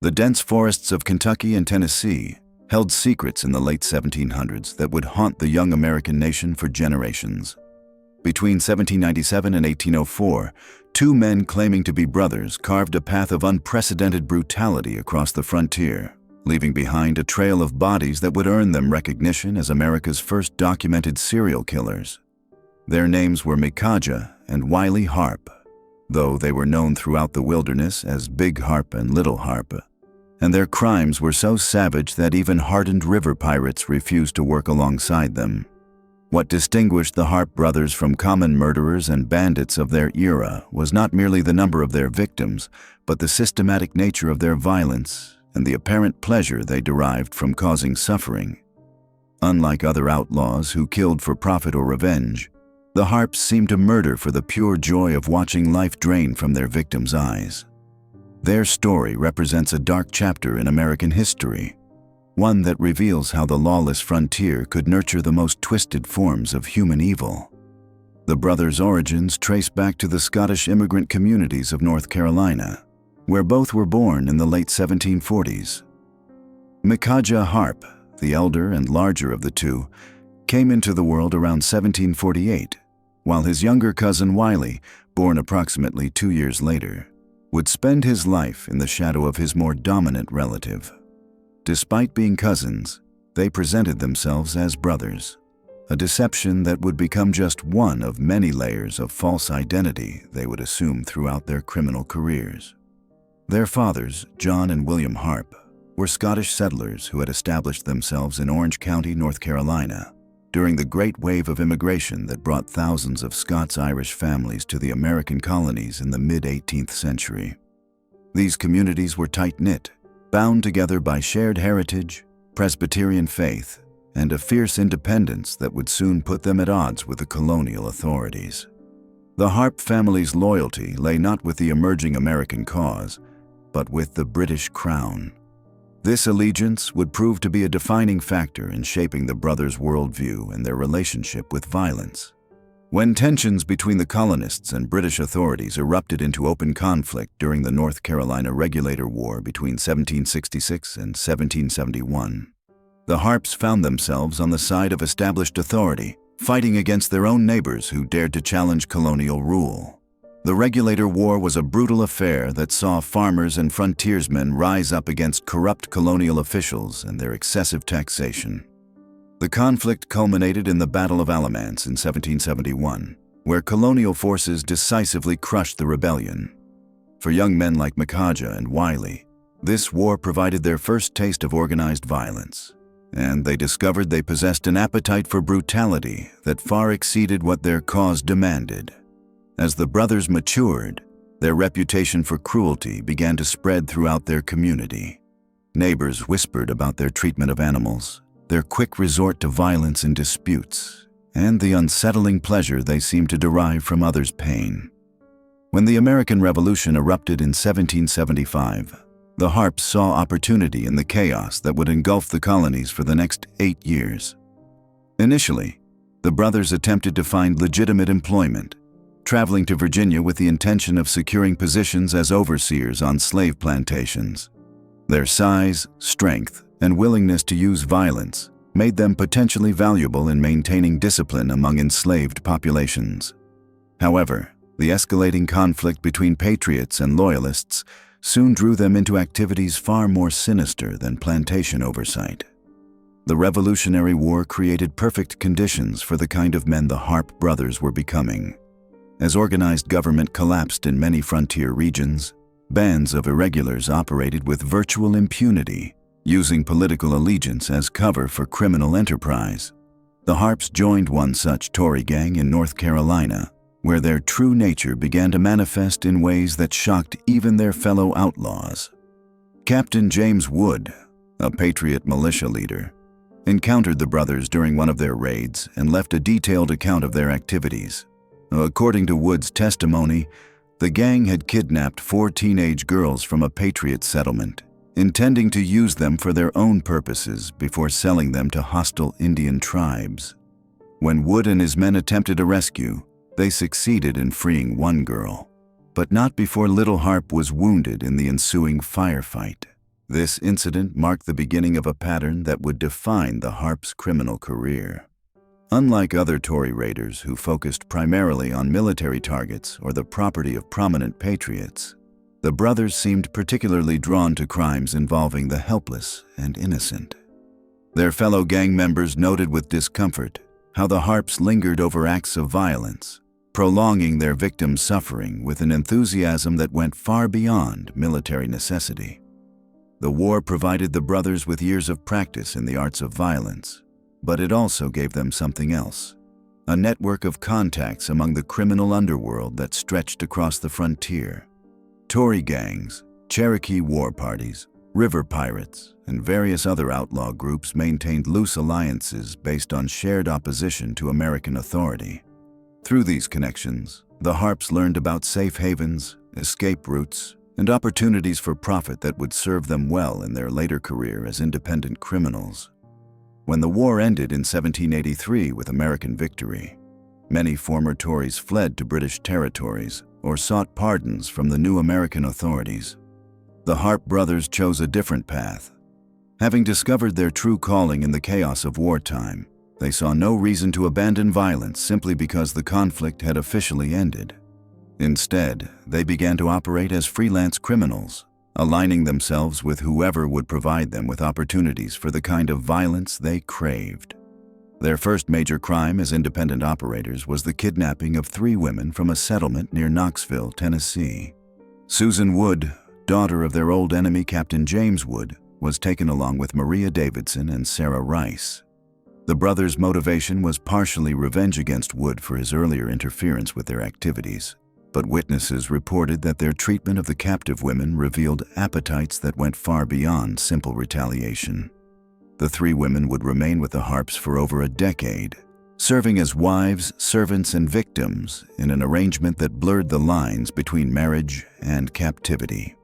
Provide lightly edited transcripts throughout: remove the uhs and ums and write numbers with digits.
The dense forests of Kentucky and Tennessee held secrets in the late 1700s that would haunt the young American nation for generations. Between 1797 and 1804, two men claiming to be brothers carved a path of unprecedented brutality across the frontier, leaving behind a trail of bodies that would earn them recognition as America's first documented serial killers. Their names were Micajah and Wiley Harpe, though they were known throughout the wilderness as Big Harpe and Little Harpe, and their crimes were so savage that even hardened river pirates refused to work alongside them. What distinguished the Harpe brothers from common murderers and bandits of their era was not merely the number of their victims, but the systematic nature of their violence and the apparent pleasure they derived from causing suffering. Unlike other outlaws who killed for profit or revenge, the Harpes seemed to murder for the pure joy of watching life drain from their victims' eyes. Their story represents a dark chapter in American history, one that reveals how the lawless frontier could nurture the most twisted forms of human evil. The brothers' origins trace back to the Scottish immigrant communities of North Carolina, where both were born in the late 1740s. Micajah Harpe, the elder and larger of the two, came into the world around 1748, while his younger cousin Wiley, born approximately 2 years later, would spend his life in the shadow of his more dominant relative. Despite being cousins, they presented themselves as brothers, a deception that would become just one of many layers of false identity they would assume throughout their criminal careers. Their fathers, John and William Harpe, were Scottish settlers who had established themselves in Orange County, North Carolina, during the great wave of immigration that brought thousands of Scots-Irish families to the American colonies in the mid-18th century. These communities were tight-knit, bound together by shared heritage, Presbyterian faith, and a fierce independence that would soon put them at odds with the colonial authorities. The Harpe family's loyalty lay not with the emerging American cause, but with the British Crown. This allegiance would prove to be a defining factor in shaping the brothers' worldview and their relationship with violence. When tensions between the colonists and British authorities erupted into open conflict during the North Carolina Regulator War between 1766 and 1771, the Harpes found themselves on the side of established authority, fighting against their own neighbors who dared to challenge colonial rule. The Regulator War was a brutal affair that saw farmers and frontiersmen rise up against corrupt colonial officials and their excessive taxation. The conflict culminated in the Battle of Alamance in 1771, where colonial forces decisively crushed the rebellion. For young men like Micajah and Wiley, this war provided their first taste of organized violence, and they discovered they possessed an appetite for brutality that far exceeded what their cause demanded. As the brothers matured, their reputation for cruelty began to spread throughout their community. Neighbors whispered about their treatment of animals, their quick resort to violence in disputes, and the unsettling pleasure they seemed to derive from others' pain. When the American Revolution erupted in 1775, the Harpes saw opportunity in the chaos that would engulf the colonies for the next 8 years. Initially, the brothers attempted to find legitimate employment, traveling to Virginia with the intention of securing positions as overseers on slave plantations. Their size, strength, and willingness to use violence made them potentially valuable in maintaining discipline among enslaved populations. However, the escalating conflict between patriots and loyalists soon drew them into activities far more sinister than plantation oversight. The Revolutionary War created perfect conditions for the kind of men the Harpe brothers were becoming. As organized government collapsed in many frontier regions, bands of irregulars operated with virtual impunity, using political allegiance as cover for criminal enterprise. The Harpes joined one such Tory gang in North Carolina, where their true nature began to manifest in ways that shocked even their fellow outlaws. Captain James Wood, a patriot militia leader, encountered the brothers during one of their raids and left a detailed account of their activities. According to Wood's testimony, the gang had kidnapped 4 teenage girls from a patriot settlement, intending to use them for their own purposes before selling them to hostile Indian tribes. When Wood and his men attempted a rescue, they succeeded in freeing one girl, but not before little Harpe was wounded in the ensuing firefight. This incident marked the beginning of a pattern that would define the Harpe's criminal career. Unlike other Tory raiders who focused primarily on military targets or the property of prominent patriots, the brothers seemed particularly drawn to crimes involving the helpless and innocent. Their fellow gang members noted with discomfort how the Harpes lingered over acts of violence, prolonging their victims' suffering with an enthusiasm that went far beyond military necessity. The war provided the brothers with years of practice in the arts of violence, but it also gave them something else: a network of contacts among the criminal underworld that stretched across the frontier. Tory gangs, Cherokee war parties, river pirates, and various other outlaw groups maintained loose alliances based on shared opposition to American authority. Through these connections, the Harpes learned about safe havens, escape routes, and opportunities for profit that would serve them well in their later career as independent criminals. When the war ended in 1783 with American victory, many former Tories fled to British territories or sought pardons from the new American authorities. The Harpe brothers chose a different path. Having discovered their true calling in the chaos of wartime, they saw no reason to abandon violence simply because the conflict had officially ended. Instead, they began to operate as freelance criminals, aligning themselves with whoever would provide them with opportunities for the kind of violence they craved. Their first major crime as independent operators was the kidnapping of 3 women from a settlement near Knoxville, Tennessee. Susan Wood, daughter of their old enemy Captain James Wood, was taken along with Maria Davidson and Sarah Rice. The brothers' motivation was partially revenge against Wood for his earlier interference with their activities, but witnesses reported that their treatment of the captive women revealed appetites that went far beyond simple retaliation. The 3 women would remain with the Harpes for over a decade, serving as wives, servants, and victims in an arrangement that blurred the lines between marriage and captivity.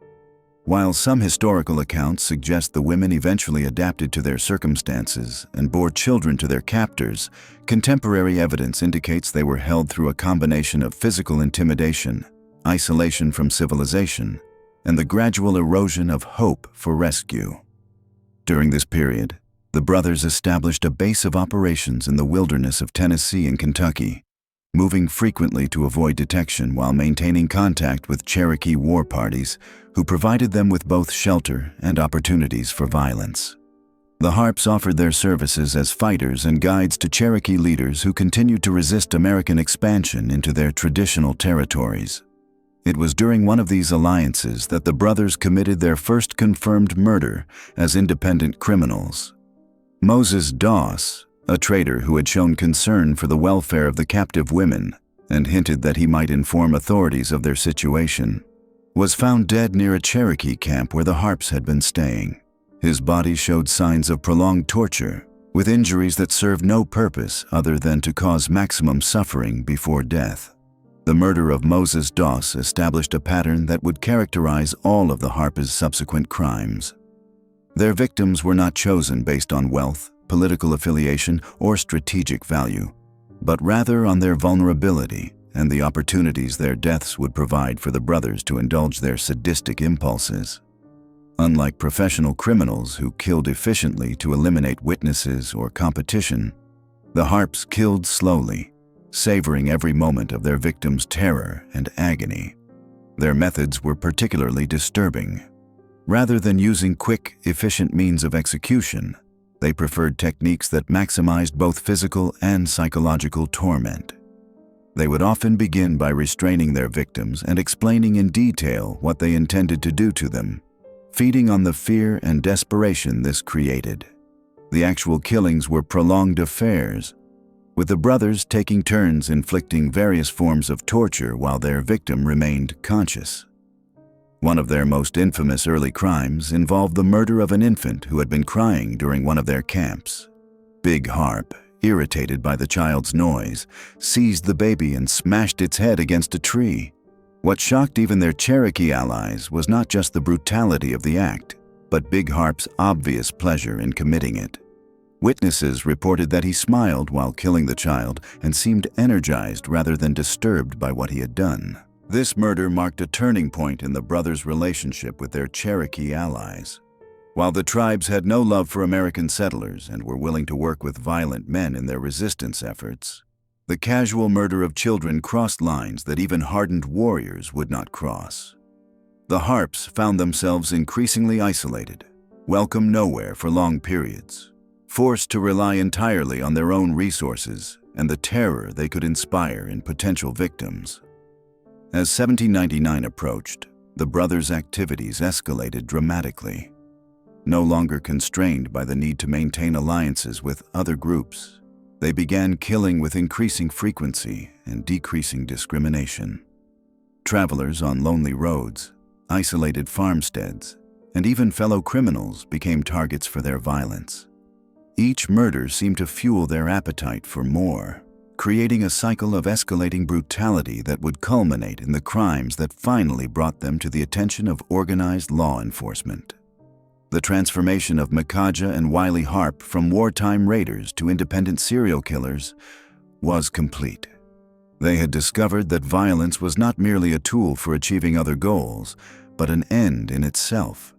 While some historical accounts suggest the women eventually adapted to their circumstances and bore children to their captors, contemporary evidence indicates they were held through a combination of physical intimidation, isolation from civilization, and the gradual erosion of hope for rescue. During this period, the brothers established a base of operations in the wilderness of Tennessee and Kentucky, moving frequently to avoid detection while maintaining contact with Cherokee war parties who provided them with both shelter and opportunities for violence. The Harpes offered their services as fighters and guides to Cherokee leaders who continued to resist American expansion into their traditional territories. It was during one of these alliances that the brothers committed their first confirmed murder as independent criminals. Moses Doss, a trader who had shown concern for the welfare of the captive women and hinted that he might inform authorities of their situation, was found dead near a Cherokee camp where the Harpes had been staying. His body showed signs of prolonged torture, with injuries that served no purpose other than to cause maximum suffering before death. The murder of Moses Doss established a pattern that would characterize all of the Harpes' subsequent crimes. Their victims were not chosen based on wealth, political affiliation, or strategic value, but rather on their vulnerability and the opportunities their deaths would provide for the brothers to indulge their sadistic impulses. Unlike professional criminals who killed efficiently to eliminate witnesses or competition, the Harpes killed slowly, savoring every moment of their victims' terror and agony. Their methods were particularly disturbing. Rather than using quick, efficient means of execution, they preferred techniques that maximized both physical and psychological torment. They would often begin by restraining their victims and explaining in detail what they intended to do to them, feeding on the fear and desperation this created. The actual killings were prolonged affairs, with the brothers taking turns inflicting various forms of torture while their victim remained conscious. One of their most infamous early crimes involved the murder of an infant who had been crying during one of their camps. Big Harpe, irritated by the child's noise, seized the baby and smashed its head against a tree. What shocked even their Cherokee allies was not just the brutality of the act, but Big Harpe's obvious pleasure in committing it. Witnesses reported that he smiled while killing the child and seemed energized rather than disturbed by what he had done. This murder marked a turning point in the brothers' relationship with their Cherokee allies. While the tribes had no love for American settlers and were willing to work with violent men in their resistance efforts, the casual murder of children crossed lines that even hardened warriors would not cross. The Harpes found themselves increasingly isolated, welcome nowhere for long periods, forced to rely entirely on their own resources and the terror they could inspire in potential victims. As 1799 approached, the brothers' activities escalated dramatically. No longer constrained by the need to maintain alliances with other groups, they began killing with increasing frequency and decreasing discrimination. Travelers on lonely roads, isolated farmsteads, and even fellow criminals became targets for their violence. Each murder seemed to fuel their appetite for more, creating a cycle of escalating brutality that would culminate in the crimes that finally brought them to the attention of organized law enforcement. The transformation of Makaja and Wiley Harpe from wartime raiders to independent serial killers was complete. They had discovered that violence was not merely a tool for achieving other goals, but an end in itself,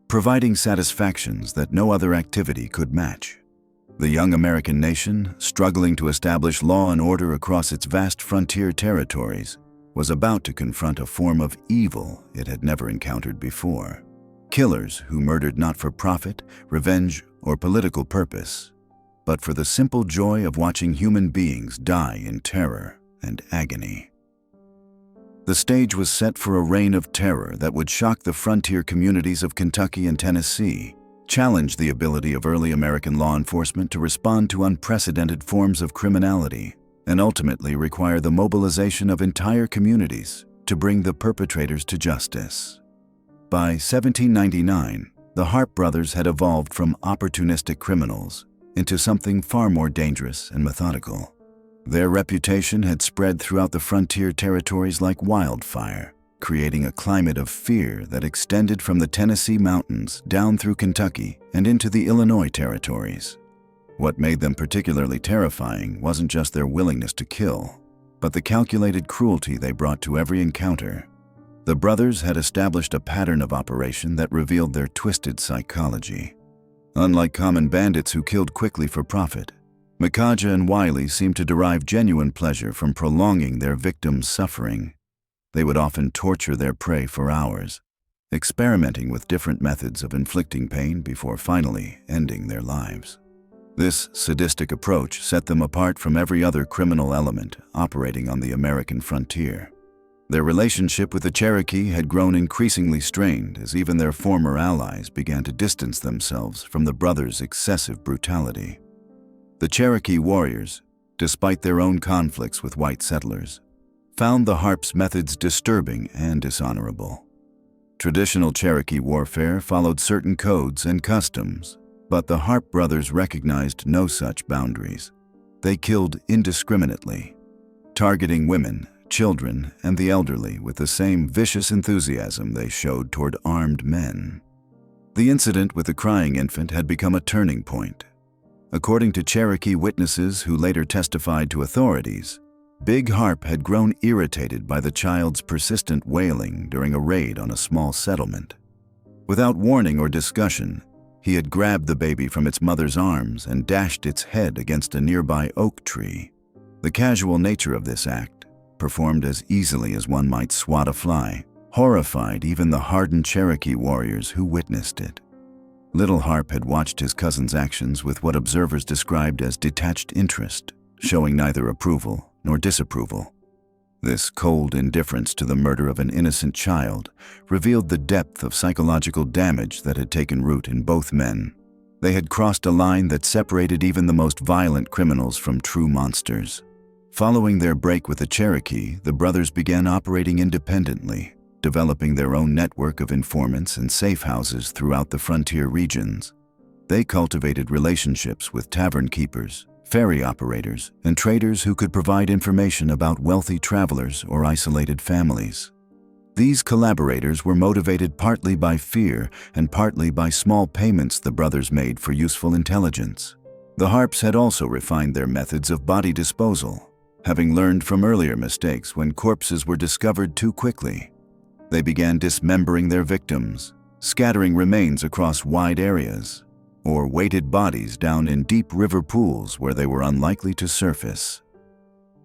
providing satisfactions that no other activity could match. The young American nation, struggling to establish law and order across its vast frontier territories, was about to confront a form of evil it had never encountered before. Killers who murdered not for profit, revenge, or political purpose, but for the simple joy of watching human beings die in terror and agony. The stage was set for a reign of terror that would shock the frontier communities of Kentucky and Tennessee, challenge the ability of early American law enforcement to respond to unprecedented forms of criminality, and ultimately require the mobilization of entire communities to bring the perpetrators to justice. By 1799, the Harpe brothers had evolved from opportunistic criminals into something far more dangerous and methodical. Their reputation had spread throughout the frontier territories like wildfire, creating a climate of fear that extended from the Tennessee mountains down through Kentucky and into the Illinois territories. What made them particularly terrifying wasn't just their willingness to kill, but the calculated cruelty they brought to every encounter. The brothers had established a pattern of operation that revealed their twisted psychology. Unlike common bandits who killed quickly for profit, Makaja and Wiley seemed to derive genuine pleasure from prolonging their victims' suffering. They would often torture their prey for hours, experimenting with different methods of inflicting pain before finally ending their lives. This sadistic approach set them apart from every other criminal element operating on the American frontier. Their relationship with the Cherokee had grown increasingly strained as even their former allies began to distance themselves from the brothers' excessive brutality. The Cherokee warriors, despite their own conflicts with white settlers, found the Harpes' methods disturbing and dishonorable. Traditional Cherokee warfare followed certain codes and customs, but the Harpe brothers recognized no such boundaries. They killed indiscriminately, targeting women, children, and the elderly with the same vicious enthusiasm they showed toward armed men. The incident with the crying infant had become a turning point. According to Cherokee witnesses who later testified to authorities, Big Harpe had grown irritated by the child's persistent wailing during a raid on a small settlement. Without warning or discussion, he had grabbed the baby from its mother's arms and dashed its head against a nearby oak tree. The casual nature of this act, performed as easily as one might swat a fly, horrified even the hardened Cherokee warriors who witnessed it. Little Harpe had watched his cousin's actions with what observers described as detached interest, showing neither approval nor disapproval. This cold indifference to the murder of an innocent child revealed the depth of psychological damage that had taken root in both men. They had crossed a line that separated even the most violent criminals from true monsters. Following their break with the Cherokee, the brothers began operating independently, developing their own network of informants and safe houses throughout the frontier regions. They cultivated relationships with tavern keepers, ferry operators, and traders who could provide information about wealthy travelers or isolated families. These collaborators were motivated partly by fear and partly by small payments the brothers made for useful intelligence. The Harpes had also refined their methods of body disposal, having learned from earlier mistakes when corpses were discovered too quickly. They began dismembering their victims, scattering remains across wide areas, or weighted bodies down in deep river pools where they were unlikely to surface.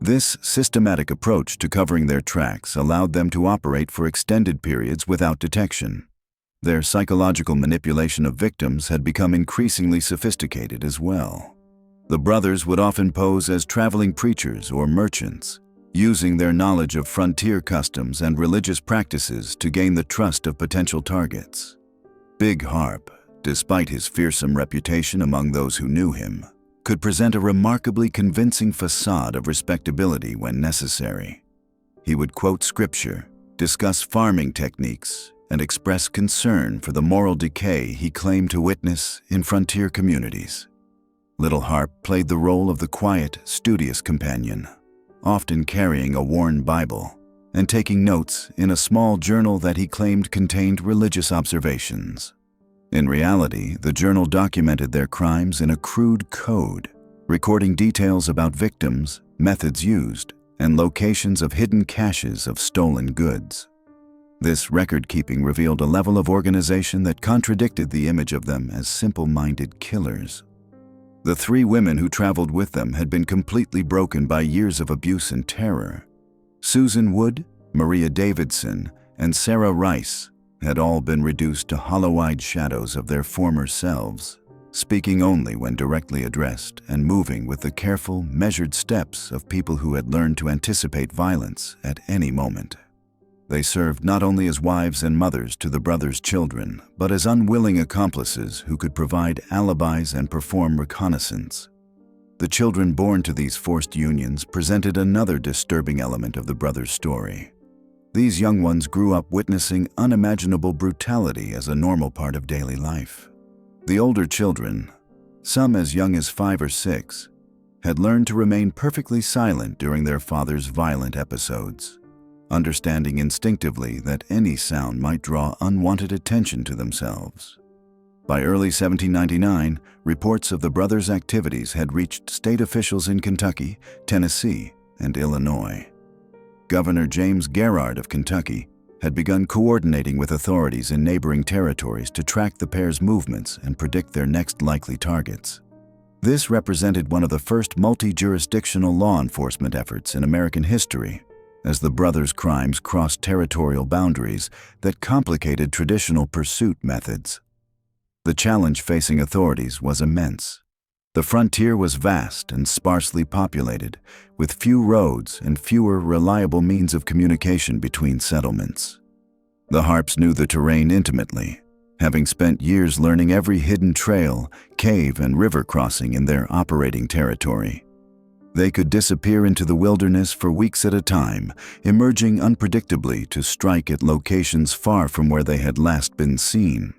This systematic approach to covering their tracks allowed them to operate for extended periods without detection. Their psychological manipulation of victims had become increasingly sophisticated as well. The brothers would often pose as traveling preachers or merchants, using their knowledge of frontier customs and religious practices to gain the trust of potential targets. Big Harpe, despite his fearsome reputation among those who knew him, could present a remarkably convincing facade of respectability when necessary. He would quote scripture, discuss farming techniques, and express concern for the moral decay he claimed to witness in frontier communities. Little Harpe played the role of the quiet, studious companion, often carrying a worn Bible and taking notes in a small journal that he claimed contained religious observations. In reality, the journal documented their crimes in a crude code, recording details about victims, methods used, and locations of hidden caches of stolen goods. This record-keeping revealed a level of organization that contradicted the image of them as simple-minded killers. The three women who traveled with them had been completely broken by years of abuse and terror. Susan Wood, Maria Davidson, and Sarah Rice had all been reduced to hollow-eyed shadows of their former selves, speaking only when directly addressed and moving with the careful, measured steps of people who had learned to anticipate violence at any moment. They served not only as wives and mothers to the brothers' children, but as unwilling accomplices who could provide alibis and perform reconnaissance. The children born to these forced unions presented another disturbing element of the brothers' story. These young ones grew up witnessing unimaginable brutality as a normal part of daily life. The older children, some as young as 5 or 6, had learned to remain perfectly silent during their father's violent episodes, understanding instinctively that any sound might draw unwanted attention to themselves. By early 1799, reports of the brothers' activities had reached state officials in Kentucky, Tennessee, and Illinois. Governor James Garrard of Kentucky had begun coordinating with authorities in neighboring territories to track the pair's movements and predict their next likely targets. This represented one of the first multi-jurisdictional law enforcement efforts in American history, as the brothers' crimes crossed territorial boundaries that complicated traditional pursuit methods. The challenge facing authorities was immense. The frontier was vast and sparsely populated, with few roads and fewer reliable means of communication between settlements. The Harpes knew the terrain intimately, having spent years learning every hidden trail, cave, and river crossing in their operating territory. They could disappear into the wilderness for weeks at a time, emerging unpredictably to strike at locations far from where they had last been seen.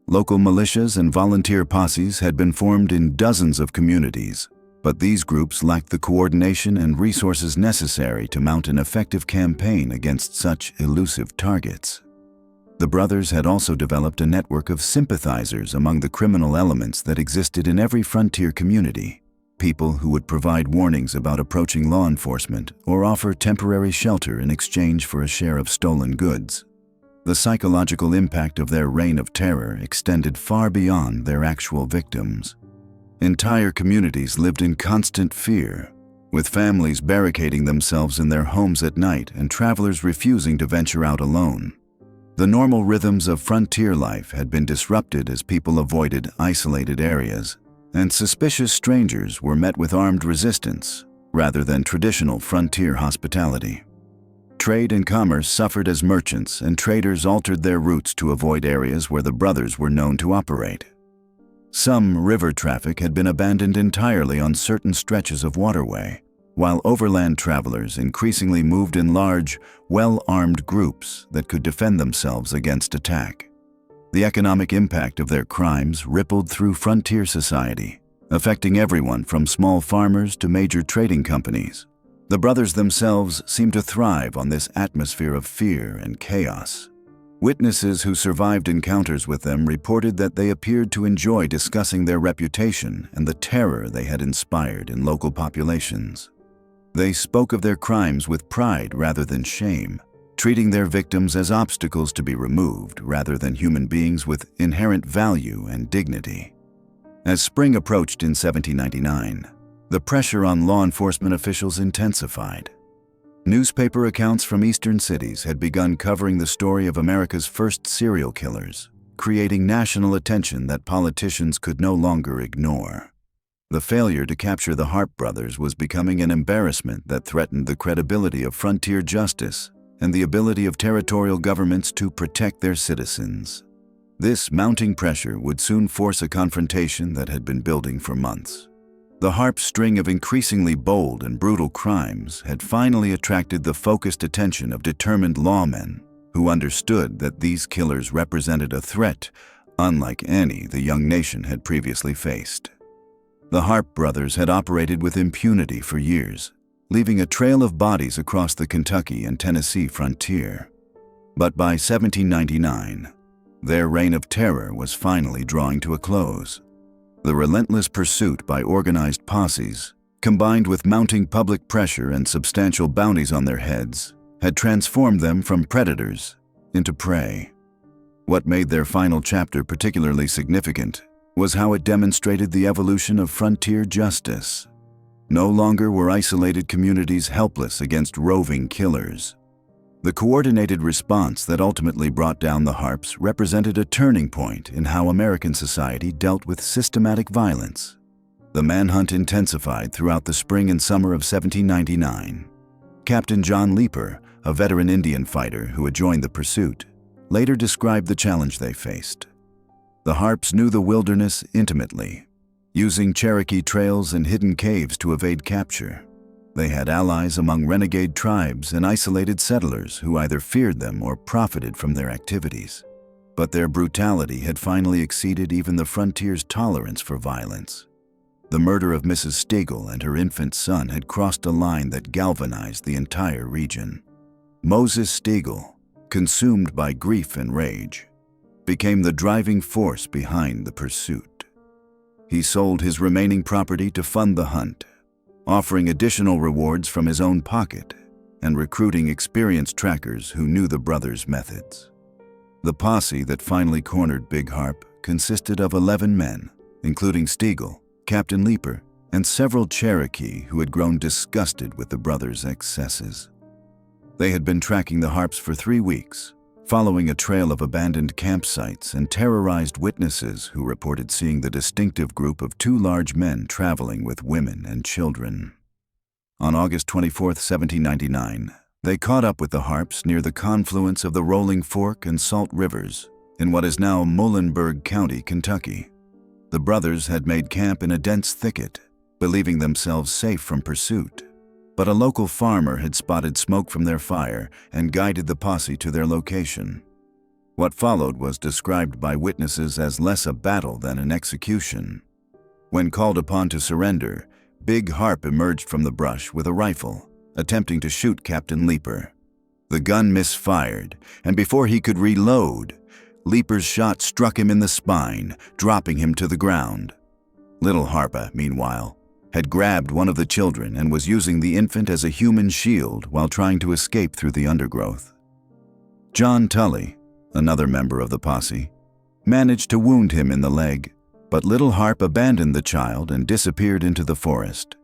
Local militias and volunteer posses had been formed in dozens of communities, but these groups lacked the coordination and resources necessary to mount an effective campaign against such elusive targets. The brothers had also developed a network of sympathizers among the criminal elements that existed in every frontier community. People who would provide warnings about approaching law enforcement or offer temporary shelter in exchange for a share of stolen goods. The psychological impact of their reign of terror extended far beyond their actual victims. Entire communities lived in constant fear, with families barricading themselves in their homes at night and travelers refusing to venture out alone. The normal rhythms of frontier life had been disrupted as people avoided isolated areas, and suspicious strangers were met with armed resistance rather than traditional frontier hospitality. Trade and commerce suffered as merchants and traders altered their routes to avoid areas where the brothers were known to operate. Some river traffic had been abandoned entirely on certain stretches of waterway, while overland travelers increasingly moved in large, well-armed groups that could defend themselves against attack. The economic impact of their crimes rippled through frontier society, affecting everyone from small farmers to major trading companies. The brothers themselves seemed to thrive on this atmosphere of fear and chaos. Witnesses who survived encounters with them reported that they appeared to enjoy discussing their reputation and the terror they had inspired in local populations. They spoke of their crimes with pride rather than shame, treating their victims as obstacles to be removed rather than human beings with inherent value and dignity. As spring approached in 1799, the pressure on law enforcement officials intensified. Newspaper accounts from eastern cities had begun covering the story of America's first serial killers, creating national attention that politicians could no longer ignore. The failure to capture the Harpe brothers was becoming an embarrassment that threatened the credibility of frontier justice and the ability of territorial governments to protect their citizens. This mounting pressure would soon force a confrontation that had been building for months. The Harpe's string of increasingly bold and brutal crimes had finally attracted the focused attention of determined lawmen who understood that these killers represented a threat unlike any the young nation had previously faced. The Harpe brothers had operated with impunity for years, leaving a trail of bodies across the Kentucky and Tennessee frontier. But by 1799, their reign of terror was finally drawing to a close. The relentless pursuit by organized posses, combined with mounting public pressure and substantial bounties on their heads, had transformed them from predators into prey. What made their final chapter particularly significant was how it demonstrated the evolution of frontier justice. No longer were isolated communities helpless against roving killers. The coordinated response that ultimately brought down the Harpes represented a turning point in how American society dealt with systematic violence. The manhunt intensified throughout the spring and summer of 1799. Captain John Leeper, a veteran Indian fighter who had joined the pursuit, later described the challenge they faced. The Harpes knew the wilderness intimately, using Cherokee trails and hidden caves to evade capture. They had allies among renegade tribes and isolated settlers who either feared them or profited from their activities. But their brutality had finally exceeded even the frontier's tolerance for violence. The murder of Mrs. Stegall and her infant son had crossed a line that galvanized the entire region. Moses Stegall, consumed by grief and rage, became the driving force behind the pursuit. He sold his remaining property to fund the hunt, offering additional rewards from his own pocket and recruiting experienced trackers who knew the brothers' methods. The posse that finally cornered Big Harpe consisted of 11 men, including Stegall, Captain Leeper, and several Cherokee who had grown disgusted with the brothers' excesses. They had been tracking the Harpes for 3 weeks, following a trail of abandoned campsites and terrorized witnesses who reported seeing the distinctive group of 2 large men traveling with women and children. On August 24, 1799, they caught up with the Harpes near the confluence of the Rolling Fork and Salt Rivers in what is now Muhlenberg County, Kentucky. The brothers had made camp in a dense thicket, believing themselves safe from pursuit. But a local farmer had spotted smoke from their fire and guided the posse to their location. What followed was described by witnesses as less a battle than an execution. When called upon to surrender, Big Harpe emerged from the brush with a rifle, attempting to shoot Captain Leeper. The gun misfired, and before he could reload, Leeper's shot struck him in the spine, dropping him to the ground. Little Harpe, meanwhile, had grabbed one of the children and was using the infant as a human shield while trying to escape through the undergrowth. John Tully, another member of the posse, managed to wound him in the leg, but little Harpe abandoned the child and disappeared into the forest.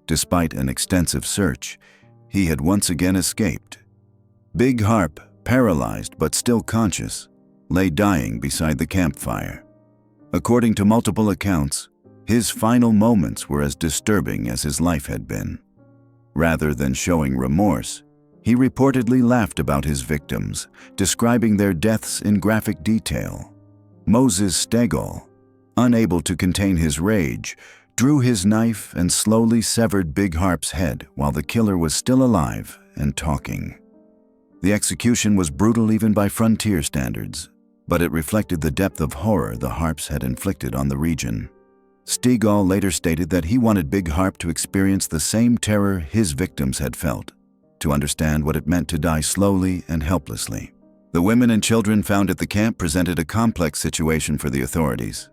Despite an extensive search, he had once again escaped. Big Harpe, paralyzed but still conscious, lay dying beside the campfire. According to multiple accounts, his final moments were as disturbing as his life had been. Rather than showing remorse, he reportedly laughed about his victims, describing their deaths in graphic detail. Moses Stegall, unable to contain his rage, drew his knife and slowly severed Big Harpe's head while the killer was still alive and talking. The execution was brutal even by frontier standards, but it reflected the depth of horror the Harpes had inflicted on the region. Stegall later stated that he wanted Big Harpe to experience the same terror his victims had felt, to understand what it meant to die slowly and helplessly. The women and children found at the camp presented a complex situation for the authorities.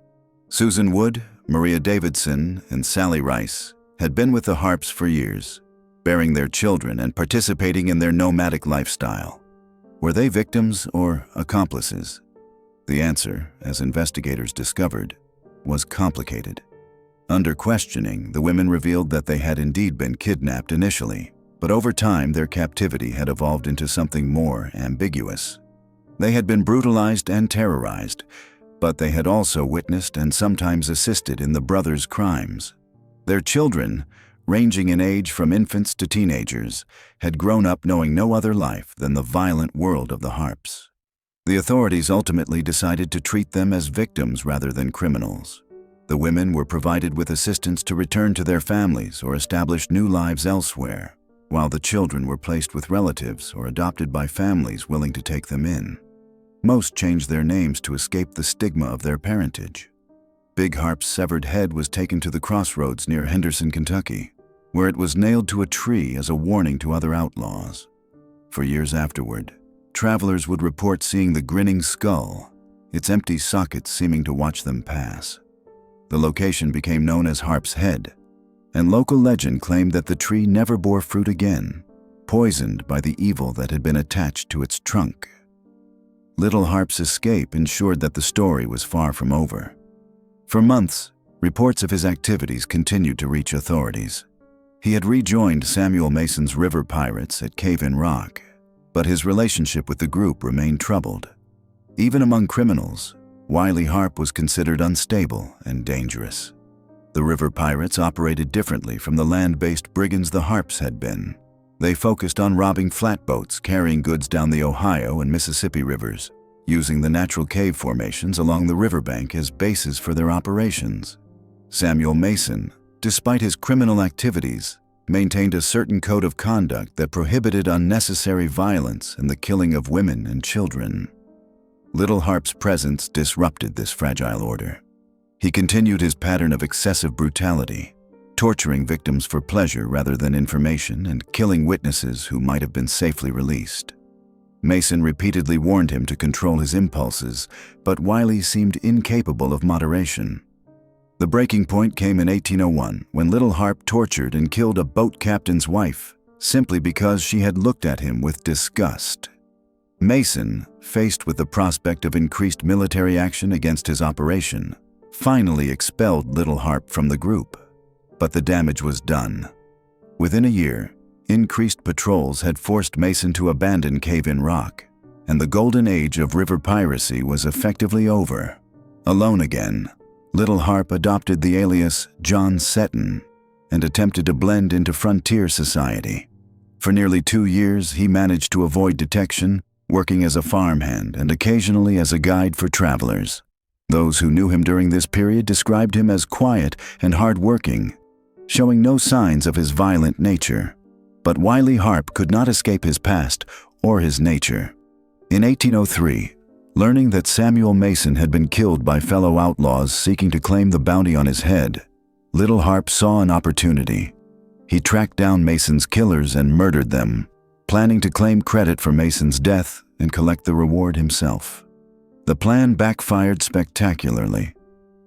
Susan Wood, Maria Davidson, and Sally Rice had been with the Harpes for years, bearing their children and participating in their nomadic lifestyle. Were they victims or accomplices? The answer, as investigators discovered, was complicated. Under questioning, the women revealed that they had indeed been kidnapped initially, but over time their captivity had evolved into something more ambiguous. They had been brutalized and terrorized, but they had also witnessed and sometimes assisted in the brothers' crimes. Their children, ranging in age from infants to teenagers, had grown up knowing no other life than the violent world of the Harpes. The authorities ultimately decided to treat them as victims rather than criminals. The women were provided with assistance to return to their families or establish new lives elsewhere, while the children were placed with relatives or adopted by families willing to take them in. Most changed their names to escape the stigma of their parentage. Big Harpe's severed head was taken to the crossroads near Henderson, Kentucky, where it was nailed to a tree as a warning to other outlaws. For years afterward, travelers would report seeing the grinning skull, its empty sockets seeming to watch them pass. The location became known as Harpe's Head, and local legend claimed that the tree never bore fruit again, poisoned by the evil that had been attached to its trunk. Little Harpe's escape ensured that the story was far from over. For months, reports of his activities continued to reach authorities. He had rejoined Samuel Mason's river pirates at Cave-in Rock, but his relationship with the group remained troubled. Even among criminals, Wiley Harpe was considered unstable and dangerous. The river pirates operated differently from the land-based brigands the Harpes had been. They focused on robbing flatboats carrying goods down the Ohio and Mississippi rivers, using the natural cave formations along the riverbank as bases for their operations. Samuel Mason, despite his criminal activities, maintained a certain code of conduct that prohibited unnecessary violence and the killing of women and children. Little Harpe's presence disrupted this fragile order. He continued his pattern of excessive brutality, torturing victims for pleasure rather than information and killing witnesses who might have been safely released. Mason repeatedly warned him to control his impulses, but Wiley seemed incapable of moderation. The breaking point came in 1801 when Little Harpe tortured and killed a boat captain's wife simply because she had looked at him with disgust. Mason, faced with the prospect of increased military action against his operation, finally expelled Little Harpe from the group. But the damage was done. Within a year, increased patrols had forced Mason to abandon Cave-in Rock, and the golden age of river piracy was effectively over. Alone again, Little Harpe adopted the alias John Seton and attempted to blend into frontier society. For nearly 2 years, he managed to avoid detection, working as a farmhand and occasionally as a guide for travelers. Those who knew him during this period described him as quiet and hard-working, showing no signs of his violent nature. But Wiley Harpe could not escape his past or his nature. In 1803, learning that Samuel Mason had been killed by fellow outlaws seeking to claim the bounty on his head, Little Harpe saw an opportunity. He tracked down Mason's killers and murdered them, planning to claim credit for Mason's death and collect the reward himself. The plan backfired spectacularly.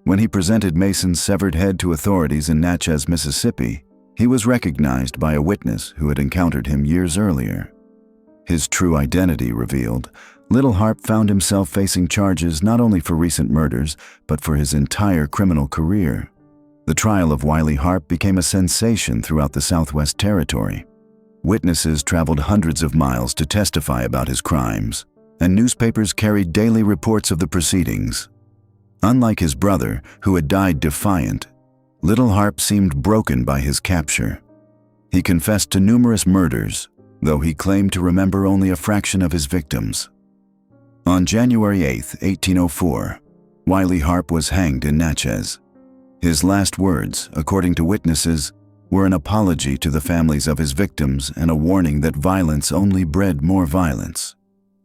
When he presented Mason's severed head to authorities in Natchez, Mississippi, he was recognized by a witness who had encountered him years earlier. His true identity revealed, Little Harpe found himself facing charges not only for recent murders, but for his entire criminal career. The trial of Wiley Harpe became a sensation throughout the Southwest Territory. Witnesses traveled hundreds of miles to testify about his crimes, and newspapers carried daily reports of the proceedings. Unlike his brother, who had died defiant, Little Harpe seemed broken by his capture. He confessed to numerous murders, though he claimed to remember only a fraction of his victims. On January 8, 1804, Wiley Harpe was hanged in Natchez. His last words, according to witnesses, were an apology to the families of his victims and a warning that violence only bred more violence.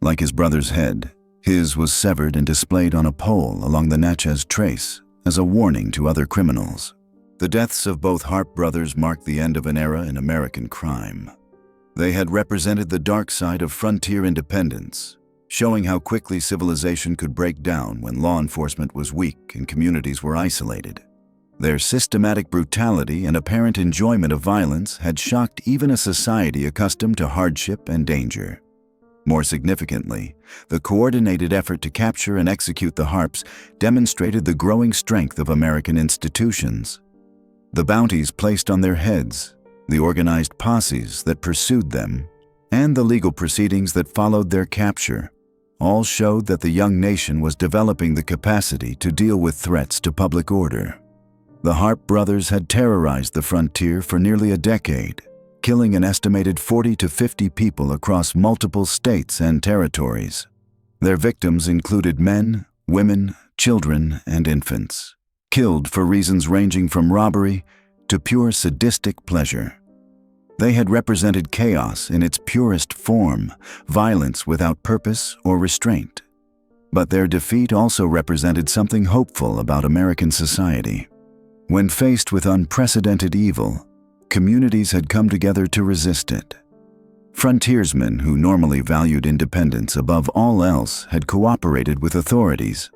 Like his brother's head, his was severed and displayed on a pole along the Natchez Trace as a warning to other criminals. The deaths of both Harpe brothers marked the end of an era in American crime. They had represented the dark side of frontier independence, showing how quickly civilization could break down when law enforcement was weak and communities were isolated. Their systematic brutality and apparent enjoyment of violence had shocked even a society accustomed to hardship and danger. More significantly, the coordinated effort to capture and execute the Harpes demonstrated the growing strength of American institutions. The bounties placed on their heads, the organized posses that pursued them, and the legal proceedings that followed their capture all showed that the young nation was developing the capacity to deal with threats to public order. The Harpe brothers had terrorized the frontier for nearly a decade, killing an estimated 40 to 50 people across multiple states and territories. Their victims included men, women, children, and infants, killed for reasons ranging from robbery to pure sadistic pleasure. They had represented chaos in its purest form, violence without purpose or restraint. But their defeat also represented something hopeful about American society. When faced with unprecedented evil, communities had come together to resist it. Frontiersmen who normally valued independence above all else had cooperated with authorities.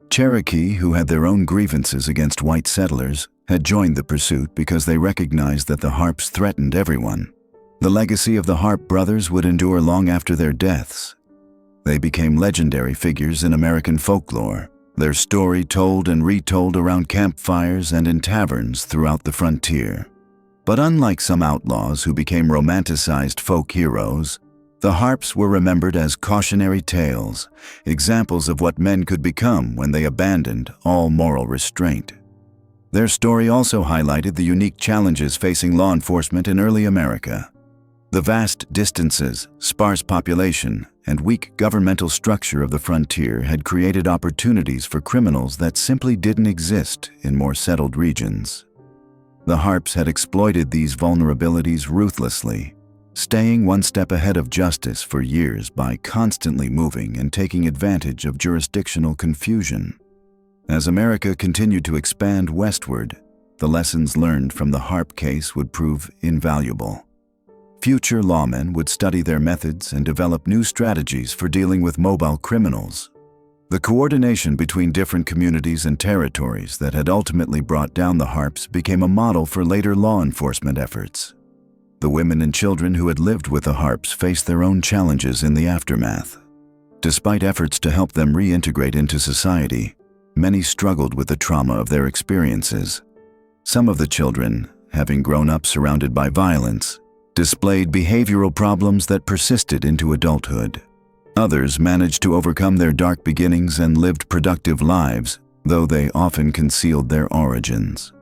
Cherokee, who had their own grievances against white settlers, had joined the pursuit because they recognized that the Harpes threatened everyone. The legacy of the Harpe brothers would endure long after their deaths. They became legendary figures in American folklore, their story told and retold around campfires and in taverns throughout the frontier. But unlike some outlaws who became romanticized folk heroes, the Harpes were remembered as cautionary tales, examples of what men could become when they abandoned all moral restraint. Their story also highlighted the unique challenges facing law enforcement in early America. The vast distances, sparse population, and weak governmental structure of the frontier had created opportunities for criminals that simply didn't exist in more settled regions. The Harpes had exploited these vulnerabilities ruthlessly, staying one step ahead of justice for years by constantly moving and taking advantage of jurisdictional confusion. As America continued to expand westward, the lessons learned from the Harpe case would prove invaluable. Future lawmen would study their methods and develop new strategies for dealing with mobile criminals. The coordination between different communities and territories that had ultimately brought down the Harpes became a model for later law enforcement efforts. The women and children who had lived with the Harpes faced their own challenges in the aftermath. Despite efforts to help them reintegrate into society, many struggled with the trauma of their experiences. Some of the children, having grown up surrounded by violence, displayed behavioral problems that persisted into adulthood. Others managed to overcome their dark beginnings and lived productive lives, though they often concealed their origins.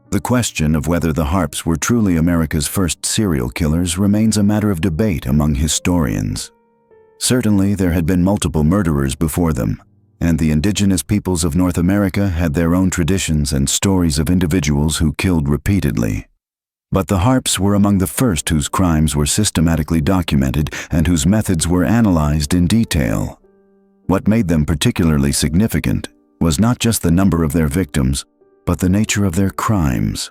The question of whether the Harpes were truly America's first serial killers remains a matter of debate among historians. Certainly, there had been multiple murderers before them, and the indigenous peoples of North America had their own traditions and stories of individuals who killed repeatedly. But the Harpes were among the first whose crimes were systematically documented and whose methods were analyzed in detail. What made them particularly significant was not just the number of their victims, but the nature of their crimes.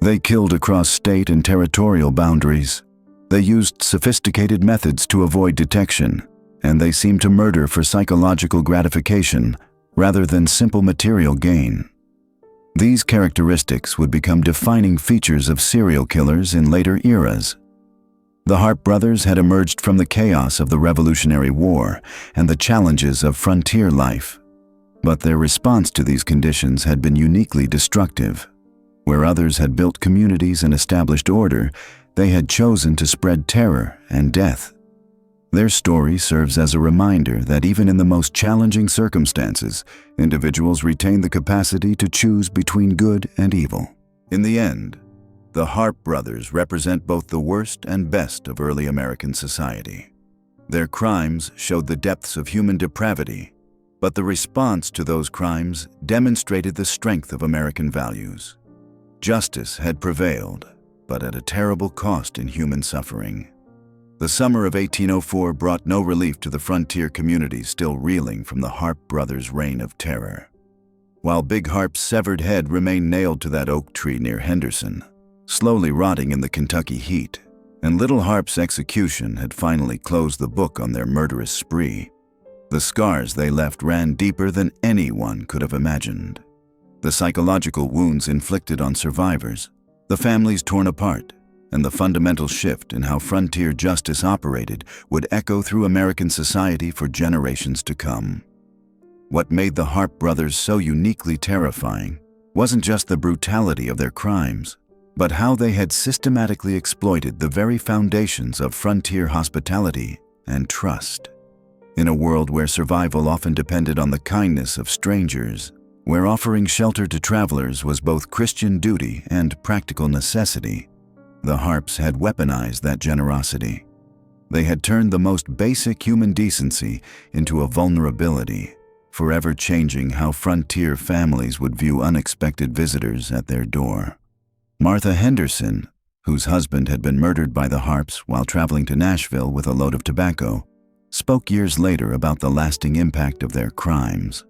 They killed across state and territorial boundaries. They used sophisticated methods to avoid detection, and they seemed to murder for psychological gratification rather than simple material gain. These characteristics would become defining features of serial killers in later eras. The Harpe brothers had emerged from the chaos of the Revolutionary War and the challenges of frontier life. But their response to these conditions had been uniquely destructive. Where others had built communities and established order, they had chosen to spread terror and death. Their story serves as a reminder that even in the most challenging circumstances, individuals retain the capacity to choose between good and evil. In the end, the Harpe brothers represent both the worst and best of early American society. Their crimes showed the depths of human depravity, but the response to those crimes demonstrated the strength of American values. Justice had prevailed, but at a terrible cost in human suffering. The summer of 1804 brought no relief to the frontier communities still reeling from the Harpe brothers' reign of terror. While Big Harpe's severed head remained nailed to that oak tree near Henderson, slowly rotting in the Kentucky heat, and Little Harpe's execution had finally closed the book on their murderous spree, the scars they left ran deeper than anyone could have imagined. The psychological wounds inflicted on survivors, the families torn apart, and the fundamental shift in how frontier justice operated would echo through American society for generations to come. What made the Harpe brothers so uniquely terrifying wasn't just the brutality of their crimes, but how they had systematically exploited the very foundations of frontier hospitality and trust. In a world where survival often depended on the kindness of strangers, where offering shelter to travelers was both Christian duty and practical necessity, the Harpes had weaponized that generosity. They had turned the most basic human decency into a vulnerability, forever changing how frontier families would view unexpected visitors at their door. Martha Henderson, whose husband had been murdered by the Harpes while traveling to Nashville with a load of tobacco, spoke years later about the lasting impact of their crimes.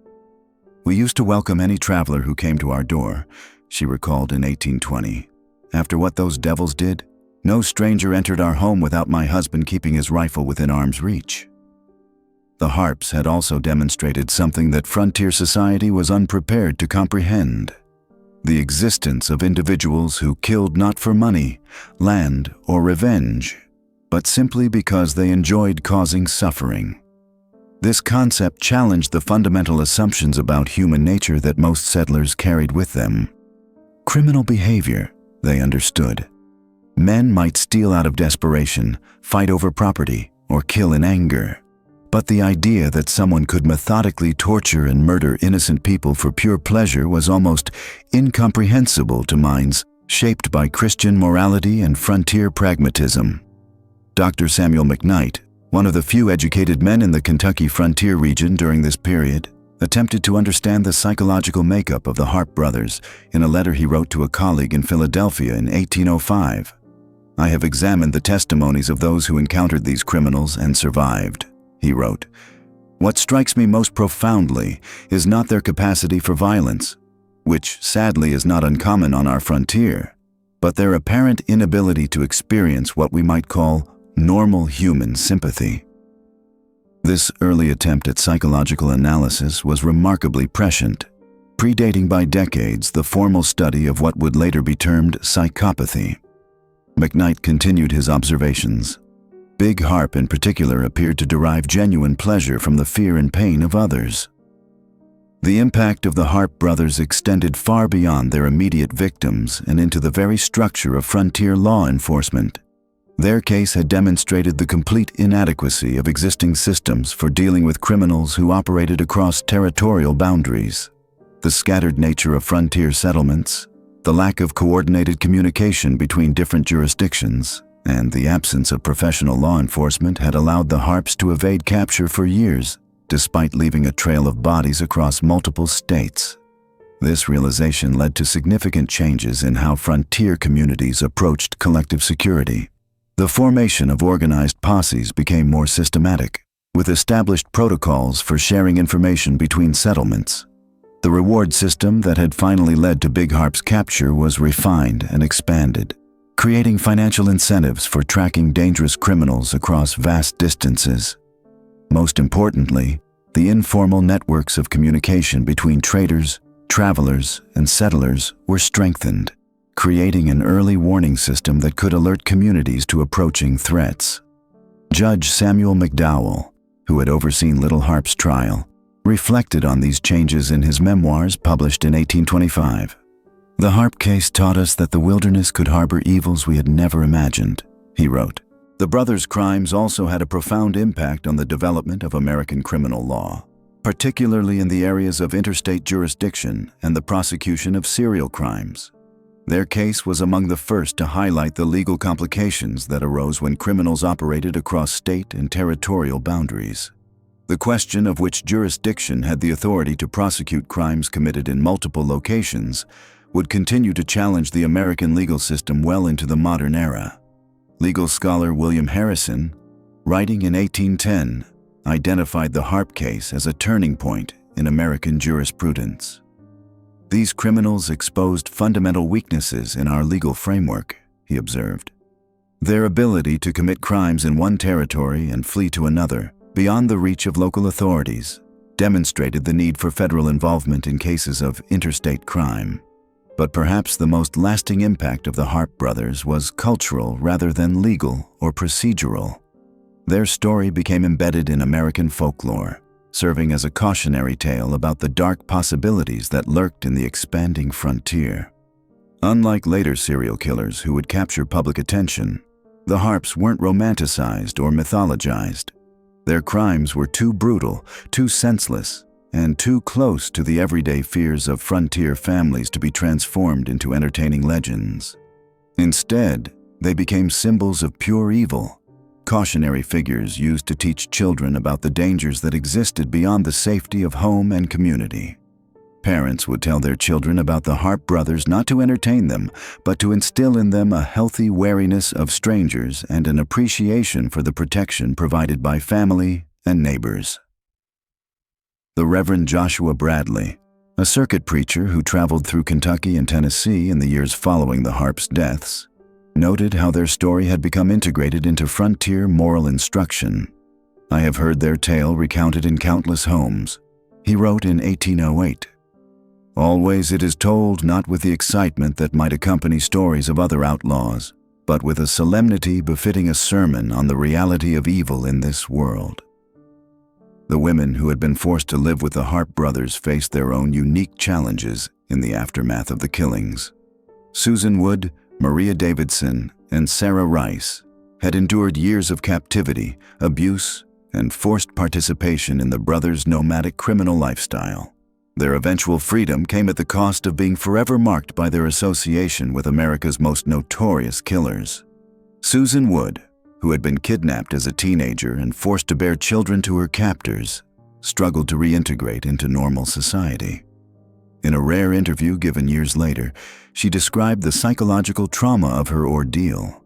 "We used to welcome any traveler who came to our door," she recalled in 1820. "After what those devils did, no stranger entered our home without my husband keeping his rifle within arm's reach." The Harpes had also demonstrated something that frontier society was unprepared to comprehend: the existence of individuals who killed not for money, land, or revenge, but simply because they enjoyed causing suffering. This concept challenged the fundamental assumptions about human nature that most settlers carried with them. Criminal behavior, they understood. Men might steal out of desperation, fight over property, or kill in anger. But the idea that someone could methodically torture and murder innocent people for pure pleasure was almost incomprehensible to minds shaped by Christian morality and frontier pragmatism. Dr. Samuel McKnight, one of the few educated men in the Kentucky frontier region during this period, attempted to understand the psychological makeup of the Harpe brothers in a letter he wrote to a colleague in Philadelphia in 1805. "I have examined the testimonies of those who encountered these criminals and survived," he wrote. "What strikes me most profoundly is not their capacity for violence, which sadly is not uncommon on our frontier, but their apparent inability to experience what we might call normal human sympathy." This early attempt at psychological analysis was remarkably prescient, predating by decades the formal study of what would later be termed psychopathy. McKnight continued his observations. Big Harpe in particular appeared to derive genuine pleasure from the fear and pain of others. The impact of the Harpe brothers extended far beyond their immediate victims and into the very structure of frontier law enforcement. Their case had demonstrated the complete inadequacy of existing systems for dealing with criminals who operated across territorial boundaries. The scattered nature of frontier settlements, the lack of coordinated communication between different jurisdictions, and the absence of professional law enforcement had allowed the Harpes to evade capture for years, despite leaving a trail of bodies across multiple states. This realization led to significant changes in how frontier communities approached collective security. The formation of organized posses became more systematic, with established protocols for sharing information between settlements. The reward system that had finally led to Big Harpe's capture was refined and expanded, creating financial incentives for tracking dangerous criminals across vast distances. Most importantly, the informal networks of communication between traders, travelers, and settlers were strengthened, creating an early warning system that could alert communities to approaching threats. Judge Samuel McDowell, who had overseen Little Harpe's trial, reflected on these changes in his memoirs published in 1825. "The Harpe case taught us that the wilderness could harbor evils we had never imagined," he wrote. The brothers' crimes also had a profound impact on the development of American criminal law, particularly in the areas of interstate jurisdiction and the prosecution of serial crimes. Their case was among the first to highlight the legal complications that arose when criminals operated across state and territorial boundaries. The question of which jurisdiction had the authority to prosecute crimes committed in multiple locations would continue to challenge the American legal system well into the modern era. Legal scholar William Harrison, writing in 1810, identified the Harpe case as a turning point in American jurisprudence. "These criminals exposed fundamental weaknesses in our legal framework," he observed. Their ability to commit crimes in one territory and flee to another, beyond the reach of local authorities, demonstrated the need for federal involvement in cases of interstate crime. But perhaps the most lasting impact of the Harpe brothers was cultural rather than legal or procedural. Their story became embedded in American folklore, serving as a cautionary tale about the dark possibilities that lurked in the expanding frontier. Unlike later serial killers who would capture public attention, the Harpes weren't romanticized or mythologized. Their crimes were too brutal, too senseless, and too close to the everyday fears of frontier families to be transformed into entertaining legends. Instead, they became symbols of pure evil, cautionary figures used to teach children about the dangers that existed beyond the safety of home and community. Parents would tell their children about the Harpe brothers not to entertain them, but to instill in them a healthy wariness of strangers and an appreciation for the protection provided by family and neighbors. The Reverend Joshua Bradley, a circuit preacher who traveled through Kentucky and Tennessee in the years following the Harpes' deaths, noted how their story had become integrated into frontier moral instruction. "I have heard their tale recounted in countless homes," he wrote in 1808. "Always it is told not with the excitement that might accompany stories of other outlaws, but with a solemnity befitting a sermon on the reality of evil in this world." The women who had been forced to live with the Harpe brothers faced their own unique challenges in the aftermath of the killings. Susan Wood, Maria Davidson, and Sarah Rice had endured years of captivity, abuse, and forced participation in the brothers' nomadic criminal lifestyle. Their eventual freedom came at the cost of being forever marked by their association with America's most notorious killers. Susan Wood, who had been kidnapped as a teenager and forced to bear children to her captors, struggled to reintegrate into normal society. In a rare interview given years later, she described the psychological trauma of her ordeal.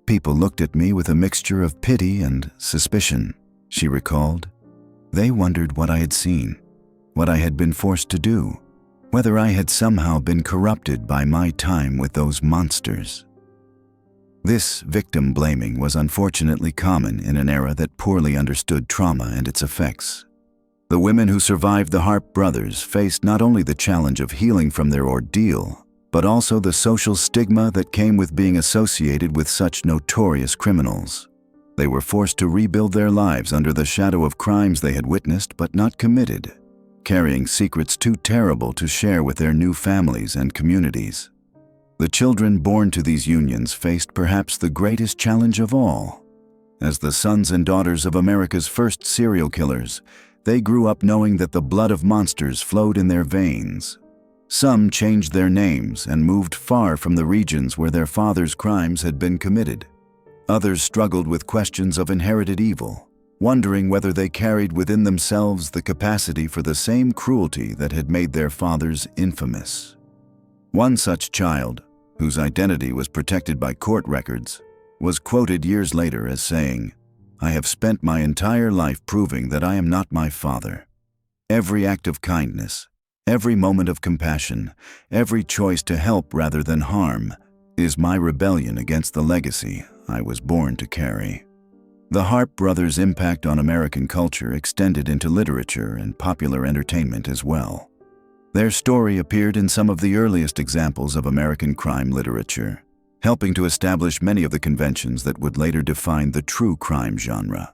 "People looked at me with a mixture of pity and suspicion," she recalled. "They wondered what I had seen, what I had been forced to do, whether I had somehow been corrupted by my time with those monsters." This victim blaming was unfortunately common in an era that poorly understood trauma and its effects. The women who survived the Harpe brothers faced not only the challenge of healing from their ordeal, but also the social stigma that came with being associated with such notorious criminals. They were forced to rebuild their lives under the shadow of crimes they had witnessed but not committed, carrying secrets too terrible to share with their new families and communities. The children born to these unions faced perhaps the greatest challenge of all. As the sons and daughters of America's first serial killers, they grew up knowing that the blood of monsters flowed in their veins. Some changed their names and moved far from the regions where their fathers' crimes had been committed. Others struggled with questions of inherited evil, wondering whether they carried within themselves the capacity for the same cruelty that had made their fathers infamous. One such child, whose identity was protected by court records, was quoted years later as saying, "I have spent my entire life proving that I am not my father. Every act of kindness, every moment of compassion, every choice to help rather than harm, is my rebellion against the legacy I was born to carry." The Harpe brothers' impact on American culture extended into literature and popular entertainment as well. Their story appeared in some of the earliest examples of American crime literature, helping to establish many of the conventions that would later define the true crime genre.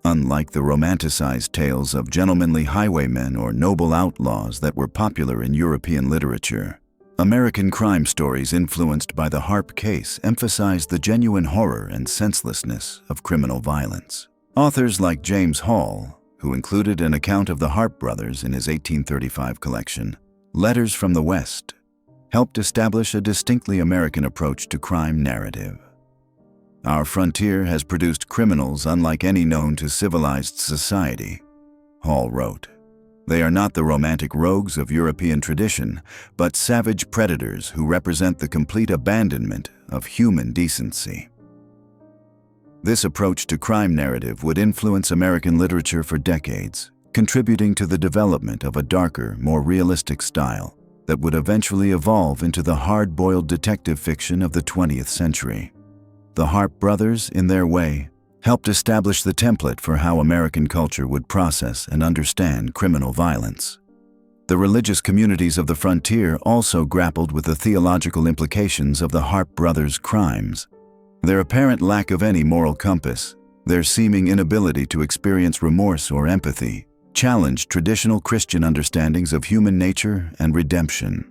Unlike the romanticized tales of gentlemanly highwaymen or noble outlaws that were popular in European literature, American crime stories influenced by the Harpe case emphasized the genuine horror and senselessness of criminal violence. Authors like James Hall, who included an account of the Harpe brothers in his 1835 collection, Letters from the West, helped establish a distinctly American approach to crime narrative. "Our frontier has produced criminals unlike any known to civilized society," Hall wrote. "They are not the romantic rogues of European tradition, but savage predators who represent the complete abandonment of human decency." This approach to crime narrative would influence American literature for decades, contributing to the development of a darker, more realistic style that would eventually evolve into the hard-boiled detective fiction of the 20th century. The Harpe brothers, in their way, helped establish the template for how American culture would process and understand criminal violence. The religious communities of the frontier also grappled with the theological implications of the Harpe brothers' crimes. Their apparent lack of any moral compass, their seeming inability to experience remorse or empathy, challenged traditional Christian understandings of human nature and redemption.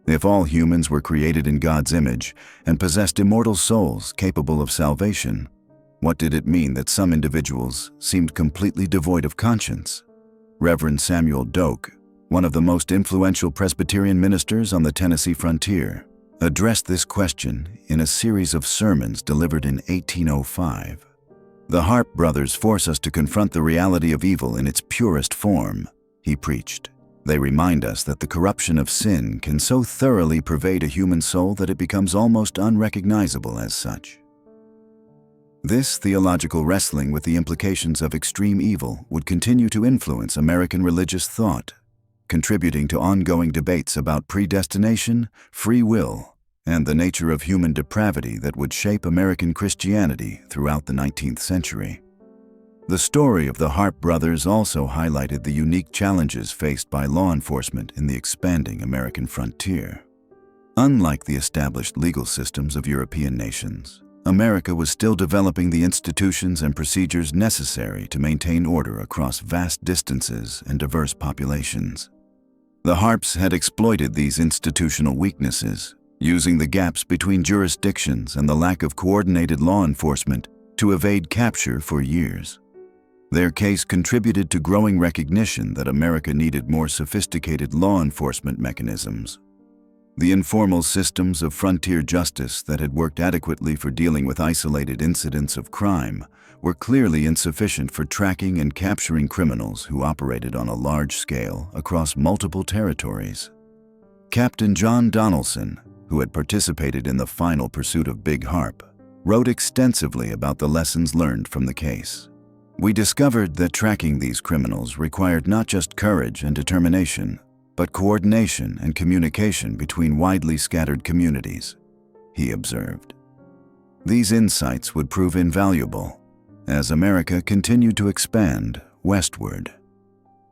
If all humans were created in God's image and possessed immortal souls capable of salvation, what did it mean that some individuals seemed completely devoid of conscience? Reverend Samuel Doak, one of the most influential Presbyterian ministers on the Tennessee frontier, addressed this question in a series of sermons delivered in 1805. The Harpe brothers force us to confront the reality of evil in its purest form, he preached. They remind us that the corruption of sin can so thoroughly pervade a human soul that it becomes almost unrecognizable as such. This theological wrestling with the implications of extreme evil would continue to influence American religious thought, contributing to ongoing debates about predestination, free will, and the nature of human depravity that would shape American Christianity throughout the 19th century. The story of the Harpe brothers also highlighted the unique challenges faced by law enforcement in the expanding American frontier. Unlike the established legal systems of European nations, America was still developing the institutions and procedures necessary to maintain order across vast distances and diverse populations. The Harpes had exploited these institutional weaknesses, using the gaps between jurisdictions and the lack of coordinated law enforcement to evade capture for years. Their case contributed to growing recognition that America needed more sophisticated law enforcement mechanisms. The informal systems of frontier justice that had worked adequately for dealing with isolated incidents of crime were clearly insufficient for tracking and capturing criminals who operated on a large scale across multiple territories. Captain John Donaldson, who had participated in the final pursuit of Big Harpe, wrote extensively about the lessons learned from the case. We discovered that tracking these criminals required not just courage and determination, but coordination and communication between widely scattered communities, he observed. These insights would prove invaluable as America continued to expand westward.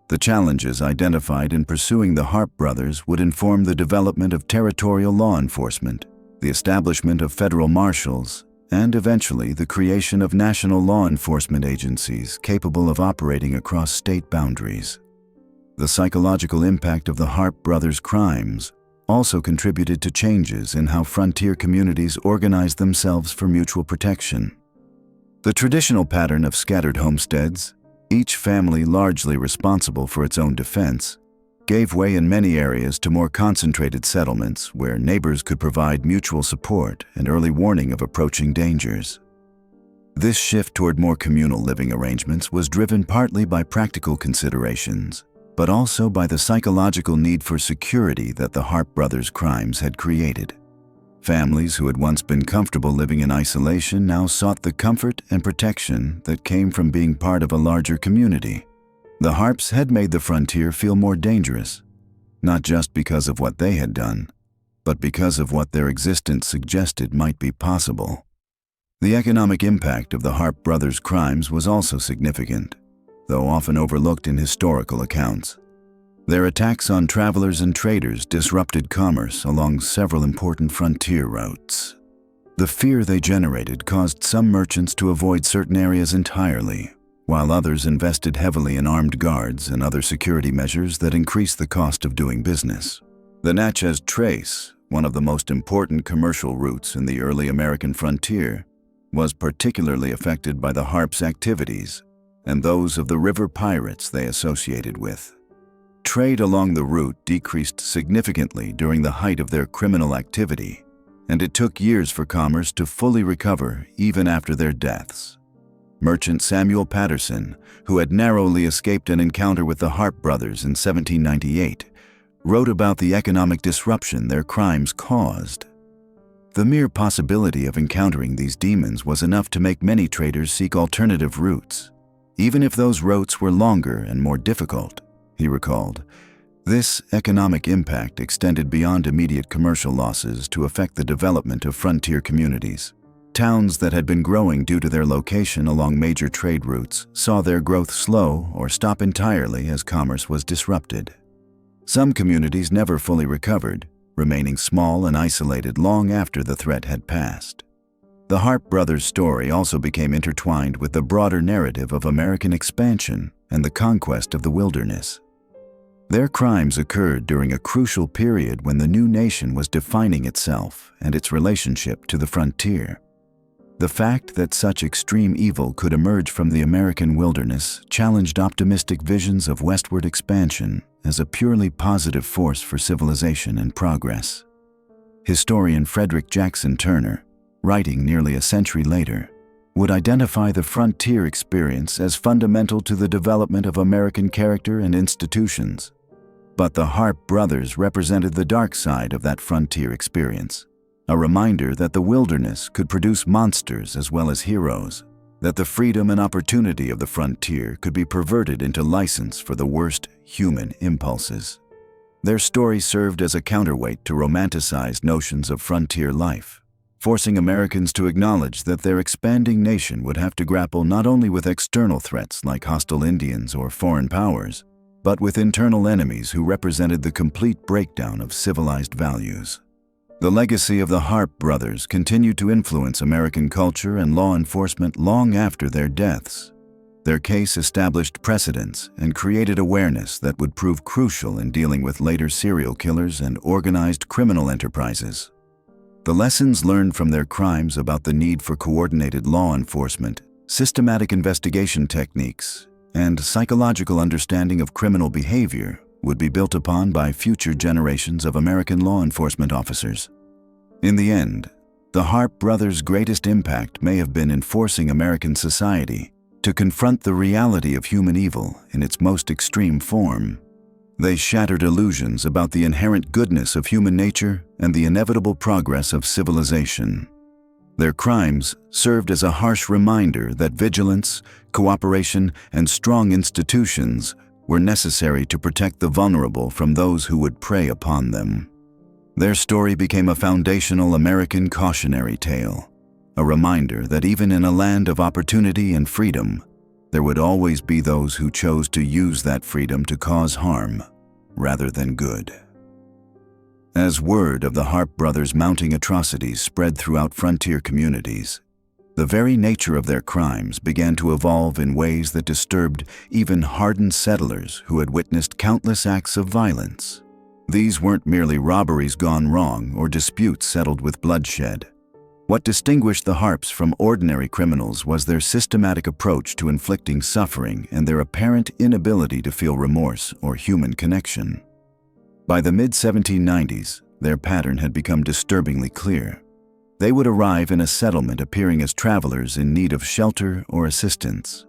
The challenges identified in pursuing the Harpe brothers would inform the development of territorial law enforcement, the establishment of federal marshals, and eventually the creation of national law enforcement agencies capable of operating across state boundaries. The psychological impact of the Harpe brothers' crimes also contributed to changes in how frontier communities organized themselves for mutual protection. The traditional pattern of scattered homesteads, each family largely responsible for its own defense, gave way in many areas to more concentrated settlements where neighbors could provide mutual support and early warning of approaching dangers. This shift toward more communal living arrangements was driven partly by practical considerations, but also by the psychological need for security that the Harpe brothers' crimes had created. Families who had once been comfortable living in isolation now sought the comfort and protection that came from being part of a larger community. The Harpes had made the frontier feel more dangerous, not just because of what they had done, but because of what their existence suggested might be possible. The economic impact of the Harpe brothers' crimes was also significant, though often overlooked in historical accounts. Their attacks on travelers and traders disrupted commerce along several important frontier routes. The fear they generated caused some merchants to avoid certain areas entirely, while others invested heavily in armed guards and other security measures that increased the cost of doing business. The Natchez Trace, one of the most important commercial routes in the early American frontier, was particularly affected by the Harpes' activities and those of the river pirates they associated with. Trade along the route decreased significantly during the height of their criminal activity, and it took years for commerce to fully recover even after their deaths. Merchant Samuel Patterson, who had narrowly escaped an encounter with the Harpe brothers in 1798, wrote about the economic disruption their crimes caused. The mere possibility of encountering these demons was enough to make many traders seek alternative routes, even if those routes were longer and more difficult, he recalled. This economic impact extended beyond immediate commercial losses to affect the development of frontier communities. Towns that had been growing due to their location along major trade routes saw their growth slow or stop entirely as commerce was disrupted. Some communities never fully recovered, remaining small and isolated long after the threat had passed. The Harpe brothers' story also became intertwined with the broader narrative of American expansion and the conquest of the wilderness. Their crimes occurred during a crucial period when the new nation was defining itself and its relationship to the frontier. The fact that such extreme evil could emerge from the American wilderness challenged optimistic visions of westward expansion as a purely positive force for civilization and progress. Historian Frederick Jackson Turner, writing nearly a century later, would identify the frontier experience as fundamental to the development of American character and institutions. But the Harpe brothers represented the dark side of that frontier experience, a reminder that the wilderness could produce monsters as well as heroes, that the freedom and opportunity of the frontier could be perverted into license for the worst human impulses. Their story served as a counterweight to romanticized notions of frontier life, forcing Americans to acknowledge that their expanding nation would have to grapple not only with external threats like hostile Indians or foreign powers, but with internal enemies who represented the complete breakdown of civilized values. The legacy of the Harpe brothers continued to influence American culture and law enforcement long after their deaths. Their case established precedents and created awareness that would prove crucial in dealing with later serial killers and organized criminal enterprises. The lessons learned from their crimes about the need for coordinated law enforcement, systematic investigation techniques, and psychological understanding of criminal behavior would be built upon by future generations of American law enforcement officers. In the end, the Harpe brothers' greatest impact may have been in forcing American society to confront the reality of human evil in its most extreme form. They shattered illusions about the inherent goodness of human nature and the inevitable progress of civilization. Their crimes served as a harsh reminder that vigilance, cooperation, and strong institutions were necessary to protect the vulnerable from those who would prey upon them. Their story became a foundational American cautionary tale, a reminder that even in a land of opportunity and freedom, there would always be those who chose to use that freedom to cause harm rather than good. As word of the Harpe brothers' mounting atrocities spread throughout frontier communities, the very nature of their crimes began to evolve in ways that disturbed even hardened settlers who had witnessed countless acts of violence. These weren't merely robberies gone wrong or disputes settled with bloodshed. What distinguished the Harpes from ordinary criminals was their systematic approach to inflicting suffering and their apparent inability to feel remorse or human connection. By the mid-1790s, their pattern had become disturbingly clear. They would arrive in a settlement appearing as travelers in need of shelter or assistance.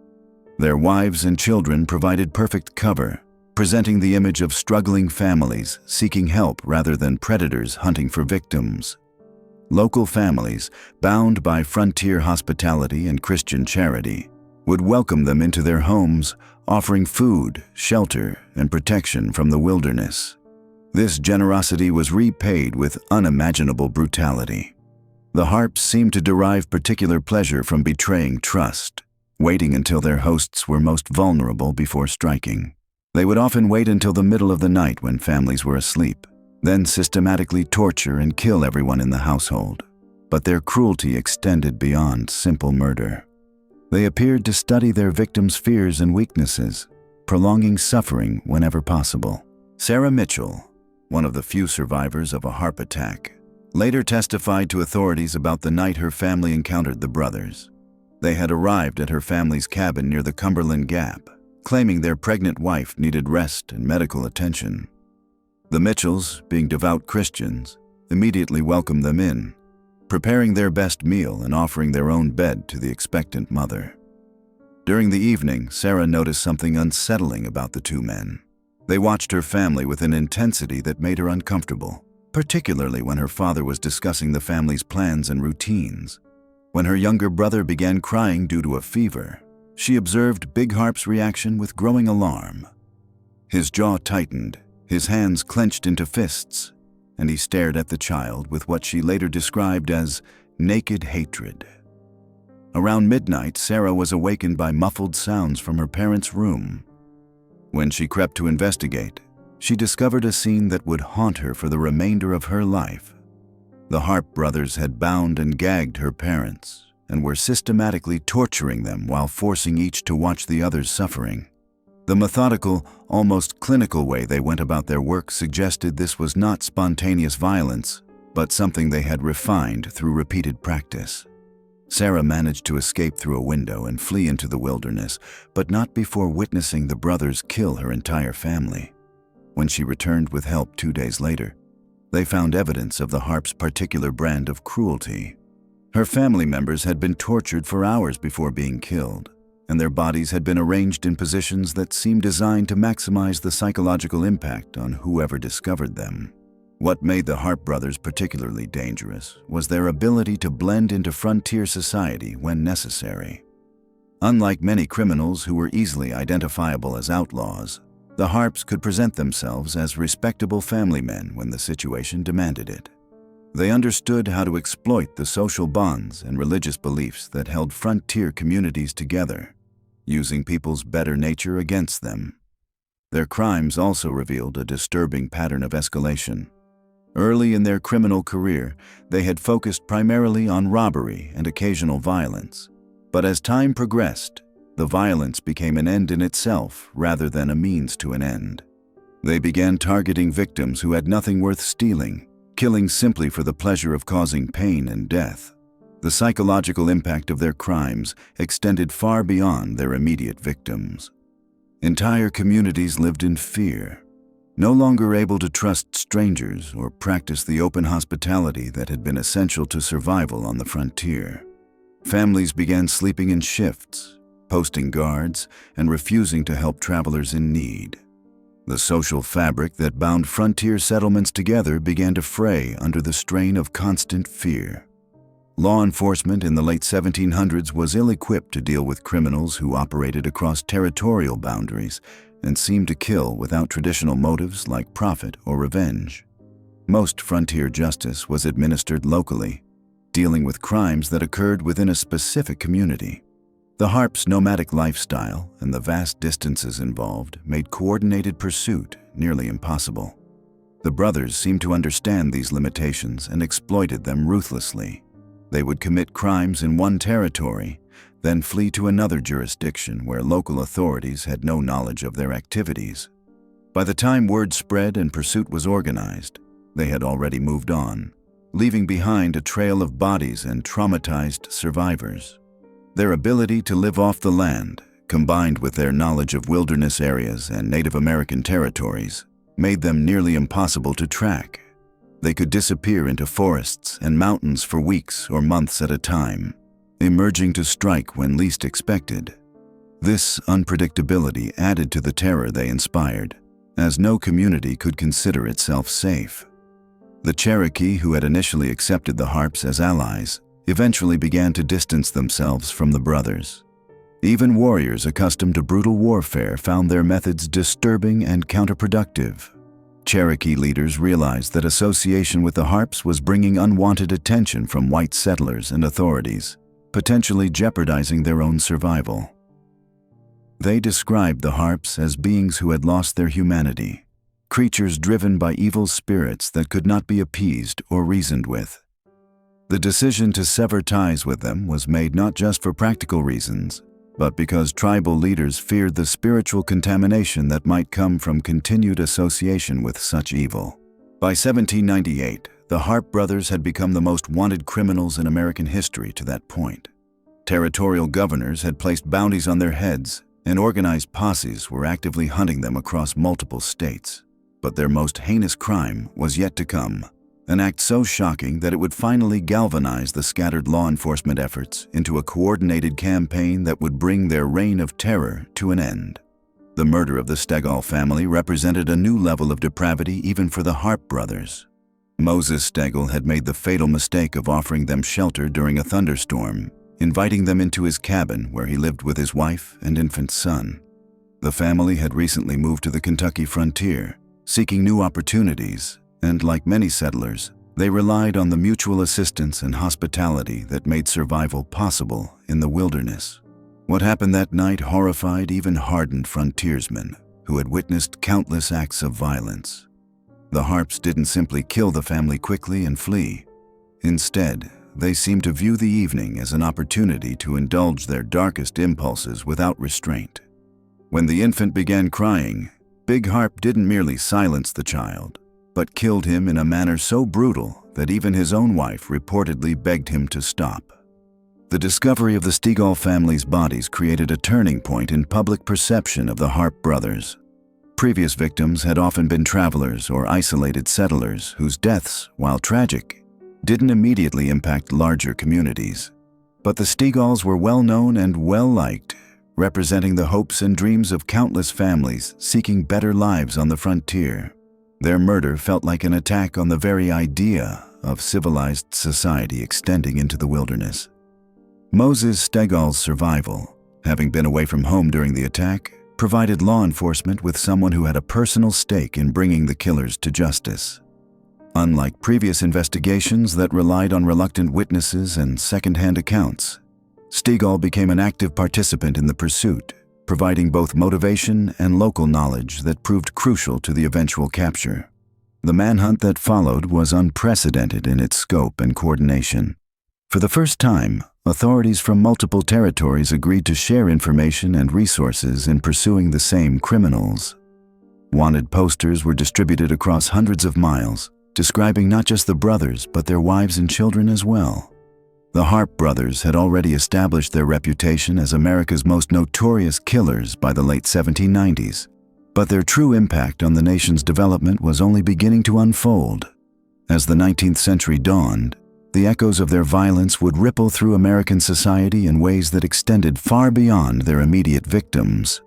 Their wives and children provided perfect cover, presenting the image of struggling families seeking help rather than predators hunting for victims. Local families, bound by frontier hospitality and Christian charity, would welcome them into their homes, offering food, shelter, and protection from the wilderness. This generosity was repaid with unimaginable brutality. The Harpes seemed to derive particular pleasure from betraying trust, waiting until their hosts were most vulnerable before striking. They would often wait until the middle of the night when families were asleep, then systematically torture and kill everyone in the household. But their cruelty extended beyond simple murder. They appeared to study their victims' fears and weaknesses, prolonging suffering whenever possible. Sarah Mitchell, one of the few survivors of a Harpe attack, later testified to authorities about the night her family encountered the brothers. They had arrived at her family's cabin near the Cumberland Gap, claiming their pregnant wife needed rest and medical attention. The Mitchells, being devout Christians, immediately welcomed them in, preparing their best meal and offering their own bed to the expectant mother. During the evening, Sarah noticed something unsettling about the two men. They watched her family with an intensity that made her uncomfortable, particularly when her father was discussing the family's plans and routines. When her younger brother began crying due to a fever, she observed Big Harpe's reaction with growing alarm. His jaw tightened, his hands clenched into fists, and he stared at the child with what she later described as naked hatred. Around midnight, Sarah was awakened by muffled sounds from her parents' room. When she crept to investigate, she discovered a scene that would haunt her for the remainder of her life. The Harpe brothers had bound and gagged her parents and were systematically torturing them while forcing each to watch the other's suffering. The methodical, almost clinical way they went about their work suggested this was not spontaneous violence, but something they had refined through repeated practice. Sarah managed to escape through a window and flee into the wilderness, but not before witnessing the brothers kill her entire family. When she returned with help 2 days later, they found evidence of the Harpe's particular brand of cruelty. Her family members had been tortured for hours before being killed, and their bodies had been arranged in positions that seemed designed to maximize the psychological impact on whoever discovered them. What made the Harpe brothers particularly dangerous was their ability to blend into frontier society when necessary. Unlike many criminals who were easily identifiable as outlaws, the Harpes could present themselves as respectable family men when the situation demanded it. They understood how to exploit the social bonds and religious beliefs that held frontier communities together, using people's better nature against them. Their crimes also revealed a disturbing pattern of escalation. Early in their criminal career, they had focused primarily on robbery and occasional violence. But as time progressed, the violence became an end in itself rather than a means to an end. They began targeting victims who had nothing worth stealing, killing simply for the pleasure of causing pain and death. The psychological impact of their crimes extended far beyond their immediate victims. Entire communities lived in fear, no longer able to trust strangers or practice the open hospitality that had been essential to survival on the frontier. Families began sleeping in shifts, posting guards, and refusing to help travelers in need. The social fabric that bound frontier settlements together began to fray under the strain of constant fear. Law enforcement in the late 1700s was ill-equipped to deal with criminals who operated across territorial boundaries and seemed to kill without traditional motives like profit or revenge. Most frontier justice was administered locally, dealing with crimes that occurred within a specific community. The Harpe's nomadic lifestyle and the vast distances involved made coordinated pursuit nearly impossible. The brothers seemed to understand these limitations and exploited them ruthlessly. They would commit crimes in one territory, then flee to another jurisdiction where local authorities had no knowledge of their activities. By the time word spread and pursuit was organized, they had already moved on, leaving behind a trail of bodies and traumatized survivors. Their ability to live off the land, combined with their knowledge of wilderness areas and Native American territories, made them nearly impossible to track. They could disappear into forests and mountains for weeks or months at a time, emerging to strike when least expected. This unpredictability added to the terror they inspired, as no community could consider itself safe. The Cherokee, who had initially accepted the Harpes as allies, eventually began to distance themselves from the brothers. Even warriors accustomed to brutal warfare found their methods disturbing and counterproductive. Cherokee leaders realized that association with the Harpes was bringing unwanted attention from white settlers and authorities, potentially jeopardizing their own survival. They described the Harpes as beings who had lost their humanity, creatures driven by evil spirits that could not be appeased or reasoned with. The decision to sever ties with them was made not just for practical reasons, but because tribal leaders feared the spiritual contamination that might come from continued association with such evil. By 1798, the Harpe brothers had become the most wanted criminals in American history to that point. Territorial governors had placed bounties on their heads, and organized posses were actively hunting them across multiple states. But their most heinous crime was yet to come, an act so shocking that it would finally galvanize the scattered law enforcement efforts into a coordinated campaign that would bring their reign of terror to an end. The murder of the Stegall family represented a new level of depravity even for the Harpe brothers. Moses Stegall had made the fatal mistake of offering them shelter during a thunderstorm, inviting them into his cabin where he lived with his wife and infant son. The family had recently moved to the Kentucky frontier, seeking new opportunities, and like many settlers, they relied on the mutual assistance and hospitality that made survival possible in the wilderness. What happened that night horrified even hardened frontiersmen. who had witnessed countless acts of violence. The Harpes didn't simply kill the family quickly and flee. Instead, they seemed to view the evening as an opportunity to indulge their darkest impulses without restraint. When the infant began crying, Big Harpe didn't merely silence the child, but killed him in a manner so brutal that even his own wife reportedly begged him to stop. The discovery of the Stegall family's bodies created a turning point in public perception of the Harpe brothers. Previous victims had often been travelers or isolated settlers whose deaths, while tragic, didn't immediately impact larger communities. But the Stegalls were well-known and well-liked, representing the hopes and dreams of countless families seeking better lives on the frontier. Their murder felt like an attack on the very idea of civilized society extending into the wilderness. Moses Stegall's survival, having been away from home during the attack, provided law enforcement with someone who had a personal stake in bringing the killers to justice. Unlike previous investigations that relied on reluctant witnesses and second-hand accounts, Stegall became an active participant in the pursuit, providing both motivation and local knowledge that proved crucial to the eventual capture. The manhunt that followed was unprecedented in its scope and coordination. For the first time, authorities from multiple territories agreed to share information and resources in pursuing the same criminals. Wanted posters were distributed across hundreds of miles, describing not just the brothers but their wives and children as well. The Harpe brothers had already established their reputation as America's most notorious killers by the late 1790s, but their true impact on the nation's development was only beginning to unfold. As the 19th century dawned, the echoes of their violence would ripple through American society in ways that extended far beyond their immediate victims.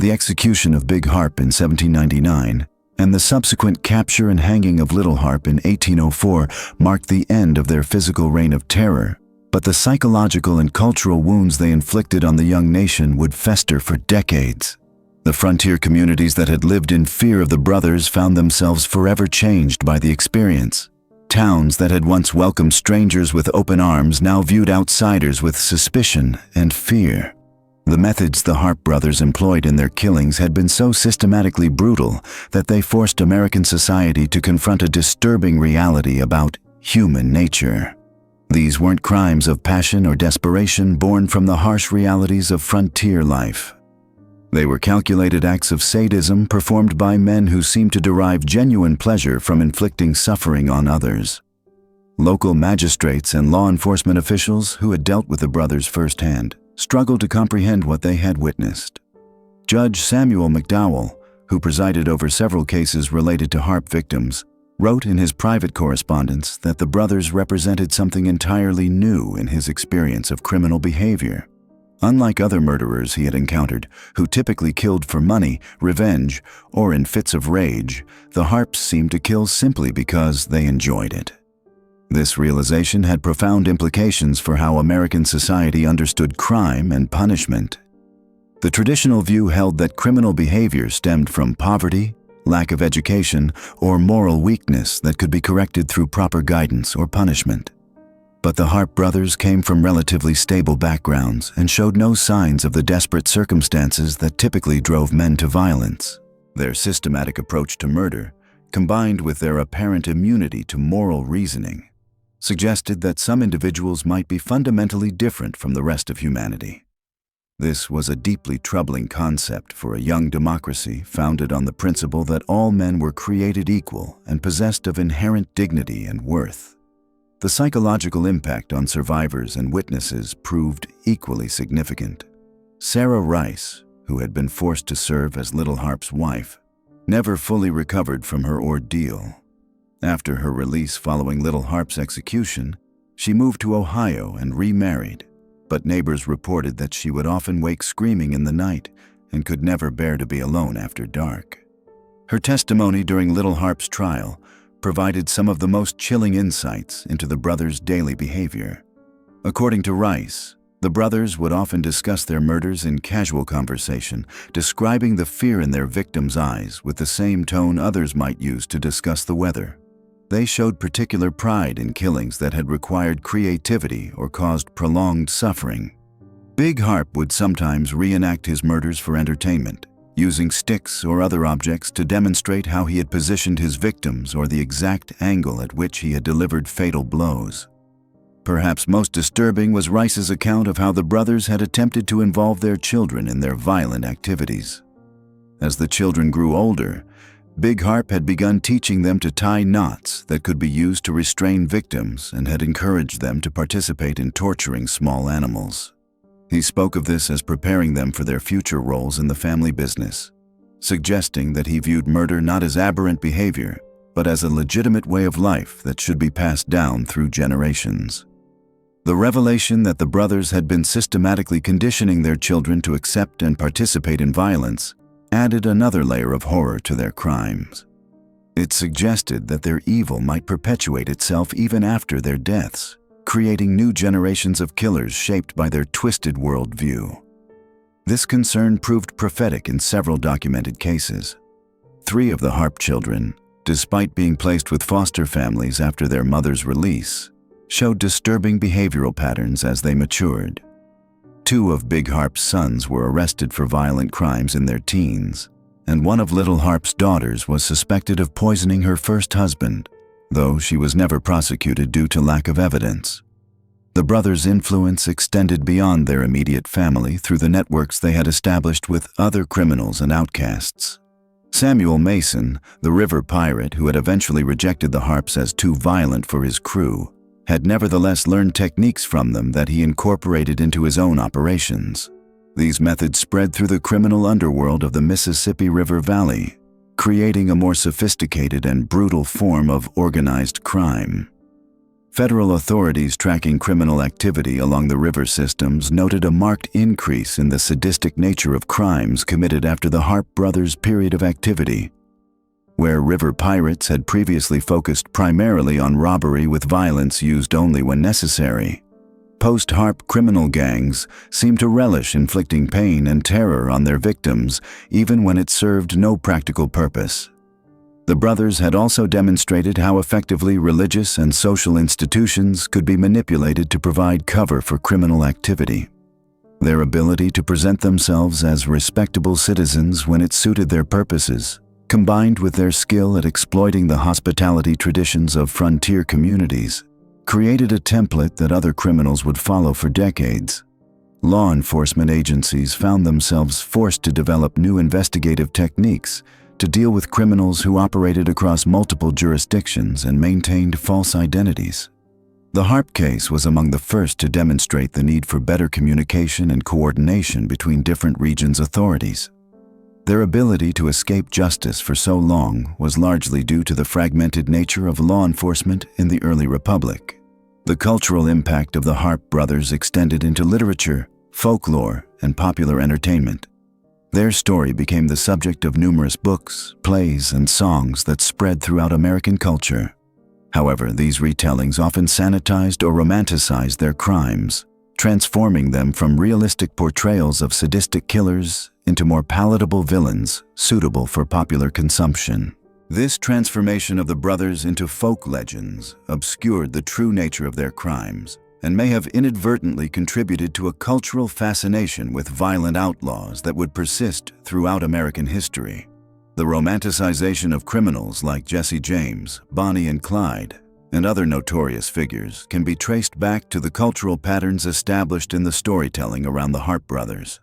The execution of Big Harpe in 1799 and the subsequent capture and hanging of Little Harpe in 1804 marked the end of their physical reign of terror, but the psychological and cultural wounds they inflicted on the young nation would fester for decades. The frontier communities that had lived in fear of the brothers found themselves forever changed by the experience. Towns that had once welcomed strangers with open arms now viewed outsiders with suspicion and fear. The methods the Harpe brothers employed in their killings had been so systematically brutal that they forced American society to confront a disturbing reality about human nature. These weren't crimes of passion or desperation born from the harsh realities of frontier life. They were calculated acts of sadism performed by men who seemed to derive genuine pleasure from inflicting suffering on others. Local magistrates and law enforcement officials who had dealt with the brothers firsthand struggled to comprehend what they had witnessed. Judge Samuel McDowell, who presided over several cases related to Harpe victims, wrote in his private correspondence that the brothers represented something entirely new in his experience of criminal behavior. Unlike other murderers he had encountered, who typically killed for money, revenge, or in fits of rage, the Harpes seemed to kill simply because they enjoyed it. This realization had profound implications for how American society understood crime and punishment. The traditional view held that criminal behavior stemmed from poverty, lack of education, or moral weakness that could be corrected through proper guidance or punishment. But the Harpe brothers came from relatively stable backgrounds and showed no signs of the desperate circumstances that typically drove men to violence. Their systematic approach to murder, combined with their apparent immunity to moral reasoning, suggested that some individuals might be fundamentally different from the rest of humanity. This was a deeply troubling concept for a young democracy founded on the principle that all men were created equal and possessed of inherent dignity and worth. The psychological impact on survivors and witnesses proved equally significant. Sarah Rice, who had been forced to serve as Little Harpe's wife, never fully recovered from her ordeal. After her release following Little Harpe's execution, she moved to Ohio and remarried, but neighbors reported that she would often wake screaming in the night and could never bear to be alone after dark. Her testimony during Little Harpe's trial provided some of the most chilling insights into the brothers' daily behavior. According to Rice, the brothers would often discuss their murders in casual conversation, describing the fear in their victims' eyes with the same tone others might use to discuss the weather. They showed particular pride in killings that had required creativity or caused prolonged suffering. Big Harpe would sometimes reenact his murders for entertainment, using sticks or other objects to demonstrate how he had positioned his victims or the exact angle at which he had delivered fatal blows. Perhaps most disturbing was Rice's account of how the brothers had attempted to involve their children in their violent activities. As the children grew older, Big Harpe had begun teaching them to tie knots that could be used to restrain victims and had encouraged them to participate in torturing small animals. He spoke of this as preparing them for their future roles in the family business, suggesting that he viewed murder not as aberrant behavior, but as a legitimate way of life that should be passed down through generations. The revelation that the brothers had been systematically conditioning their children to accept and participate in violence added another layer of horror to their crimes. It suggested that their evil might perpetuate itself even after their deaths, creating new generations of killers shaped by their twisted worldview. This concern proved prophetic in several documented cases. 3 of the Harpe children, despite being placed with foster families after their mother's release, showed disturbing behavioral patterns as they matured. 2 of Big Harpe's sons were arrested for violent crimes in their teens, and one of Little Harpe's daughters was suspected of poisoning her first husband, though she was never prosecuted due to lack of evidence. The brothers' influence extended beyond their immediate family through the networks they had established with other criminals and outcasts. Samuel Mason, the river pirate who had eventually rejected the Harpes as too violent for his crew, had nevertheless learned techniques from them that he incorporated into his own operations. These methods spread through the criminal underworld of the Mississippi River Valley, creating a more sophisticated and brutal form of organized crime. Federal authorities tracking criminal activity along the river systems noted a marked increase in the sadistic nature of crimes committed after the Harpe brothers' period of activity. Where river pirates had previously focused primarily on robbery with violence used only when necessary, post-Harpe criminal gangs seemed to relish inflicting pain and terror on their victims even when it served no practical purpose. The brothers had also demonstrated how effectively religious and social institutions could be manipulated to provide cover for criminal activity. Their ability to present themselves as respectable citizens when it suited their purposes, combined with their skill at exploiting the hospitality traditions of frontier communities, created a template that other criminals would follow for decades. Law enforcement agencies found themselves forced to develop new investigative techniques to deal with criminals who operated across multiple jurisdictions and maintained false identities. The Harpe case was among the first to demonstrate the need for better communication and coordination between different regions' authorities. Their ability to escape justice for so long was largely due to the fragmented nature of law enforcement in the early republic. The cultural impact of the Harpe brothers extended into literature, folklore, and popular entertainment. Their story became the subject of numerous books, plays, and songs that spread throughout American culture. However, these retellings often sanitized or romanticized their crimes, transforming them from realistic portrayals of sadistic killers into more palatable villains suitable for popular consumption. This transformation of the brothers into folk legends obscured the true nature of their crimes and may have inadvertently contributed to a cultural fascination with violent outlaws that would persist throughout American history. The romanticization of criminals like Jesse James, Bonnie and Clyde, and other notorious figures can be traced back to the cultural patterns established in the storytelling around the Harpe brothers.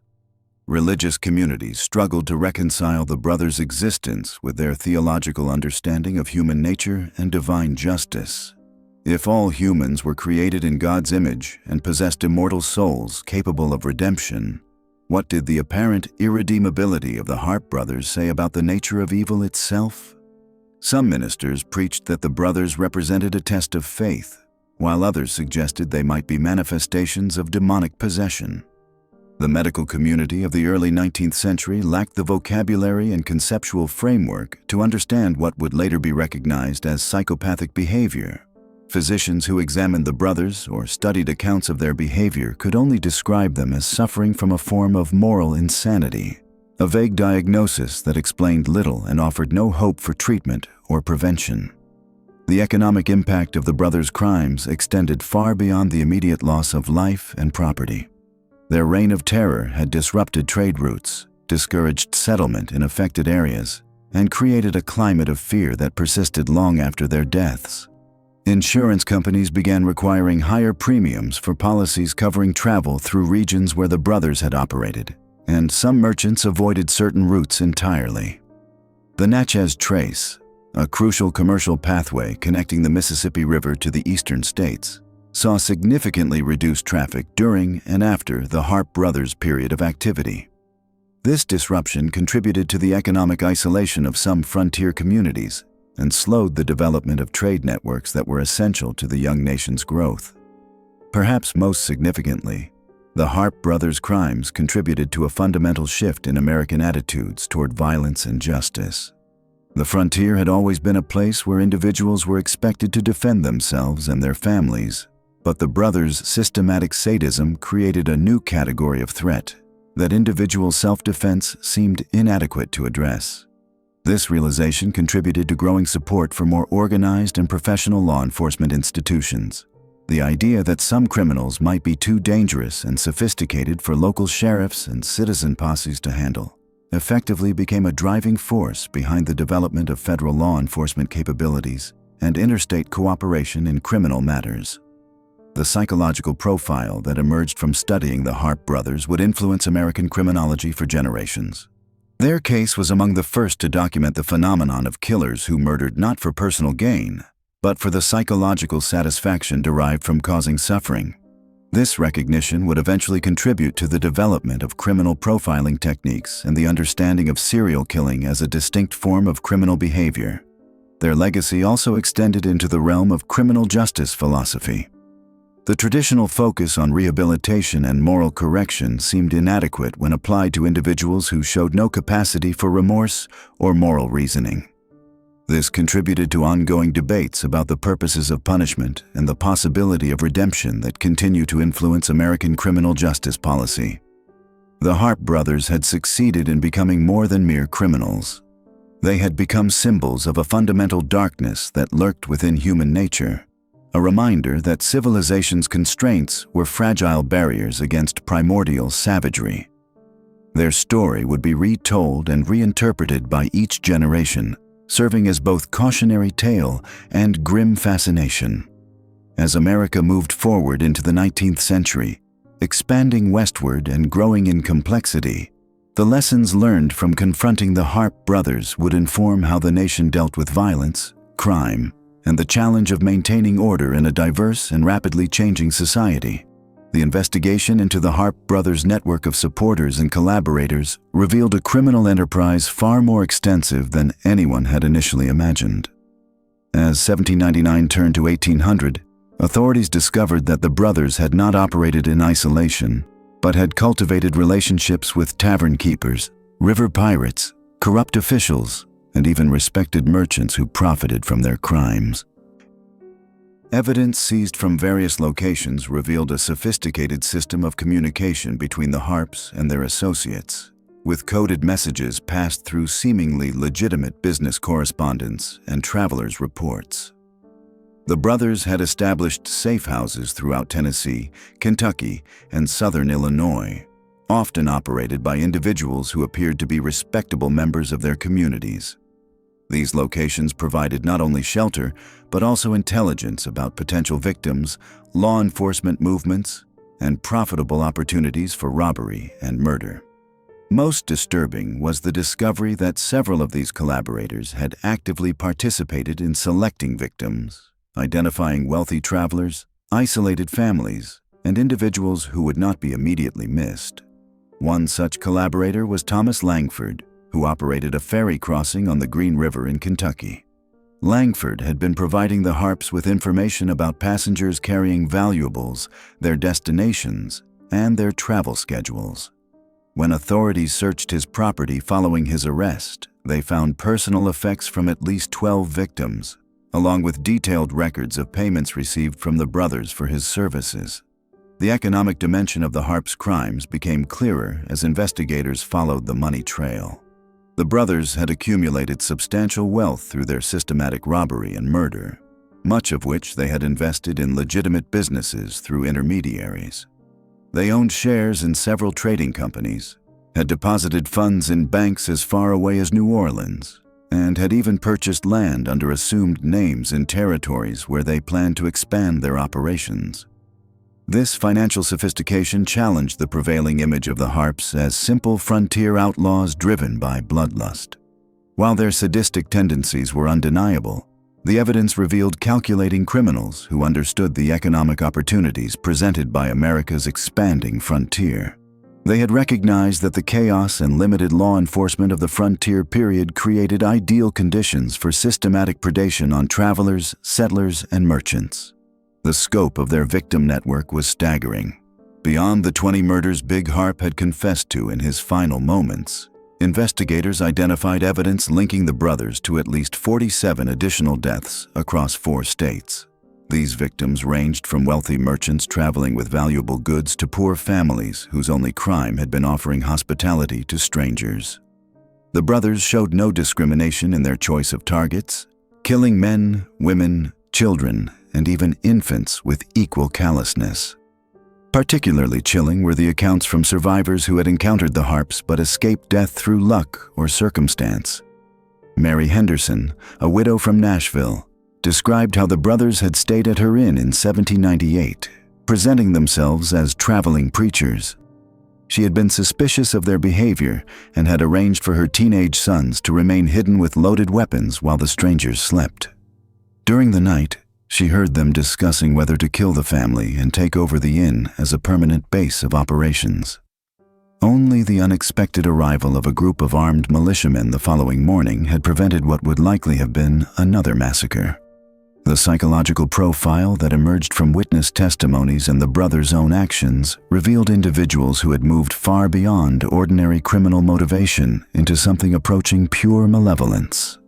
Religious communities struggled to reconcile the brothers' existence with their theological understanding of human nature and divine justice. If all humans were created in God's image and possessed immortal souls capable of redemption, what did the apparent irredeemability of the Harpe brothers say about the nature of evil itself? Some ministers preached that the brothers represented a test of faith, while others suggested they might be manifestations of demonic possession. The medical community of the early 19th century lacked the vocabulary and conceptual framework to understand what would later be recognized as psychopathic behavior. Physicians who examined the brothers or studied accounts of their behavior could only describe them as suffering from a form of moral insanity, a vague diagnosis that explained little and offered no hope for treatment or prevention. The economic impact of the brothers' crimes extended far beyond the immediate loss of life and property. Their reign of terror had disrupted trade routes, discouraged settlement in affected areas, and created a climate of fear that persisted long after their deaths. Insurance companies began requiring higher premiums for policies covering travel through regions where the brothers had operated, and some merchants avoided certain routes entirely. The Natchez Trace, a crucial commercial pathway connecting the Mississippi River to the eastern states, saw significantly reduced traffic during and after the Harpe brothers' period of activity. This disruption contributed to the economic isolation of some frontier communities and slowed the development of trade networks that were essential to the young nation's growth. Perhaps most significantly, the Harpe brothers' crimes contributed to a fundamental shift in American attitudes toward violence and justice. The frontier had always been a place where individuals were expected to defend themselves and their families, but the brothers' systematic sadism created a new category of threat that individual self-defense seemed inadequate to address. This realization contributed to growing support for more organized and professional law enforcement institutions. The idea that some criminals might be too dangerous and sophisticated for local sheriffs and citizen posses to handle effectively became a driving force behind the development of federal law enforcement capabilities and interstate cooperation in criminal matters. The psychological profile that emerged from studying the Harpe brothers would influence American criminology for generations. Their case was among the first to document the phenomenon of killers who murdered not for personal gain, but for the psychological satisfaction derived from causing suffering. This recognition would eventually contribute to the development of criminal profiling techniques and the understanding of serial killing as a distinct form of criminal behavior. Their legacy also extended into the realm of criminal justice philosophy. The traditional focus on rehabilitation and moral correction seemed inadequate when applied to individuals who showed no capacity for remorse or moral reasoning. This contributed to ongoing debates about the purposes of punishment and the possibility of redemption that continue to influence American criminal justice policy. The Harpe brothers had succeeded in becoming more than mere criminals. They had become symbols of a fundamental darkness that lurked within human nature, a reminder that civilization's constraints were fragile barriers against primordial savagery. Their story would be retold and reinterpreted by each generation, serving as both cautionary tale and grim fascination. As America moved forward into the 19th century, expanding westward and growing in complexity, the lessons learned from confronting the Harpe brothers would inform how the nation dealt with violence, crime, and the challenge of maintaining order in a diverse and rapidly changing society. The investigation into the Harpe brothers' network of supporters and collaborators revealed a criminal enterprise far more extensive than anyone had initially imagined. As 1799 turned to 1800, authorities discovered that the brothers had not operated in isolation, but had cultivated relationships with tavern keepers, river pirates, corrupt officials, and even respected merchants who profited from their crimes. Evidence seized from various locations revealed a sophisticated system of communication between the Harpes and their associates, with coded messages passed through seemingly legitimate business correspondence and travelers' reports. The brothers had established safe houses throughout Tennessee, Kentucky, and southern Illinois, often operated by individuals who appeared to be respectable members of their communities. These locations provided not only shelter, but also intelligence about potential victims, law enforcement movements, and profitable opportunities for robbery and murder. Most disturbing was the discovery that several of these collaborators had actively participated in selecting victims, identifying wealthy travelers, isolated families, and individuals who would not be immediately missed. One such collaborator was Thomas Langford, who operated a ferry crossing on the Green River in Kentucky. Langford had been providing the Harpes with information about passengers carrying valuables, their destinations, and their travel schedules. When authorities searched his property following his arrest, they found personal effects from at least 12 victims, along with detailed records of payments received from the brothers for his services. The economic dimension of the Harpes' crimes became clearer as investigators followed the money trail. The brothers had accumulated substantial wealth through their systematic robbery and murder, much of which they had invested in legitimate businesses through intermediaries. They owned shares in several trading companies, had deposited funds in banks as far away as New Orleans, and had even purchased land under assumed names in territories where they planned to expand their operations. This financial sophistication challenged the prevailing image of the Harpes as simple frontier outlaws driven by bloodlust. While their sadistic tendencies were undeniable, the evidence revealed calculating criminals who understood the economic opportunities presented by America's expanding frontier. They had recognized that the chaos and limited law enforcement of the frontier period created ideal conditions for systematic predation on travelers, settlers, and merchants. The scope of their victim network was staggering. Beyond the 20 murders Big Harpe had confessed to in his final moments, investigators identified evidence linking the brothers to at least 47 additional deaths across 4 states. These victims ranged from wealthy merchants traveling with valuable goods to poor families whose only crime had been offering hospitality to strangers. The brothers showed no discrimination in their choice of targets, killing men, women, children, and even infants with equal callousness. Particularly chilling were the accounts from survivors who had encountered the Harpes but escaped death through luck or circumstance. Mary Henderson, a widow from Nashville, described how the brothers had stayed at her inn in 1798, presenting themselves as traveling preachers. She had been suspicious of their behavior and had arranged for her teenage sons to remain hidden with loaded weapons while the strangers slept. During the night, she heard them discussing whether to kill the family and take over the inn as a permanent base of operations. Only the unexpected arrival of a group of armed militiamen the following morning had prevented what would likely have been another massacre. The psychological profile that emerged from witness testimonies and the brothers' own actions revealed individuals who had moved far beyond ordinary criminal motivation into something approaching pure malevolence.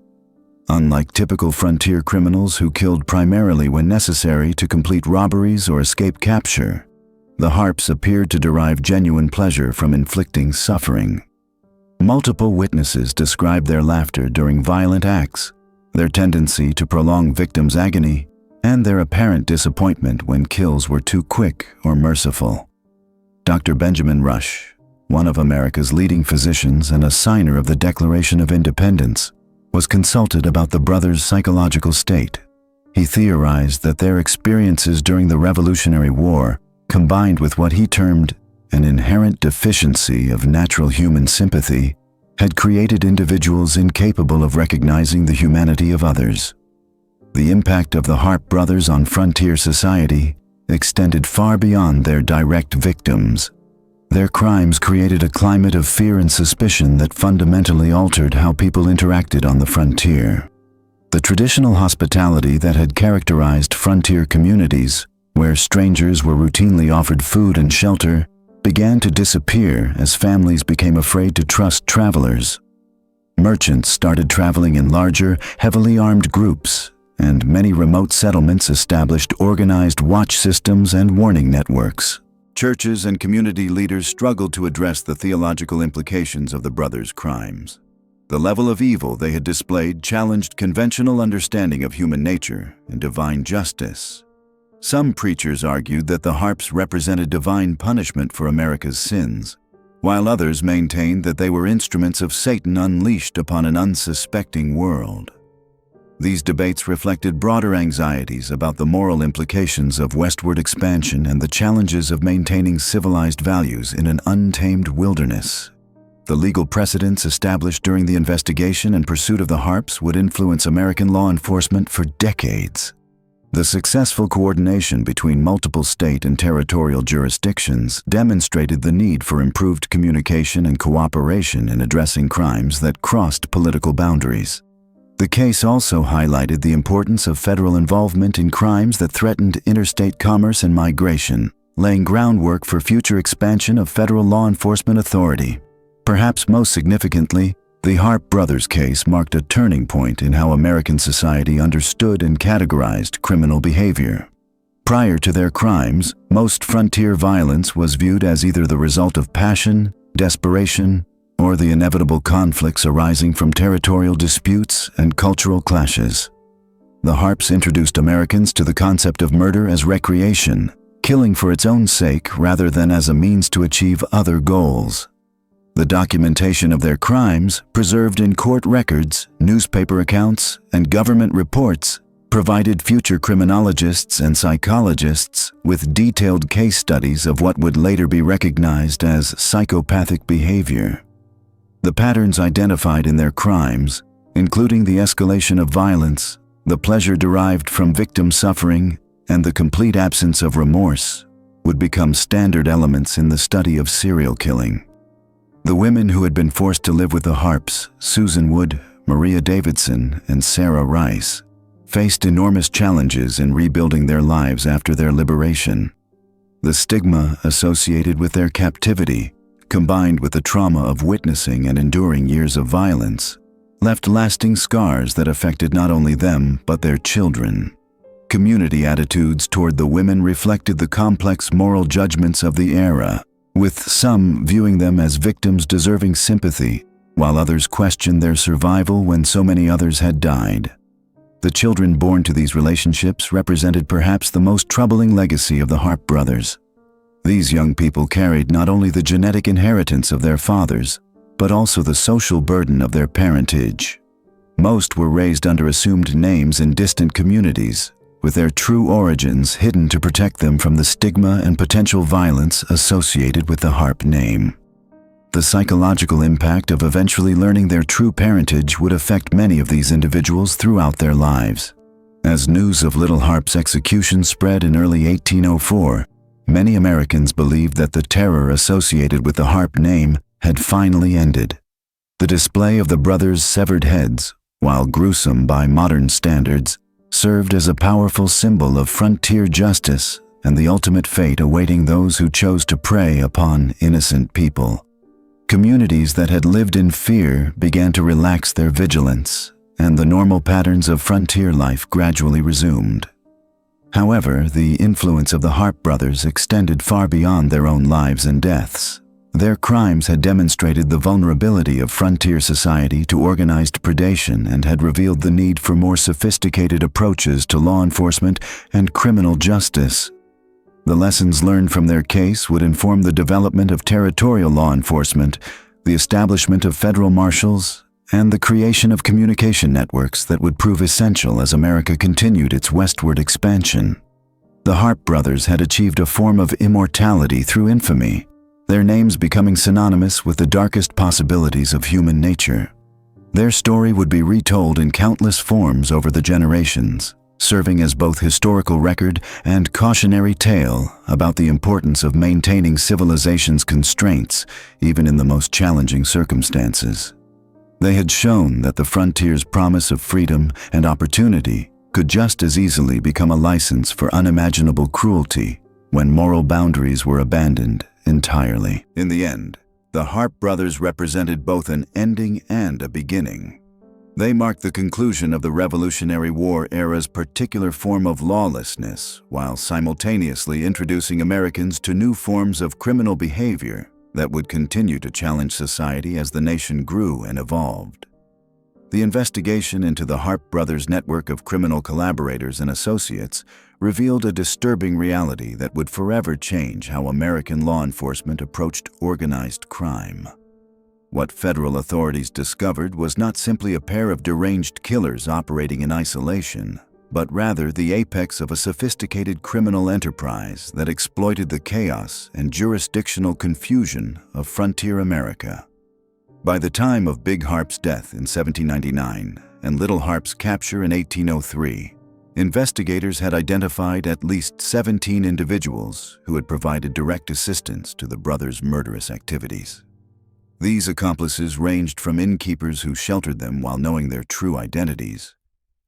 Unlike typical frontier criminals who killed primarily when necessary to complete robberies or escape capture, the Harpes appeared to derive genuine pleasure from inflicting suffering. Multiple witnesses described their laughter during violent acts, their tendency to prolong victims' agony, and their apparent disappointment when kills were too quick or merciful. Dr. Benjamin Rush, one of America's leading physicians and a signer of the Declaration of Independence, was consulted about the brothers' psychological state. He theorized that their experiences during the Revolutionary War, combined with what he termed an inherent deficiency of natural human sympathy, had created individuals incapable of recognizing the humanity of others. The impact of the Harpe brothers on frontier society extended far beyond their direct victims. Their crimes created a climate of fear and suspicion that fundamentally altered how people interacted on the frontier. The traditional hospitality that had characterized frontier communities, where strangers were routinely offered food and shelter, began to disappear as families became afraid to trust travelers. Merchants started traveling in larger, heavily armed groups, and many remote settlements established organized watch systems and warning networks. Churches and community leaders struggled to address the theological implications of the brothers' crimes. The level of evil they had displayed challenged conventional understanding of human nature and divine justice. Some preachers argued that the Harpes represented divine punishment for America's sins, while others maintained that they were instruments of Satan unleashed upon an unsuspecting world. These debates reflected broader anxieties about the moral implications of westward expansion and the challenges of maintaining civilized values in an untamed wilderness. The legal precedents established during the investigation and pursuit of the Harpes would influence American law enforcement for decades. The successful coordination between multiple state and territorial jurisdictions demonstrated the need for improved communication and cooperation in addressing crimes that crossed political boundaries. The case also highlighted the importance of federal involvement in crimes that threatened interstate commerce and migration, laying groundwork for future expansion of federal law enforcement authority. Perhaps most significantly, the Harpe brothers case marked a turning point in how American society understood and categorized criminal behavior. Prior to their crimes, most frontier violence was viewed as either the result of passion, desperation, or the inevitable conflicts arising from territorial disputes and cultural clashes. The Harpes introduced Americans to the concept of murder as recreation, killing for its own sake rather than as a means to achieve other goals. The documentation of their crimes, preserved in court records, newspaper accounts, and government reports, provided future criminologists and psychologists with detailed case studies of what would later be recognized as psychopathic behavior. The patterns identified in their crimes, including the escalation of violence, the pleasure derived from victim suffering, and the complete absence of remorse, would become standard elements in the study of serial killing. The women who had been forced to live with the Harpes, Susan Wood, Maria Davidson, and Sarah Rice, faced enormous challenges in rebuilding their lives after their liberation. The stigma associated with their captivity, combined with the trauma of witnessing and enduring years of violence, left lasting scars that affected not only them but their children. Community attitudes toward the women reflected the complex moral judgments of the era, with some viewing them as victims deserving sympathy, while others questioned their survival when so many others had died. The children born to these relationships represented perhaps the most troubling legacy of the Harpe brothers. These young people carried not only the genetic inheritance of their fathers, but also the social burden of their parentage. Most were raised under assumed names in distant communities, with their true origins hidden to protect them from the stigma and potential violence associated with the Harpe name. The psychological impact of eventually learning their true parentage would affect many of these individuals throughout their lives. As news of little Harpe's execution spread in early 1804, many Americans believed that the terror associated with the Harpe name had finally ended. The display of the brothers' severed heads, while gruesome by modern standards, served as a powerful symbol of frontier justice and the ultimate fate awaiting those who chose to prey upon innocent people. Communities that had lived in fear began to relax their vigilance, and the normal patterns of frontier life gradually resumed. However, the influence of the Harpe brothers extended far beyond their own lives and deaths. Their crimes had demonstrated the vulnerability of frontier society to organized predation and had revealed the need for more sophisticated approaches to law enforcement and criminal justice. The lessons learned from their case would inform the development of territorial law enforcement, the establishment of federal marshals, and the creation of communication networks that would prove essential as America continued its westward expansion. The Harpe brothers had achieved a form of immortality through infamy, their names becoming synonymous with the darkest possibilities of human nature. Their story would be retold in countless forms over the generations, serving as both historical record and cautionary tale about the importance of maintaining civilization's constraints, even in the most challenging circumstances. They had shown that the frontier's promise of freedom and opportunity could just as easily become a license for unimaginable cruelty when moral boundaries were abandoned entirely. In the end, the Harpe brothers represented both an ending and a beginning. They marked the conclusion of the Revolutionary War era's particular form of lawlessness, while simultaneously introducing Americans to new forms of criminal behavior that would continue to challenge society as the nation grew and evolved. The investigation into the Harpe brothers' network of criminal collaborators and associates revealed a disturbing reality that would forever change how American law enforcement approached organized crime. What federal authorities discovered was not simply a pair of deranged killers operating in isolation, but rather the apex of a sophisticated criminal enterprise that exploited the chaos and jurisdictional confusion of frontier America. By the time of Big Harpe's death in 1799 and Little Harpe's capture in 1803, investigators had identified at least 17 individuals who had provided direct assistance to the brothers' murderous activities. These accomplices ranged from innkeepers who sheltered them while knowing their true identities,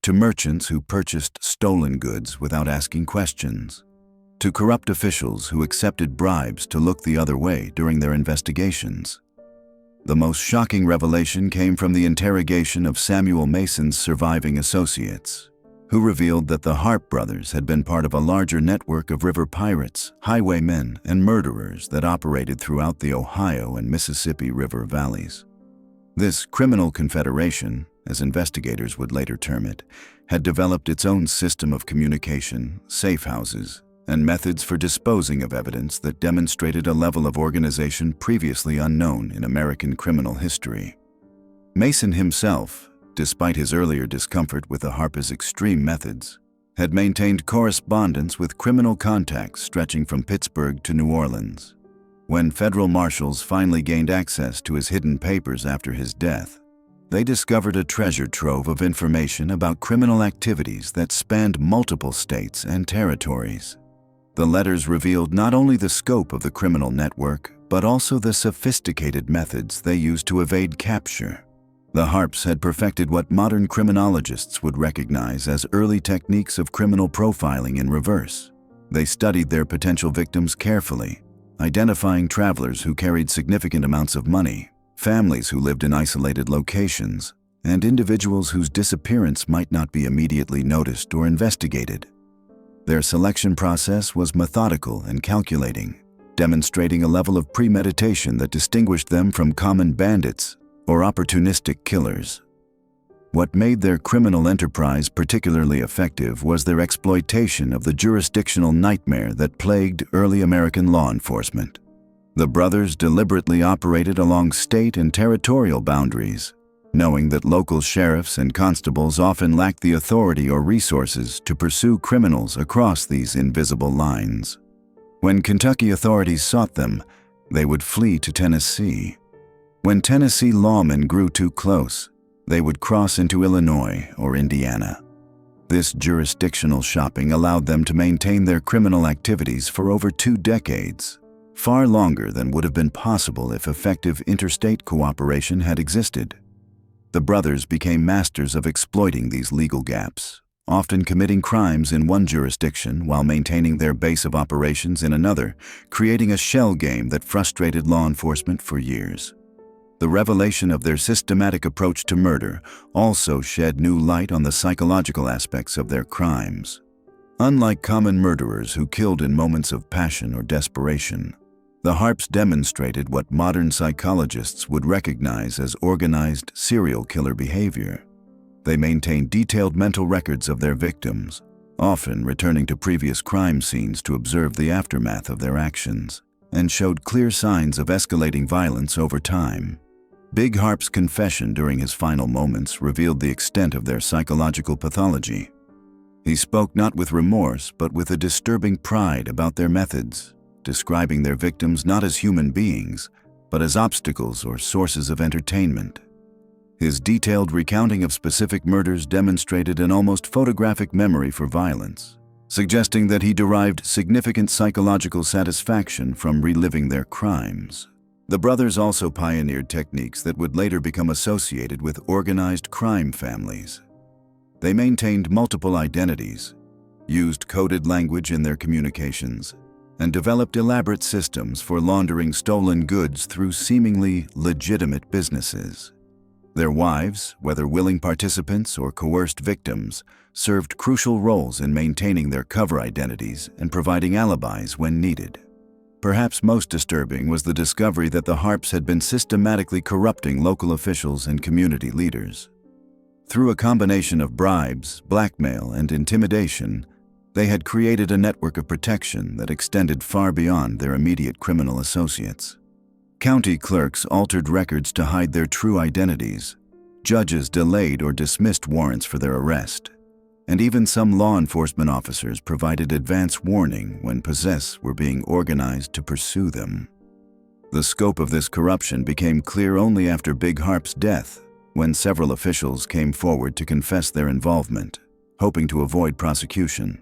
to merchants who purchased stolen goods without asking questions, to corrupt officials who accepted bribes to look the other way during their investigations. The most shocking revelation came from the interrogation of Samuel Mason's surviving associates, who revealed that the Harpe brothers had been part of a larger network of river pirates, highwaymen, and murderers that operated throughout the Ohio and Mississippi River valleys. This criminal confederation, as investigators would later term it, had developed its own system of communication, safe houses, and methods for disposing of evidence that demonstrated a level of organization previously unknown in American criminal history. Mason himself, despite his earlier discomfort with the Harpe's extreme methods, had maintained correspondence with criminal contacts stretching from Pittsburgh to New Orleans. When federal marshals finally gained access to his hidden papers after his death, they discovered a treasure trove of information about criminal activities that spanned multiple states and territories. The letters revealed not only the scope of the criminal network, but also the sophisticated methods they used to evade capture. The Harpes had perfected what modern criminologists would recognize as early techniques of criminal profiling in reverse. They studied their potential victims carefully, identifying travelers who carried significant amounts of money, families who lived in isolated locations, and individuals whose disappearance might not be immediately noticed or investigated. Their selection process was methodical and calculating, demonstrating a level of premeditation that distinguished them from common bandits or opportunistic killers. What made their criminal enterprise particularly effective was their exploitation of the jurisdictional nightmare that plagued early American law enforcement. The brothers deliberately operated along state and territorial boundaries, knowing that local sheriffs and constables often lacked the authority or resources to pursue criminals across these invisible lines. When Kentucky authorities sought them, they would flee to Tennessee. When Tennessee lawmen grew too close, they would cross into Illinois or Indiana. This jurisdictional shopping allowed them to maintain their criminal activities for over 2 decades, far longer than would have been possible if effective interstate cooperation had existed. The brothers became masters of exploiting these legal gaps, often committing crimes in one jurisdiction while maintaining their base of operations in another, creating a shell game that frustrated law enforcement for years. The revelation of their systematic approach to murder also shed new light on the psychological aspects of their crimes. Unlike common murderers who killed in moments of passion or desperation, the Harpes demonstrated what modern psychologists would recognize as organized serial killer behavior. They maintained detailed mental records of their victims, often returning to previous crime scenes to observe the aftermath of their actions, and showed clear signs of escalating violence over time. Big Harpe's confession during his final moments revealed the extent of their psychological pathology. He spoke not with remorse, but with a disturbing pride about their methods, describing their victims not as human beings, but as obstacles or sources of entertainment. His detailed recounting of specific murders demonstrated an almost photographic memory for violence, suggesting that he derived significant psychological satisfaction from reliving their crimes. The brothers also pioneered techniques that would later become associated with organized crime families. They maintained multiple identities, used coded language in their communications, and developed elaborate systems for laundering stolen goods through seemingly legitimate businesses. Their wives, whether willing participants or coerced victims, served crucial roles in maintaining their cover identities and providing alibis when needed. Perhaps most disturbing was the discovery that the Harpes had been systematically corrupting local officials and community leaders. Through a combination of bribes, blackmail, and intimidation, they had created a network of protection that extended far beyond their immediate criminal associates. County clerks altered records to hide their true identities. Judges delayed or dismissed warrants for their arrest. And even some law enforcement officers provided advance warning when possess were being organized to pursue them. The scope of this corruption became clear only after Big Harpe's death, when several officials came forward to confess their involvement, hoping to avoid prosecution.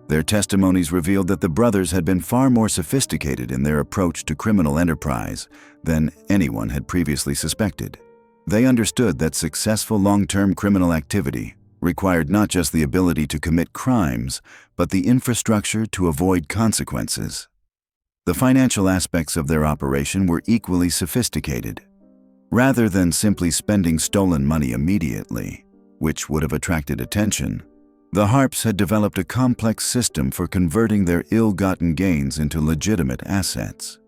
Their testimonies revealed that the brothers had been far more sophisticated in their approach to criminal enterprise than anyone had previously suspected. They understood that successful long-term criminal activity required not just the ability to commit crimes, but the infrastructure to avoid consequences. The financial aspects of their operation were equally sophisticated. Rather than simply spending stolen money immediately, which would have attracted attention, the Harpes had developed a complex system for converting their ill-gotten gains into legitimate assets.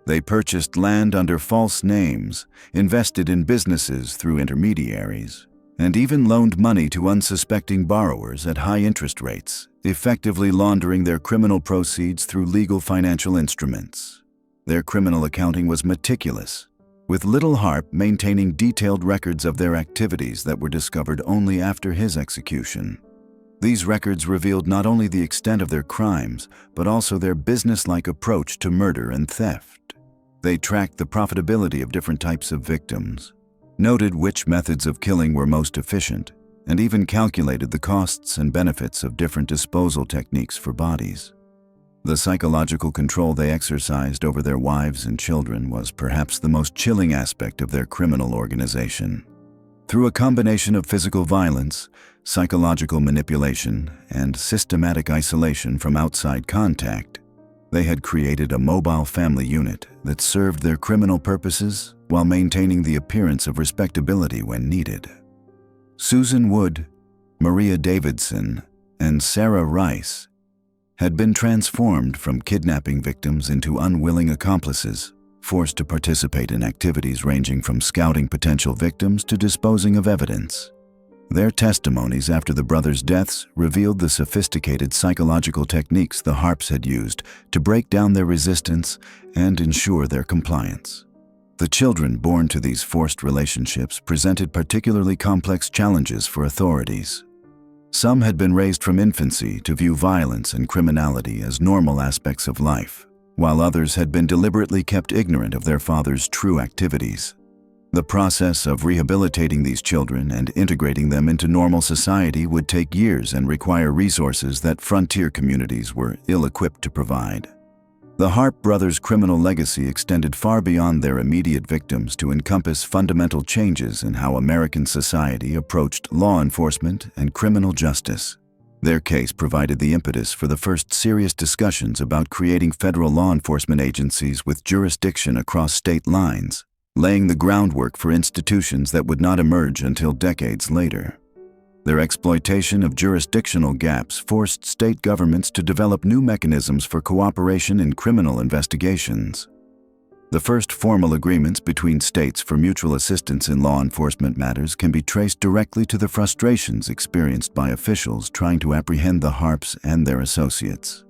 They purchased land under false names, invested in businesses through intermediaries, and even loaned money to unsuspecting borrowers at high interest rates, effectively laundering their criminal proceeds through legal financial instruments. Their criminal accounting was meticulous, with little Harpe maintaining detailed records of their activities that were discovered only after his execution. These records revealed not only the extent of their crimes, but also their business-like approach to murder and theft. They tracked the profitability of different types of victims, noted which methods of killing were most efficient, and even calculated the costs and benefits of different disposal techniques for bodies. The psychological control they exercised over their wives and children was perhaps the most chilling aspect of their criminal organization. Through a combination of physical violence, psychological manipulation, and systematic isolation from outside contact, they had created a mobile family unit that served their criminal purposes while maintaining the appearance of respectability when needed. Susan Wood, Maria Davidson, and Sarah Rice had been transformed from kidnapping victims into unwilling accomplices, forced to participate in activities ranging from scouting potential victims to disposing of evidence. Their testimonies after the brothers' deaths revealed the sophisticated psychological techniques the Harpes had used to break down their resistance and ensure their compliance. The children born to these forced relationships presented particularly complex challenges for authorities. Some had been raised from infancy to view violence and criminality as normal aspects of life, while others had been deliberately kept ignorant of their father's true activities. The process of rehabilitating these children and integrating them into normal society would take years and require resources that frontier communities were ill-equipped to provide. The Harpe brothers' criminal legacy extended far beyond their immediate victims to encompass fundamental changes in how American society approached law enforcement and criminal justice. Their case provided the impetus for the first serious discussions about creating federal law enforcement agencies with jurisdiction across state lines, laying the groundwork for institutions that would not emerge until decades later. Their exploitation of jurisdictional gaps forced state governments to develop new mechanisms for cooperation in criminal investigations. The first formal agreements between states for mutual assistance in law enforcement matters can be traced directly to the frustrations experienced by officials trying to apprehend the Harpes and their associates.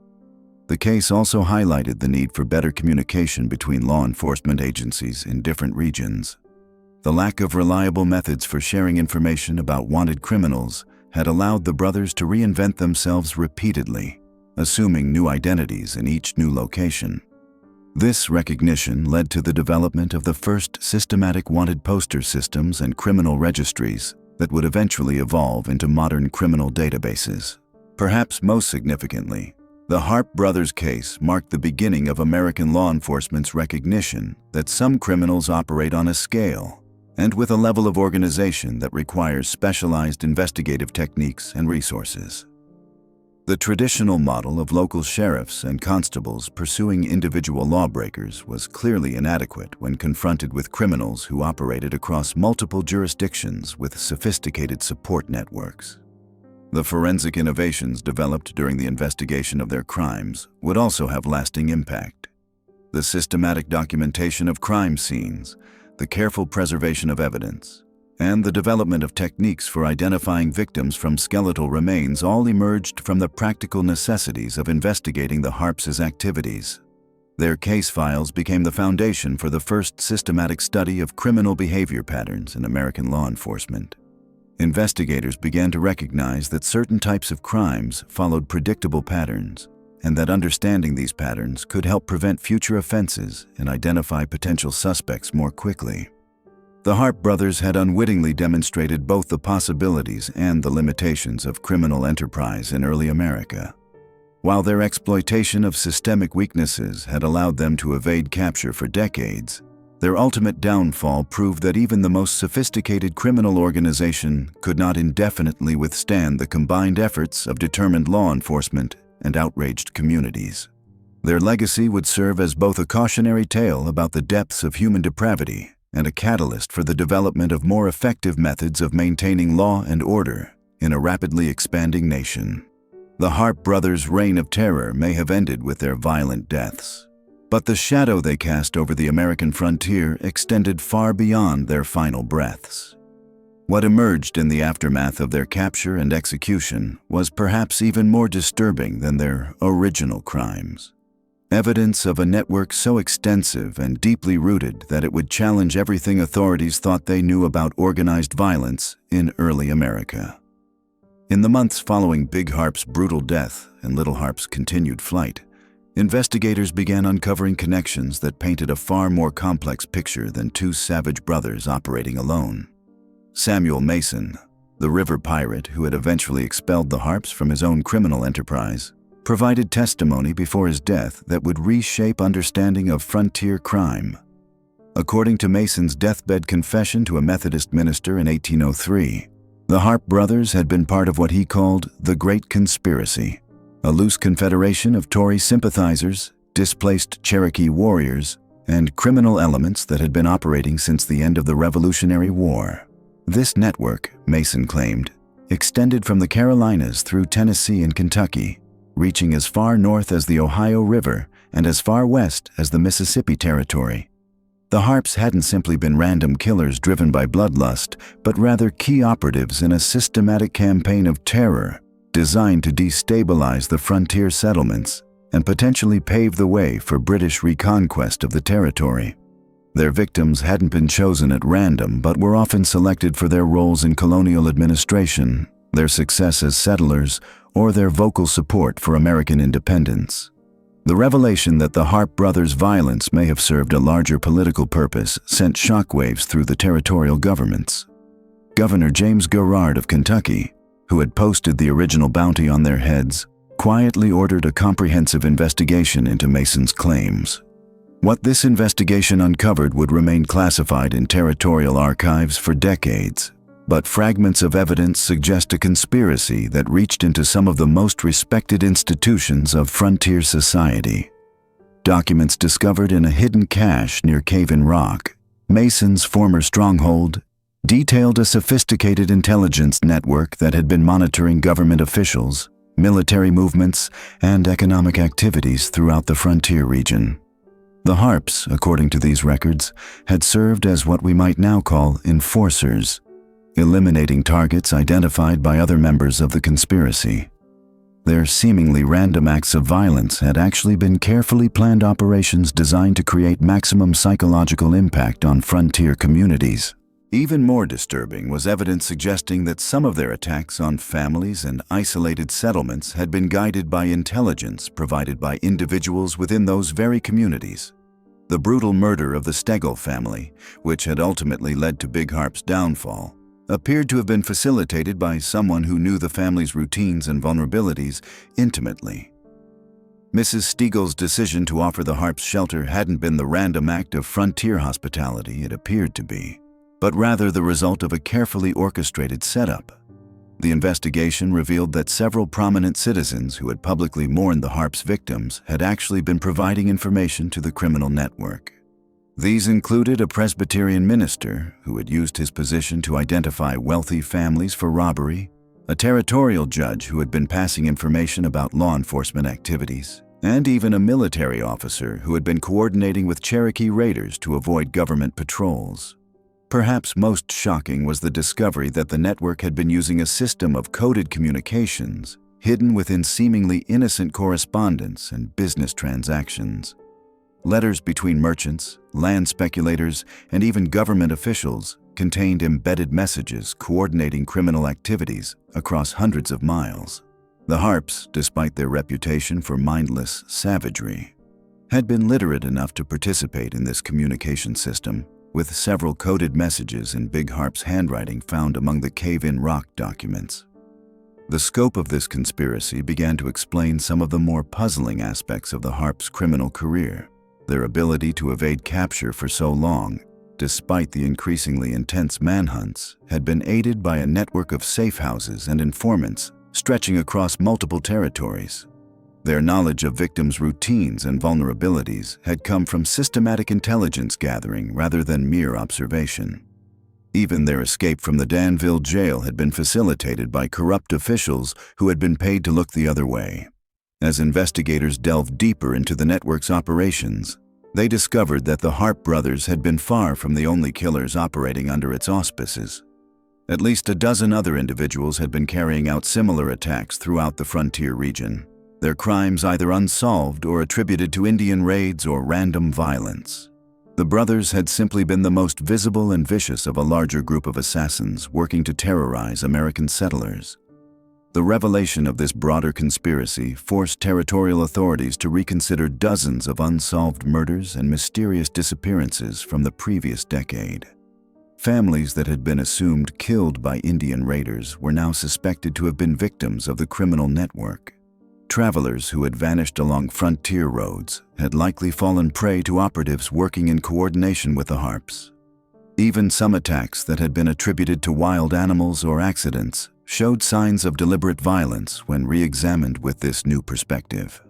The case also highlighted the need for better communication between law enforcement agencies in different regions. The lack of reliable methods for sharing information about wanted criminals had allowed the brothers to reinvent themselves repeatedly, assuming new identities in each new location. This recognition led to the development of the first systematic wanted poster systems and criminal registries that would eventually evolve into modern criminal databases. Perhaps most significantly, the Harpe brothers' case marked the beginning of American law enforcement's recognition that some criminals operate on a scale and with a level of organization that requires specialized investigative techniques and resources. The traditional model of local sheriffs and constables pursuing individual lawbreakers was clearly inadequate when confronted with criminals who operated across multiple jurisdictions with sophisticated support networks. The forensic innovations developed during the investigation of their crimes would also have lasting impact. The systematic documentation of crime scenes, the careful preservation of evidence, and the development of techniques for identifying victims from skeletal remains all emerged from the practical necessities of investigating the Harpes' activities. Their case files became the foundation for the first systematic study of criminal behavior patterns in American law enforcement. Investigators began to recognize that certain types of crimes followed predictable patterns, and that understanding these patterns could help prevent future offenses and identify potential suspects more quickly. The Harpe brothers had unwittingly demonstrated both the possibilities and the limitations of criminal enterprise in early America. While their exploitation of systemic weaknesses had allowed them to evade capture for decades, their ultimate downfall proved that even the most sophisticated criminal organization could not indefinitely withstand the combined efforts of determined law enforcement and outraged communities. Their legacy would serve as both a cautionary tale about the depths of human depravity and a catalyst for the development of more effective methods of maintaining law and order in a rapidly expanding nation. The Harpe brothers' reign of terror may have ended with their violent deaths, but the shadow they cast over the American frontier extended far beyond their final breaths. What emerged in the aftermath of their capture and execution was perhaps even more disturbing than their original crimes. Evidence of a network so extensive and deeply rooted that it would challenge everything authorities thought they knew about organized violence in early America. In the months following Big Harpe's brutal death and Little Harpe's continued flight, investigators began uncovering connections that painted a far more complex picture than two savage brothers operating alone. Samuel Mason, the river pirate who had eventually expelled the Harpes from his own criminal enterprise, provided testimony before his death that would reshape understanding of frontier crime. According to Mason's deathbed confession to a Methodist minister in 1803, the Harpe brothers had been part of what he called the Great Conspiracy, a loose confederation of Tory sympathizers, displaced Cherokee warriors, and criminal elements that had been operating since the end of the Revolutionary War. This network, Mason claimed, extended from the Carolinas through Tennessee and Kentucky, reaching as far north as the Ohio River and as far west as the Mississippi Territory. The Harpes hadn't simply been random killers driven by bloodlust, but rather key operatives in a systematic campaign of terror designed to destabilize the frontier settlements and potentially pave the way for British reconquest of the territory. Their victims hadn't been chosen at random, but were often selected for their roles in colonial administration, their success as settlers, or their vocal support for American independence. The revelation that the Harpe brothers' violence may have served a larger political purpose sent shockwaves through the territorial governments. Governor James Garrard of Kentucky, who had posted the original bounty on their heads, quietly ordered a comprehensive investigation into Mason's claims. What this investigation uncovered would remain classified in territorial archives for decades, but fragments of evidence suggest a conspiracy that reached into some of the most respected institutions of frontier society. Documents discovered in a hidden cache near Cave-in Rock, Mason's former stronghold, detailed a sophisticated intelligence network that had been monitoring government officials, military movements, and economic activities throughout the frontier region. The Harpes, according to these records, had served as what we might now call enforcers, eliminating targets identified by other members of the conspiracy. Their seemingly random acts of violence had actually been carefully planned operations designed to create maximum psychological impact on frontier communities. Even more disturbing was evidence suggesting that some of their attacks on families and isolated settlements had been guided by intelligence provided by individuals within those very communities. The brutal murder of the Stegall family, which had ultimately led to Big Harpe's downfall, appeared to have been facilitated by someone who knew the family's routines and vulnerabilities intimately. Mrs. Stegall's decision to offer the Harpes shelter hadn't been the random act of frontier hospitality it appeared to be, but rather the result of a carefully orchestrated setup. The investigation revealed that several prominent citizens who had publicly mourned the Harpes' victims had actually been providing information to the criminal network. These included a Presbyterian minister who had used his position to identify wealthy families for robbery, a territorial judge who had been passing information about law enforcement activities, and even a military officer who had been coordinating with Cherokee raiders to avoid government patrols. Perhaps most shocking was the discovery that the network had been using a system of coded communications hidden within seemingly innocent correspondence and business transactions. Letters between merchants, land speculators, and even government officials contained embedded messages coordinating criminal activities across hundreds of miles. The Harpes, despite their reputation for mindless savagery, had been literate enough to participate in this communication system, with several coded messages in Big Harpe's handwriting found among the Cave-in Rock documents. The scope of this conspiracy began to explain some of the more puzzling aspects of the Harpes' criminal career. Their ability to evade capture for so long, despite the increasingly intense manhunts, had been aided by a network of safe houses and informants stretching across multiple territories. Their knowledge of victims' routines and vulnerabilities had come from systematic intelligence gathering rather than mere observation. Even their escape from the Danville jail had been facilitated by corrupt officials who had been paid to look the other way. As investigators delved deeper into the network's operations, they discovered that the Harpe brothers had been far from the only killers operating under its auspices. At least a dozen other individuals had been carrying out similar attacks throughout the frontier region, their crimes either unsolved or attributed to Indian raids or random violence. The brothers had simply been the most visible and vicious of a larger group of assassins working to terrorize American settlers. The revelation of this broader conspiracy forced territorial authorities to reconsider dozens of unsolved murders and mysterious disappearances from the previous decade. Families that had been assumed killed by Indian raiders were now suspected to have been victims of the criminal network. Travelers who had vanished along frontier roads had likely fallen prey to operatives working in coordination with the Harpes. Even some attacks that had been attributed to wild animals or accidents showed signs of deliberate violence when re-examined with this new perspective.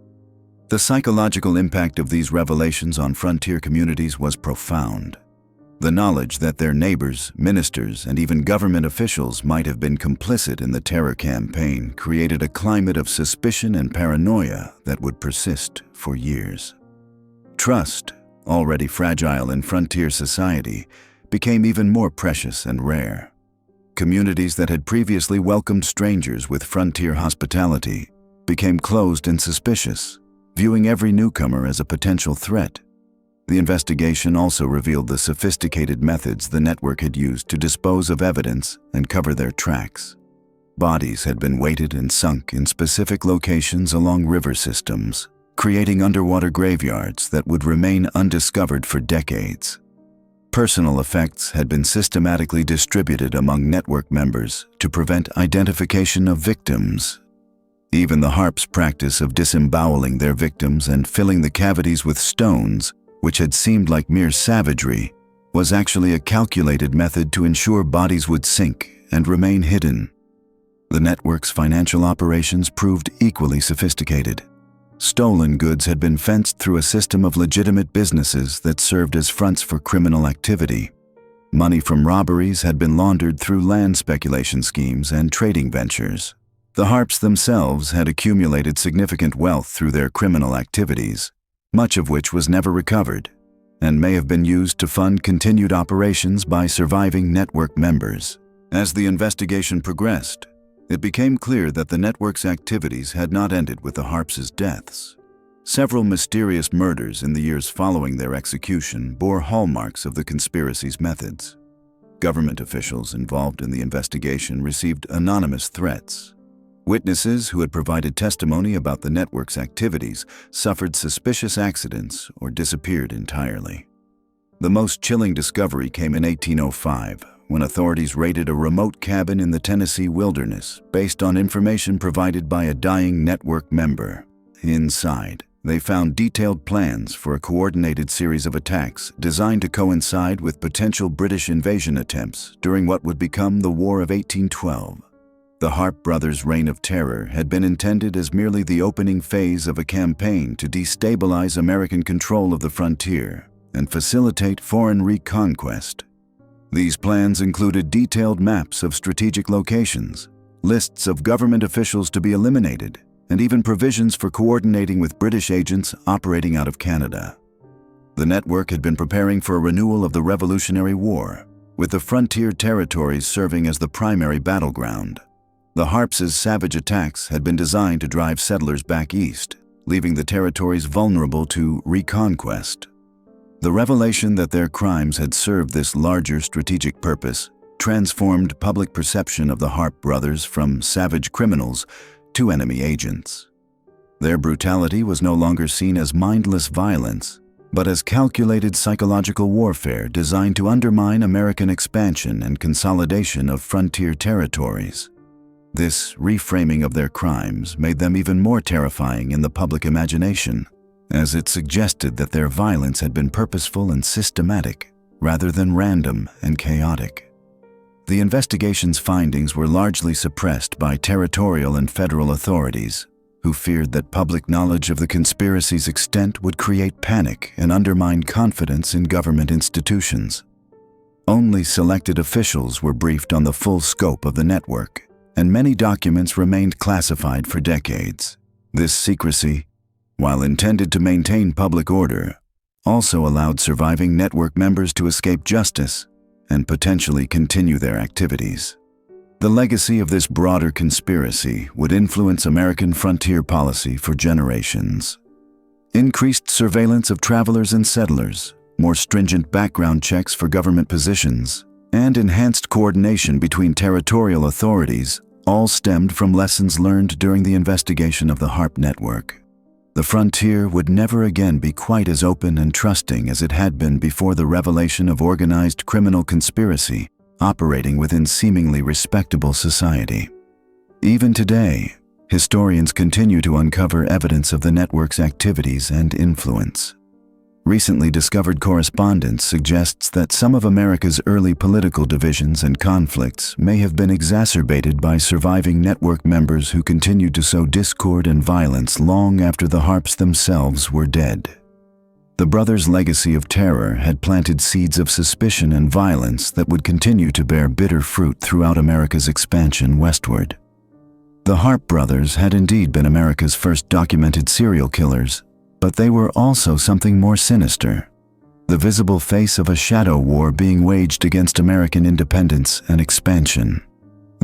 The psychological impact of these revelations on frontier communities was profound. The knowledge that their neighbors, ministers, and even government officials might have been complicit in the terror campaign created a climate of suspicion and paranoia that would persist for years. Trust, already fragile in frontier society, became even more precious and rare. Communities that had previously welcomed strangers with frontier hospitality became closed and suspicious, viewing every newcomer as a potential threat. The investigation also revealed the sophisticated methods the network had used to dispose of evidence and cover their tracks. Bodies had been weighted and sunk in specific locations along river systems, creating underwater graveyards that would remain undiscovered for decades. Personal effects had been systematically distributed among network members to prevent identification of victims. Even the Harpes' practice of disemboweling their victims and filling the cavities with stones, which had seemed like mere savagery, was actually a calculated method to ensure bodies would sink and remain hidden. The network's financial operations proved equally sophisticated. Stolen goods had been fenced through a system of legitimate businesses that served as fronts for criminal activity. Money from robberies had been laundered through land speculation schemes and trading ventures. The Harpes themselves had accumulated significant wealth through their criminal activities, much of which was never recovered, and may have been used to fund continued operations by surviving network members. As the investigation progressed, it became clear that the network's activities had not ended with the Harpes' deaths. Several mysterious murders in the years following their execution bore hallmarks of the conspiracy's methods. Government officials involved in the investigation received anonymous threats. Witnesses who had provided testimony about the network's activities suffered suspicious accidents or disappeared entirely. The most chilling discovery came in 1805, when authorities raided a remote cabin in the Tennessee wilderness based on information provided by a dying network member. Inside, they found detailed plans for a coordinated series of attacks designed to coincide with potential British invasion attempts during what would become the War of 1812. The Harpe brothers' reign of terror had been intended as merely the opening phase of a campaign to destabilize American control of the frontier and facilitate foreign reconquest. These plans included detailed maps of strategic locations, lists of government officials to be eliminated, and even provisions for coordinating with British agents operating out of Canada. The network had been preparing for a renewal of the Revolutionary War, with the frontier territories serving as the primary battleground. The Harpes' savage attacks had been designed to drive settlers back east, leaving the territories vulnerable to reconquest. The revelation that their crimes had served this larger strategic purpose transformed public perception of the Harpe brothers from savage criminals to enemy agents. Their brutality was no longer seen as mindless violence, but as calculated psychological warfare designed to undermine American expansion and consolidation of frontier territories. This reframing of their crimes made them even more terrifying in the public imagination, as it suggested that their violence had been purposeful and systematic, rather than random and chaotic. The investigation's findings were largely suppressed by territorial and federal authorities, who feared that public knowledge of the conspiracy's extent would create panic and undermine confidence in government institutions. Only selected officials were briefed on the full scope of the network, and many documents remained classified for decades. This secrecy, while intended to maintain public order, also allowed surviving network members to escape justice and potentially continue their activities. The legacy of this broader conspiracy would influence American frontier policy for generations. Increased surveillance of travelers and settlers, more stringent background checks for government positions, and enhanced coordination between territorial authorities all stemmed from lessons learned during the investigation of the Harpe network. The frontier would never again be quite as open and trusting as it had been before the revelation of organized criminal conspiracy operating within seemingly respectable society. Even today, historians continue to uncover evidence of the network's activities and influence. Recently discovered correspondence suggests that some of America's early political divisions and conflicts may have been exacerbated by surviving network members who continued to sow discord and violence long after the Harpes themselves were dead. The brothers' legacy of terror had planted seeds of suspicion and violence that would continue to bear bitter fruit throughout America's expansion westward. The Harpe brothers had indeed been America's first documented serial killers, but they were also something more sinister, the visible face of a shadow war being waged against American independence and expansion.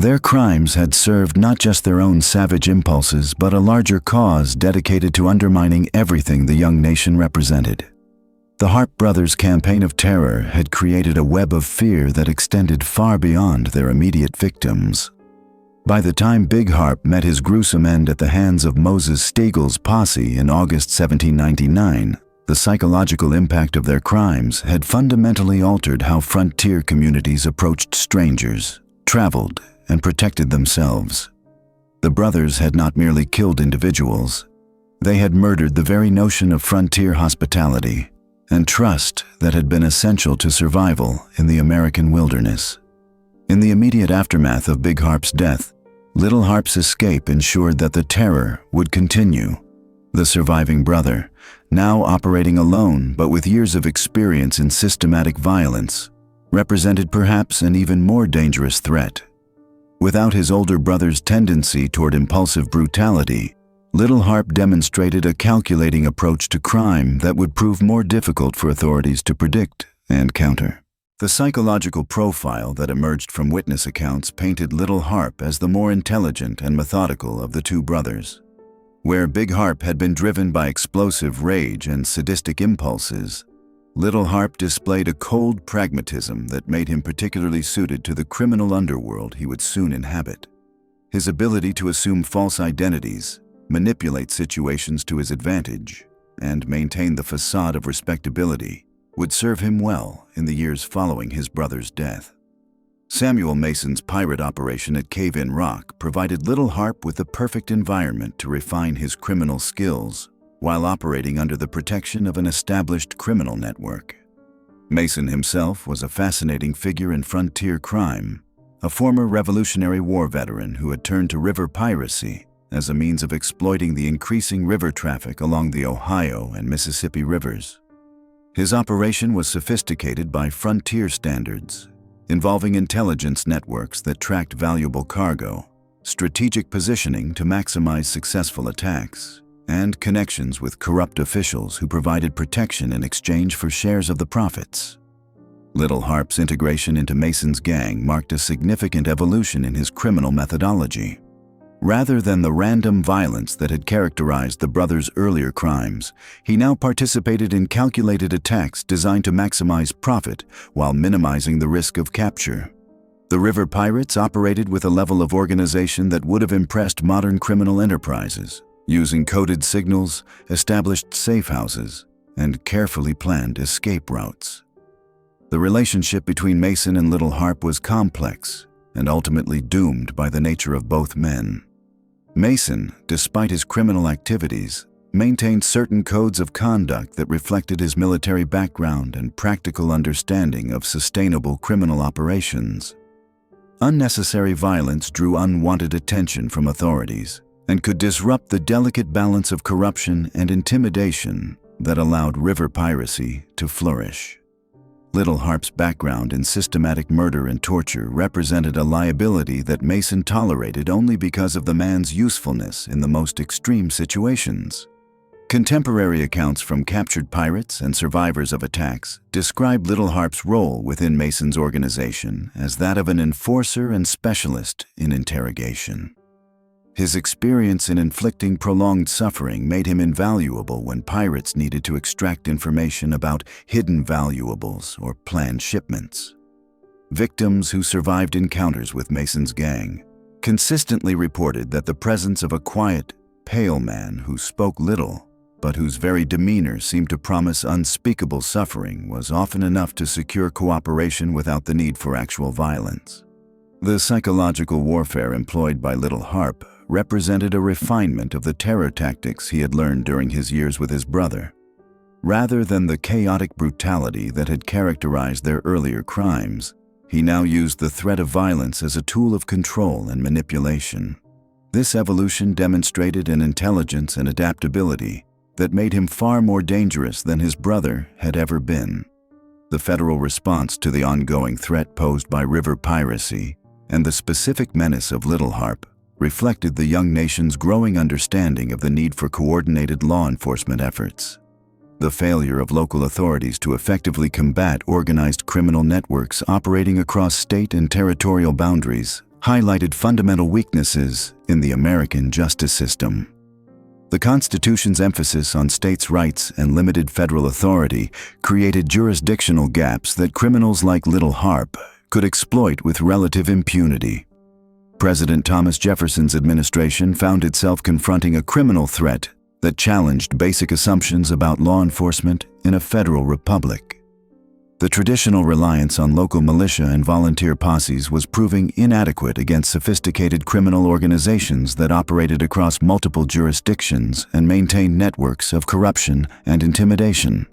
Their crimes had served not just their own savage impulses, but a larger cause dedicated to undermining everything the young nation represented. The Harpe brothers' campaign of terror had created a web of fear that extended far beyond their immediate victims. By the time Big Harpe met his gruesome end at the hands of Moses Steagall's posse in August 1799, the psychological impact of their crimes had fundamentally altered how frontier communities approached strangers, traveled, and protected themselves. The brothers had not merely killed individuals. They had murdered the very notion of frontier hospitality and trust that had been essential to survival in the American wilderness. In the immediate aftermath of Big Harpe's death, Little Harpe's escape ensured that the terror would continue. The surviving brother, now operating alone but with years of experience in systematic violence, represented perhaps an even more dangerous threat. Without his older brother's tendency toward impulsive brutality, Little Harpe demonstrated a calculating approach to crime that would prove more difficult for authorities to predict and counter. The psychological profile that emerged from witness accounts painted Little Harpe as the more intelligent and methodical of the two brothers. Where Big Harpe had been driven by explosive rage and sadistic impulses, Little Harpe displayed a cold pragmatism that made him particularly suited to the criminal underworld he would soon inhabit. His ability to assume false identities, manipulate situations to his advantage, and maintain the facade of respectability would serve him well in the years following his brother's death. Samuel Mason's pirate operation at Cave-In Rock provided Little Harpe with the perfect environment to refine his criminal skills while operating under the protection of an established criminal network. Mason himself was a fascinating figure in frontier crime, a former Revolutionary War veteran who had turned to river piracy as a means of exploiting the increasing river traffic along the Ohio and Mississippi rivers. His operation was sophisticated by frontier standards, involving intelligence networks that tracked valuable cargo, strategic positioning to maximize successful attacks, and connections with corrupt officials who provided protection in exchange for shares of the profits. Little Harpe's integration into Mason's gang marked a significant evolution in his criminal methodology. Rather than the random violence that had characterized the brothers' earlier crimes, he now participated in calculated attacks designed to maximize profit while minimizing the risk of capture. The river pirates operated with a level of organization that would have impressed modern criminal enterprises, using coded signals, established safe houses, and carefully planned escape routes. The relationship between Mason and Little Harpe was complex and ultimately doomed by the nature of both men. Mason, despite his criminal activities, maintained certain codes of conduct that reflected his military background and practical understanding of sustainable criminal operations. Unnecessary violence drew unwanted attention from authorities and could disrupt the delicate balance of corruption and intimidation that allowed river piracy to flourish. Little Harpe's background in systematic murder and torture represented a liability that Mason tolerated only because of the man's usefulness in the most extreme situations. Contemporary accounts from captured pirates and survivors of attacks describe Little Harpe's role within Mason's organization as that of an enforcer and specialist in interrogation. His experience in inflicting prolonged suffering made him invaluable when pirates needed to extract information about hidden valuables or planned shipments. Victims who survived encounters with Mason's gang consistently reported that the presence of a quiet, pale man who spoke little, but whose very demeanor seemed to promise unspeakable suffering, was often enough to secure cooperation without the need for actual violence. The psychological warfare employed by Little Harpe represented a refinement of the terror tactics he had learned during his years with his brother. Rather than the chaotic brutality that had characterized their earlier crimes, he now used the threat of violence as a tool of control and manipulation. This evolution demonstrated an intelligence and adaptability that made him far more dangerous than his brother had ever been. The federal response to the ongoing threat posed by river piracy and the specific menace of Little Harpe reflected the young nation's growing understanding of the need for coordinated law enforcement efforts. The failure of local authorities to effectively combat organized criminal networks operating across state and territorial boundaries highlighted fundamental weaknesses in the American justice system. The Constitution's emphasis on states' rights and limited federal authority created jurisdictional gaps that criminals like Little Harpe could exploit with relative impunity. President Thomas Jefferson's administration found itself confronting a criminal threat that challenged basic assumptions about law enforcement in a federal republic. The traditional reliance on local militia and volunteer posses was proving inadequate against sophisticated criminal organizations that operated across multiple jurisdictions and maintained networks of corruption and intimidation.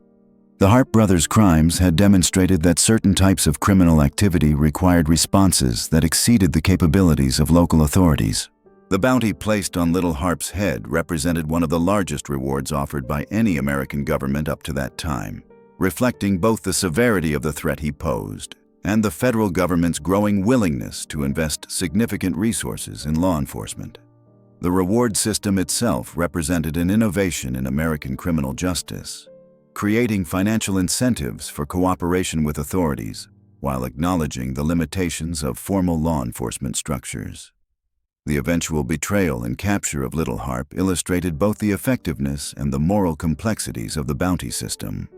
The Harpe brothers' crimes had demonstrated that certain types of criminal activity required responses that exceeded the capabilities of local authorities. The bounty placed on Little Harpe's head represented one of the largest rewards offered by any American government up to that time, reflecting both the severity of the threat he posed and the federal government's growing willingness to invest significant resources in law enforcement. The reward system itself represented an innovation in American criminal justice, creating financial incentives for cooperation with authorities while acknowledging the limitations of formal law enforcement structures. The eventual betrayal and capture of Little Harpe illustrated both the effectiveness and the moral complexities of the bounty system.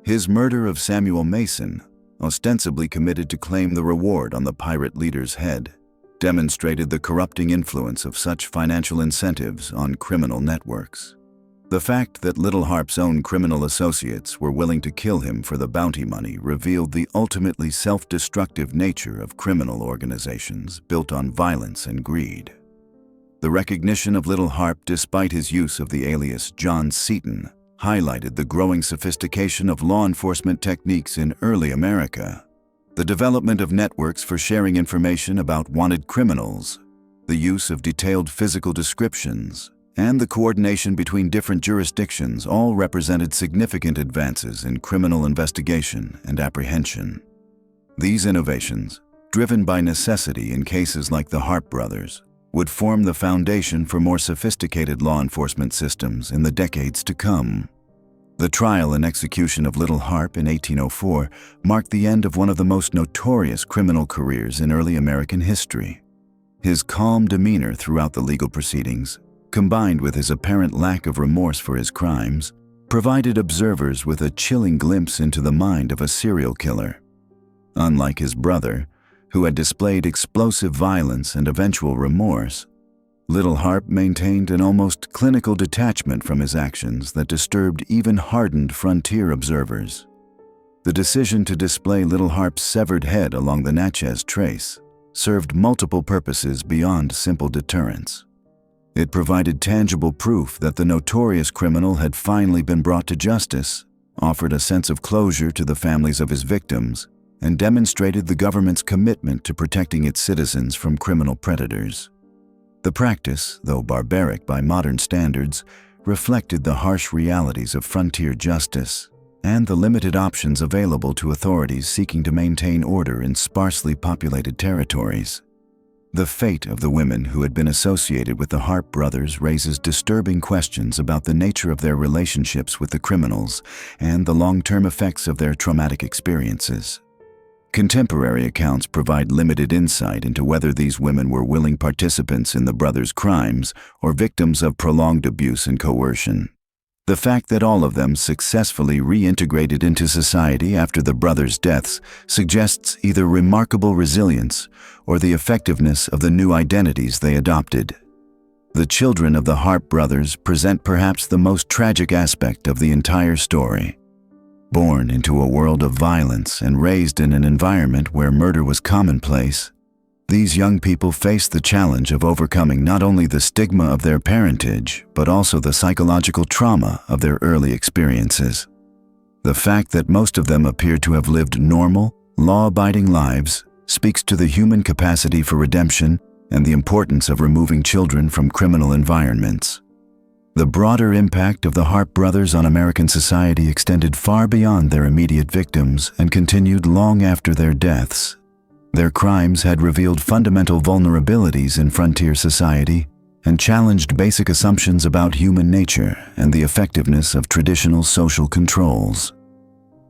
His murder of Samuel Mason, ostensibly committed to claim the reward on the pirate leader's head, demonstrated the corrupting influence of such financial incentives on criminal networks. The fact that Little Harpe's own criminal associates were willing to kill him for the bounty money revealed the ultimately self-destructive nature of criminal organizations built on violence and greed. The recognition of Little Harpe, despite his use of the alias John Seaton, highlighted the growing sophistication of law enforcement techniques in early America. The development of networks for sharing information about wanted criminals, the use of detailed physical descriptions, and the coordination between different jurisdictions all represented significant advances in criminal investigation and apprehension. These innovations, driven by necessity in cases like the Harpe brothers, would form the foundation for more sophisticated law enforcement systems in the decades to come. The trial and execution of Little Harpe in 1804 marked the end of one of the most notorious criminal careers in early American history. His calm demeanor throughout the legal proceedings, combined with his apparent lack of remorse for his crimes, provided observers with a chilling glimpse into the mind of a serial killer. Unlike his brother, who had displayed explosive violence and eventual remorse, Little Harpe maintained an almost clinical detachment from his actions that disturbed even hardened frontier observers. The decision to display Little Harpe's severed head along the Natchez Trace served multiple purposes beyond simple deterrence. It provided tangible proof that the notorious criminal had finally been brought to justice, offered a sense of closure to the families of his victims, and demonstrated the government's commitment to protecting its citizens from criminal predators. The practice, though barbaric by modern standards, reflected the harsh realities of frontier justice and the limited options available to authorities seeking to maintain order in sparsely populated territories. The fate of the women who had been associated with the Harpe brothers raises disturbing questions about the nature of their relationships with the criminals and the long-term effects of their traumatic experiences. Contemporary accounts provide limited insight into whether these women were willing participants in the brothers' crimes or victims of prolonged abuse and coercion. The fact that all of them successfully reintegrated into society after the brothers' deaths suggests either remarkable resilience or the effectiveness of the new identities they adopted. The children of the Harpe brothers present perhaps the most tragic aspect of the entire story. Born into a world of violence and raised in an environment where murder was commonplace, these young people face the challenge of overcoming not only the stigma of their parentage, but also the psychological trauma of their early experiences. The fact that most of them appear to have lived normal, law-abiding lives speaks to the human capacity for redemption and the importance of removing children from criminal environments. The broader impact of the Harpe brothers on American society extended far beyond their immediate victims and continued long after their deaths. Their crimes had revealed fundamental vulnerabilities in frontier society and challenged basic assumptions about human nature and the effectiveness of traditional social controls.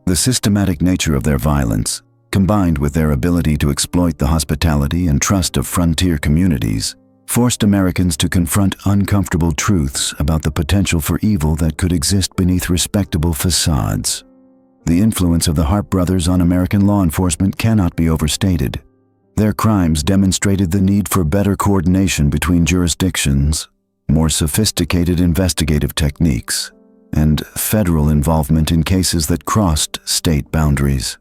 The systematic nature of their violence, combined with their ability to exploit the hospitality and trust of frontier communities, forced Americans to confront uncomfortable truths about the potential for evil that could exist beneath respectable facades. The influence of the Harpe brothers on American law enforcement cannot be overstated. Their crimes demonstrated the need for better coordination between jurisdictions, more sophisticated investigative techniques, and federal involvement in cases that crossed state boundaries.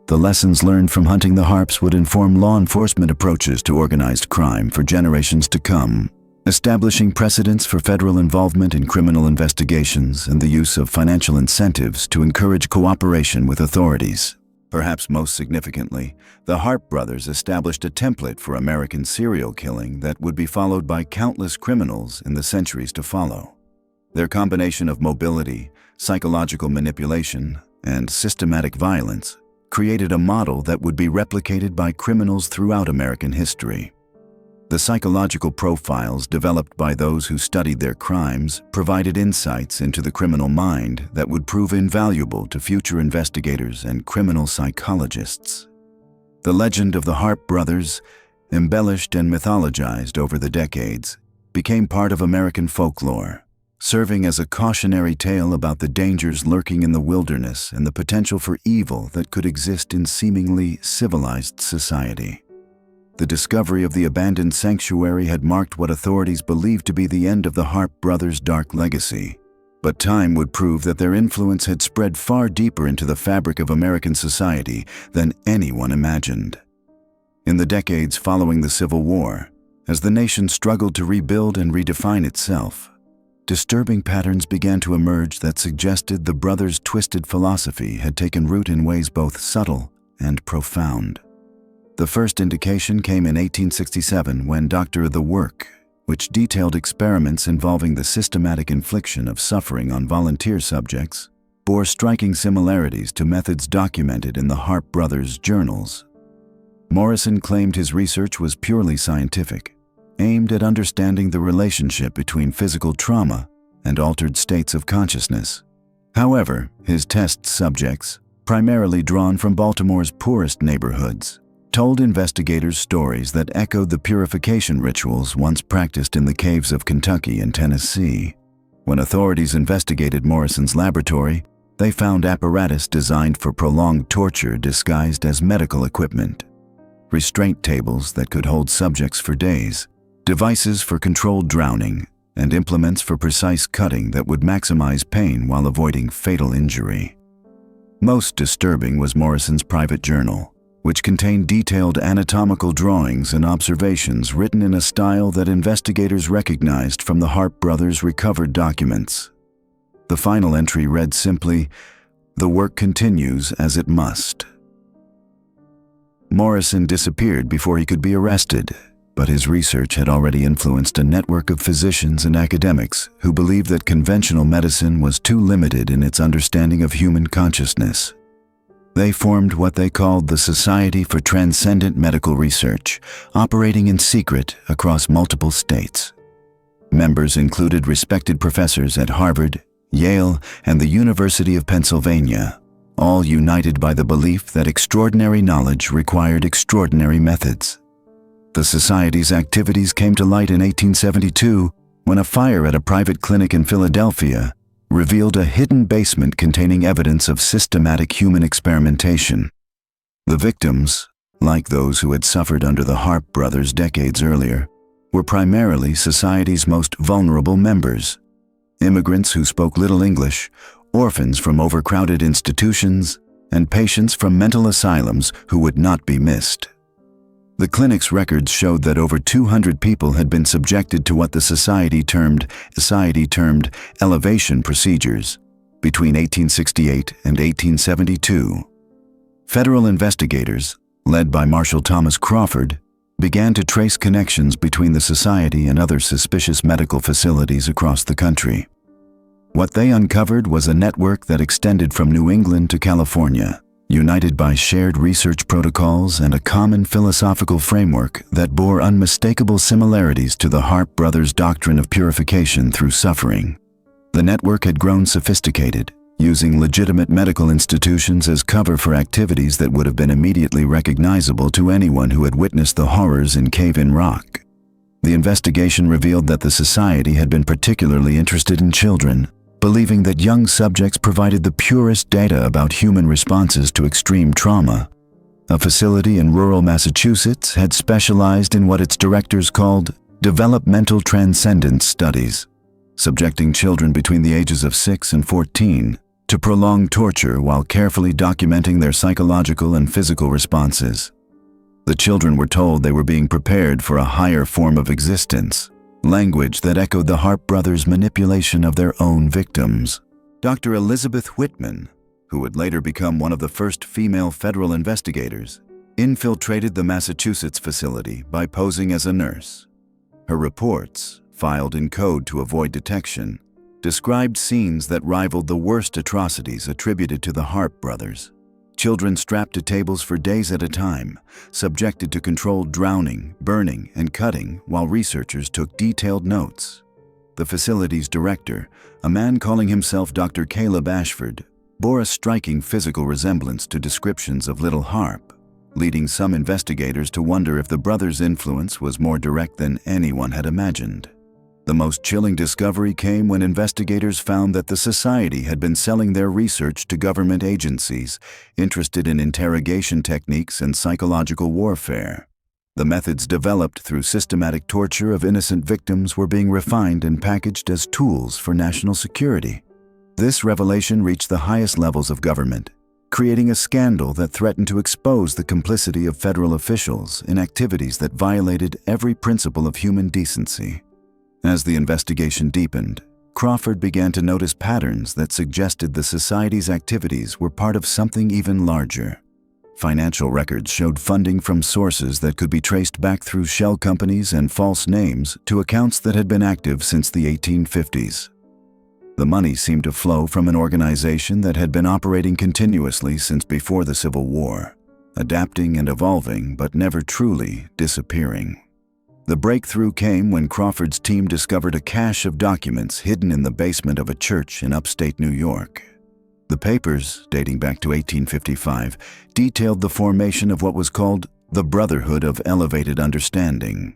The lessons learned from hunting the Harpes would inform law enforcement approaches to organized crime for generations to come, establishing precedents for federal involvement in criminal investigations and the use of financial incentives to encourage cooperation with authorities. Perhaps most significantly, the Harpe brothers established a template for American serial killing that would be followed by countless criminals in the centuries to follow. Their combination of mobility, psychological manipulation, and systematic violence created a model that would be replicated by criminals throughout American history. The psychological profiles developed by those who studied their crimes provided insights into the criminal mind that would prove invaluable to future investigators and criminal psychologists. The legend of the Harpe brothers, embellished and mythologized over the decades, became part of American folklore, serving as a cautionary tale about the dangers lurking in the wilderness and the potential for evil that could exist in seemingly civilized society. The discovery of the abandoned sanctuary had marked what authorities believed to be the end of the Harpe brothers' dark legacy, but time would prove that their influence had spread far deeper into the fabric of American society than anyone imagined. In the decades following the Civil War, as the nation struggled to rebuild and redefine itself, disturbing patterns began to emerge that suggested the brothers' twisted philosophy had taken root in ways both subtle and profound. The first indication came in 1867 when Dr. The Work, which detailed experiments involving the systematic infliction of suffering on volunteer subjects, bore striking similarities to methods documented in the Harpe brothers' journals. Morrison claimed his research was purely scientific, aimed at understanding the relationship between physical trauma and altered states of consciousness. However, his test subjects, primarily drawn from Baltimore's poorest neighborhoods, told investigators stories that echoed the purification rituals once practiced in the caves of Kentucky and Tennessee. When authorities investigated Morrison's laboratory, they found apparatus designed for prolonged torture disguised as medical equipment. Restraint tables that could hold subjects for days, devices for controlled drowning, and implements for precise cutting that would maximize pain while avoiding fatal injury. Most disturbing was Morrison's private journal, which contained detailed anatomical drawings and observations written in a style that investigators recognized from the Harpe brothers' recovered documents. The final entry read simply, "The work continues as it must." Morrison disappeared before he could be arrested, but his research had already influenced a network of physicians and academics who believed that conventional medicine was too limited in its understanding of human consciousness. They formed what they called the Society for Transcendent Medical Research, operating in secret across multiple states. Members included respected professors at Harvard, Yale, and the University of Pennsylvania, all united by the belief that extraordinary knowledge required extraordinary methods. The Society's activities came to light in 1872 when a fire at a private clinic in Philadelphia revealed a hidden basement containing evidence of systematic human experimentation. The victims, like those who had suffered under the Harpe brothers decades earlier, were primarily society's most vulnerable members: immigrants who spoke little English, orphans from overcrowded institutions, and patients from mental asylums who would not be missed. The clinic's records showed that over 200 people had been subjected to what the society termed elevation procedures between 1868 and 1872. Federal investigators, led by Marshal Thomas Crawford, began to trace connections between the society and other suspicious medical facilities across the country. What they uncovered was a network that extended from New England to California, united by shared research protocols and a common philosophical framework that bore unmistakable similarities to the Harpe brothers' doctrine of purification through suffering. The network had grown sophisticated, using legitimate medical institutions as cover for activities that would have been immediately recognizable to anyone who had witnessed the horrors in Cave-in Rock. The investigation revealed that the society had been particularly interested in children, believing that young subjects provided the purest data about human responses to extreme trauma. A facility in rural Massachusetts had specialized in what its directors called developmental transcendence studies, subjecting children between the ages of 6 and 14 to prolonged torture while carefully documenting their psychological and physical responses. The children were told they were being prepared for a higher form of existence, language that echoed the Harpe brothers' manipulation of their own victims. Dr. Elizabeth Whitman, who would later become one of the first female federal investigators, infiltrated the Massachusetts facility by posing as a nurse. Her reports, filed in code to avoid detection, described scenes that rivaled the worst atrocities attributed to the Harpe brothers. Children strapped to tables for days at a time, subjected to controlled drowning, burning, and cutting while researchers took detailed notes. The facility's director, a man calling himself Dr. Caleb Ashford, bore a striking physical resemblance to descriptions of little Harpe, leading some investigators to wonder if the brothers' influence was more direct than anyone had imagined. The most chilling discovery came when investigators found that the society had been selling their research to government agencies interested in interrogation techniques and psychological warfare. The methods developed through systematic torture of innocent victims were being refined and packaged as tools for national security. This revelation reached the highest levels of government, creating a scandal that threatened to expose the complicity of federal officials in activities that violated every principle of human decency. As the investigation deepened, Crawford began to notice patterns that suggested the society's activities were part of something even larger. Financial records showed funding from sources that could be traced back through shell companies and false names to accounts that had been active since the 1850s. The money seemed to flow from an organization that had been operating continuously since before the Civil War, adapting and evolving but never truly disappearing. The breakthrough came when Crawford's team discovered a cache of documents hidden in the basement of a church in upstate New York. The papers, dating back to 1855, detailed the formation of what was called the Brotherhood of Elevated Understanding.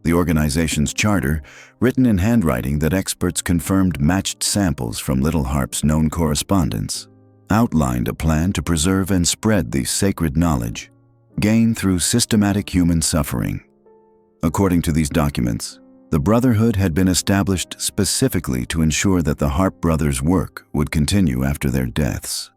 The organization's charter, written in handwriting that experts confirmed matched samples from little Harpe's known correspondence, outlined a plan to preserve and spread the sacred knowledge gained through systematic human suffering. According to these documents, the Brotherhood had been established specifically to ensure that the Harpe brothers' work would continue after their deaths.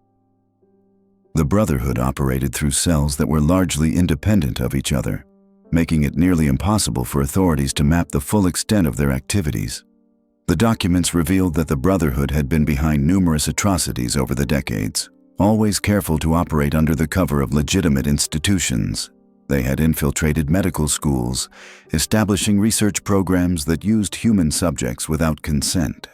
The Brotherhood operated through cells that were largely independent of each other, making it nearly impossible for authorities to map the full extent of their activities. The documents revealed that the Brotherhood had been behind numerous atrocities over the decades, always careful to operate under the cover of legitimate institutions. They had infiltrated medical schools, establishing research programs that used human subjects without consent.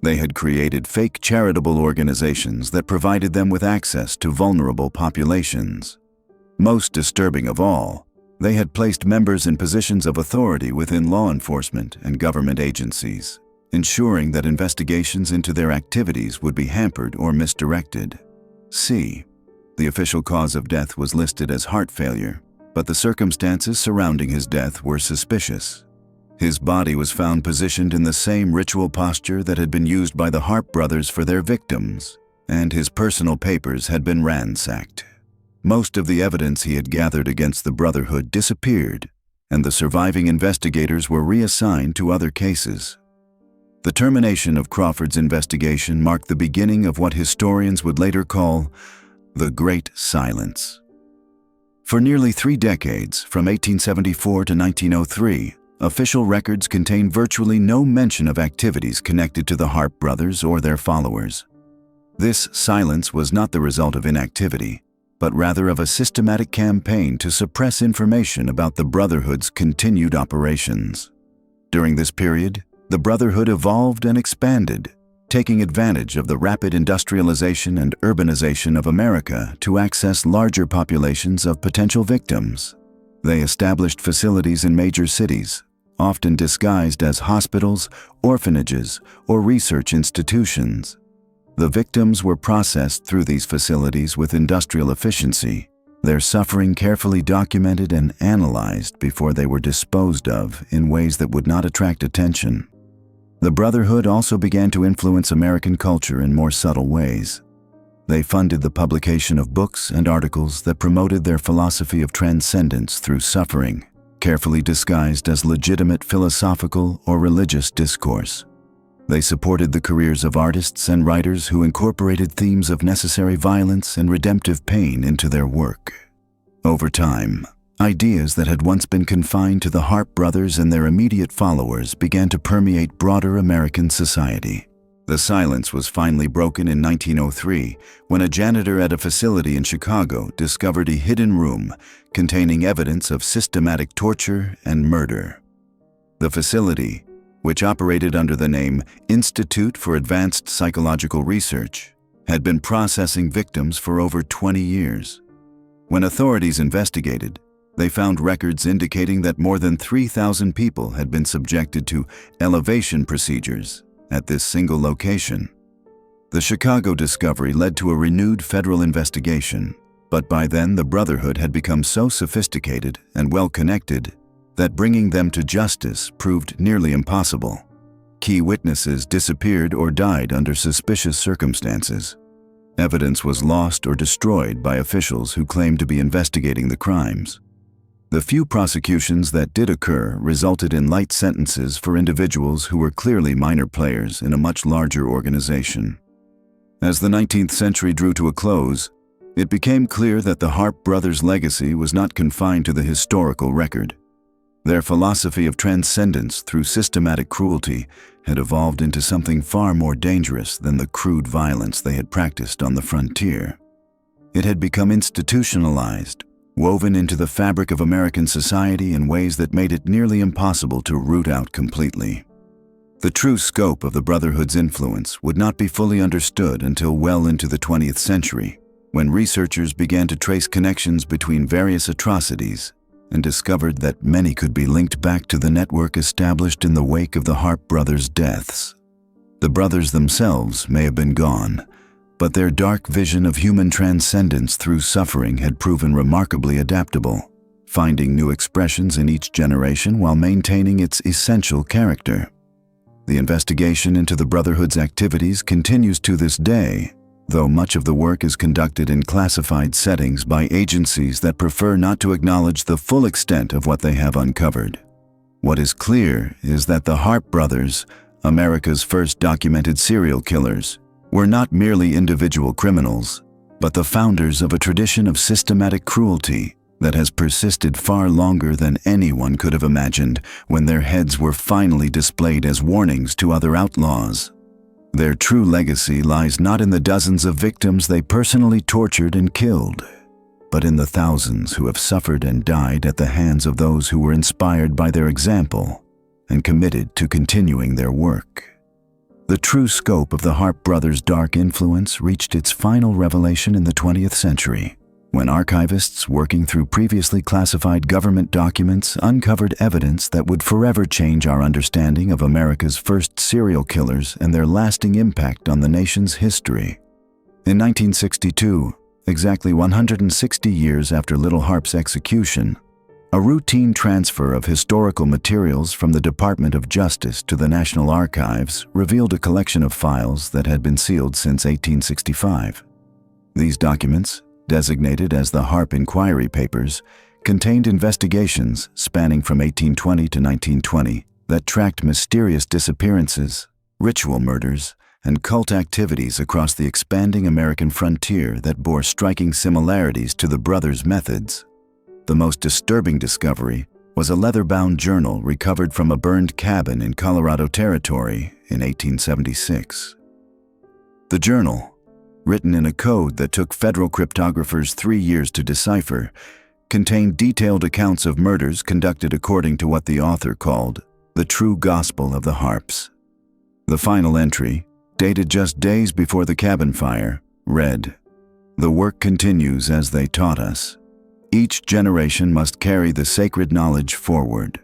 They had created fake charitable organizations that provided them with access to vulnerable populations. Most disturbing of all, they had placed members in positions of authority within law enforcement and government agencies, ensuring that investigations into their activities would be hampered or misdirected. C. The official cause of death was listed as heart failure, but the circumstances surrounding his death were suspicious. His body was found positioned in the same ritual posture that had been used by the Harpe brothers for their victims, and his personal papers had been ransacked. Most of the evidence he had gathered against the Brotherhood disappeared, and the surviving investigators were reassigned to other cases. The termination of Crawford's investigation marked the beginning of what historians would later call the Great Silence. For nearly 3 decades, from 1874 to 1903, official records contain virtually no mention of activities connected to the Harpe brothers or their followers. This silence was not the result of inactivity, but rather of a systematic campaign to suppress information about the Brotherhood's continued operations. During this period, the Brotherhood evolved and expanded, taking advantage of the rapid industrialization and urbanization of America to access larger populations of potential victims. They established facilities in major cities, often disguised as hospitals, orphanages, or research institutions. The victims were processed through these facilities with industrial efficiency, their suffering carefully documented and analyzed before they were disposed of in ways that would not attract attention. The Brotherhood also began to influence American culture in more subtle ways. They funded the publication of books and articles that promoted their philosophy of transcendence through suffering, carefully disguised as legitimate philosophical or religious discourse. They supported the careers of artists and writers who incorporated themes of necessary violence and redemptive pain into their work. Over time, ideas that had once been confined to the Harpe brothers and their immediate followers began to permeate broader American society. The silence was finally broken in 1903 when a janitor at a facility in Chicago discovered a hidden room containing evidence of systematic torture and murder. The facility, which operated under the name Institute for Advanced Psychological Research, had been processing victims for over 20 years. When authorities investigated, they found records indicating that more than 3,000 people had been subjected to elevation procedures at this single location. The Chicago discovery led to a renewed federal investigation, but by then the Brotherhood had become so sophisticated and well-connected that bringing them to justice proved nearly impossible. Key witnesses disappeared or died under suspicious circumstances. Evidence was lost or destroyed by officials who claimed to be investigating the crimes. The few prosecutions that did occur resulted in light sentences for individuals who were clearly minor players in a much larger organization. As the 19th century drew to a close, it became clear that the Harpe brothers' legacy was not confined to the historical record. Their philosophy of transcendence through systematic cruelty had evolved into something far more dangerous than the crude violence they had practiced on the frontier. It had become institutionalized, woven into the fabric of American society in ways that made it nearly impossible to root out completely. The true scope of the Brotherhood's influence would not be fully understood until well into the 20th century, when researchers began to trace connections between various atrocities and discovered that many could be linked back to the network established in the wake of the Harpe brothers' deaths. The brothers themselves may have been gone, but their dark vision of human transcendence through suffering had proven remarkably adaptable, finding new expressions in each generation while maintaining its essential character. The investigation into the Brotherhood's activities continues to this day, though much of the work is conducted in classified settings by agencies that prefer not to acknowledge the full extent of what they have uncovered. What is clear is that the Harpe brothers, America's first documented serial killers, were not merely individual criminals, but the founders of a tradition of systematic cruelty that has persisted far longer than anyone could have imagined when their heads were finally displayed as warnings to other outlaws. Their true legacy lies not in the dozens of victims they personally tortured and killed, but in the thousands who have suffered and died at the hands of those who were inspired by their example and committed to continuing their work. The true scope of the Harpe brothers' dark influence reached its final revelation in the 20th century, when archivists working through previously classified government documents uncovered evidence that would forever change our understanding of America's first serial killers and their lasting impact on the nation's history. In 1962, exactly 160 years after Little Harpe's execution, a routine transfer of historical materials from the Department of Justice to the National Archives revealed a collection of files that had been sealed since 1865. These documents, designated as the Harpe Inquiry Papers, contained investigations spanning from 1820 to 1920 that tracked mysterious disappearances, ritual murders, and cult activities across the expanding American frontier that bore striking similarities to the brothers' methods. The most disturbing discovery was a leather-bound journal recovered from a burned cabin in Colorado Territory in 1876. The journal, written in a code that took federal cryptographers 3 years to decipher, contained detailed accounts of murders conducted according to what the author called the true gospel of the Harpes. The final entry, dated just days before the cabin fire, read, "The work continues as they taught us. Each generation must carry the sacred knowledge forward."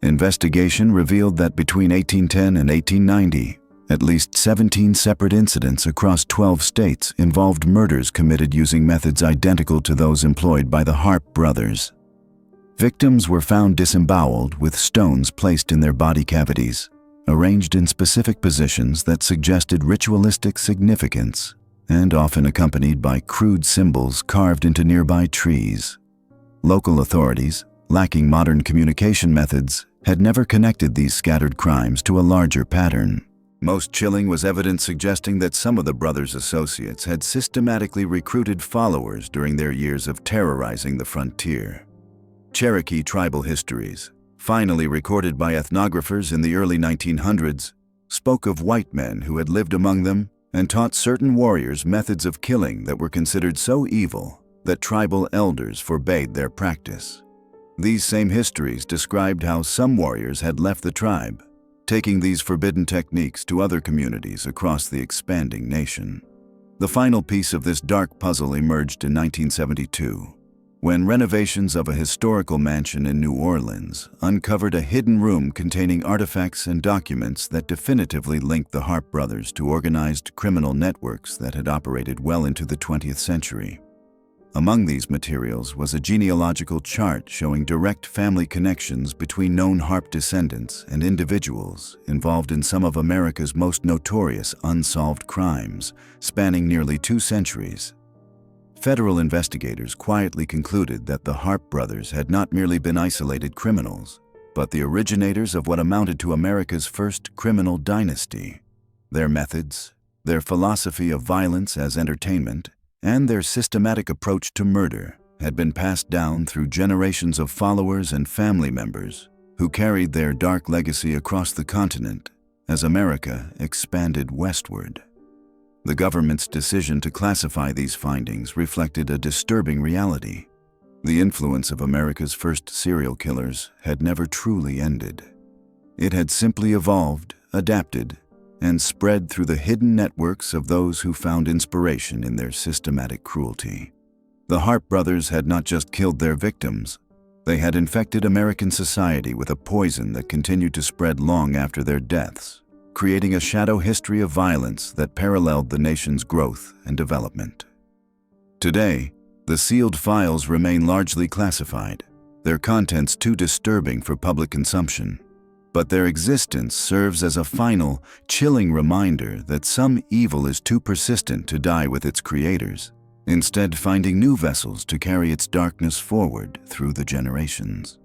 Investigation revealed that between 1810 and 1890, at least 17 separate incidents across 12 states involved murders committed using methods identical to those employed by the Harpe brothers. Victims were found disemboweled with stones placed in their body cavities, arranged in specific positions that suggested ritualistic significance, and often accompanied by crude symbols carved into nearby trees. Local authorities, lacking modern communication methods, had never connected these scattered crimes to a larger pattern. Most chilling was evidence suggesting that some of the brothers' associates had systematically recruited followers during their years of terrorizing the frontier. Cherokee tribal histories, finally recorded by ethnographers in the early 1900s, spoke of white men who had lived among them and taught certain warriors methods of killing that were considered so evil that tribal elders forbade their practice. These same histories described how some warriors had left the tribe, taking these forbidden techniques to other communities across the expanding nation. The final piece of this dark puzzle emerged in 1972, when renovations of a historical mansion in New Orleans uncovered a hidden room containing artifacts and documents that definitively linked the Harpe brothers to organized criminal networks that had operated well into the 20th century. Among these materials was a genealogical chart showing direct family connections between known Harpe descendants and individuals involved in some of America's most notorious unsolved crimes, spanning nearly 2 centuries. Federal investigators quietly concluded that the Harpe brothers had not merely been isolated criminals, but the originators of what amounted to America's first criminal dynasty. Their methods, their philosophy of violence as entertainment, and their systematic approach to murder had been passed down through generations of followers and family members who carried their dark legacy across the continent as America expanded westward. The government's decision to classify these findings reflected a disturbing reality. The influence of America's first serial killers had never truly ended. It had simply evolved, adapted, and spread through the hidden networks of those who found inspiration in their systematic cruelty. The Harpe brothers had not just killed their victims, they had infected American society with a poison that continued to spread long after their deaths, creating a shadow history of violence that paralleled the nation's growth and development. Today, the sealed files remain largely classified, their contents too disturbing for public consumption. But their existence serves as a final, chilling reminder that some evil is too persistent to die with its creators, instead finding new vessels to carry its darkness forward through the generations.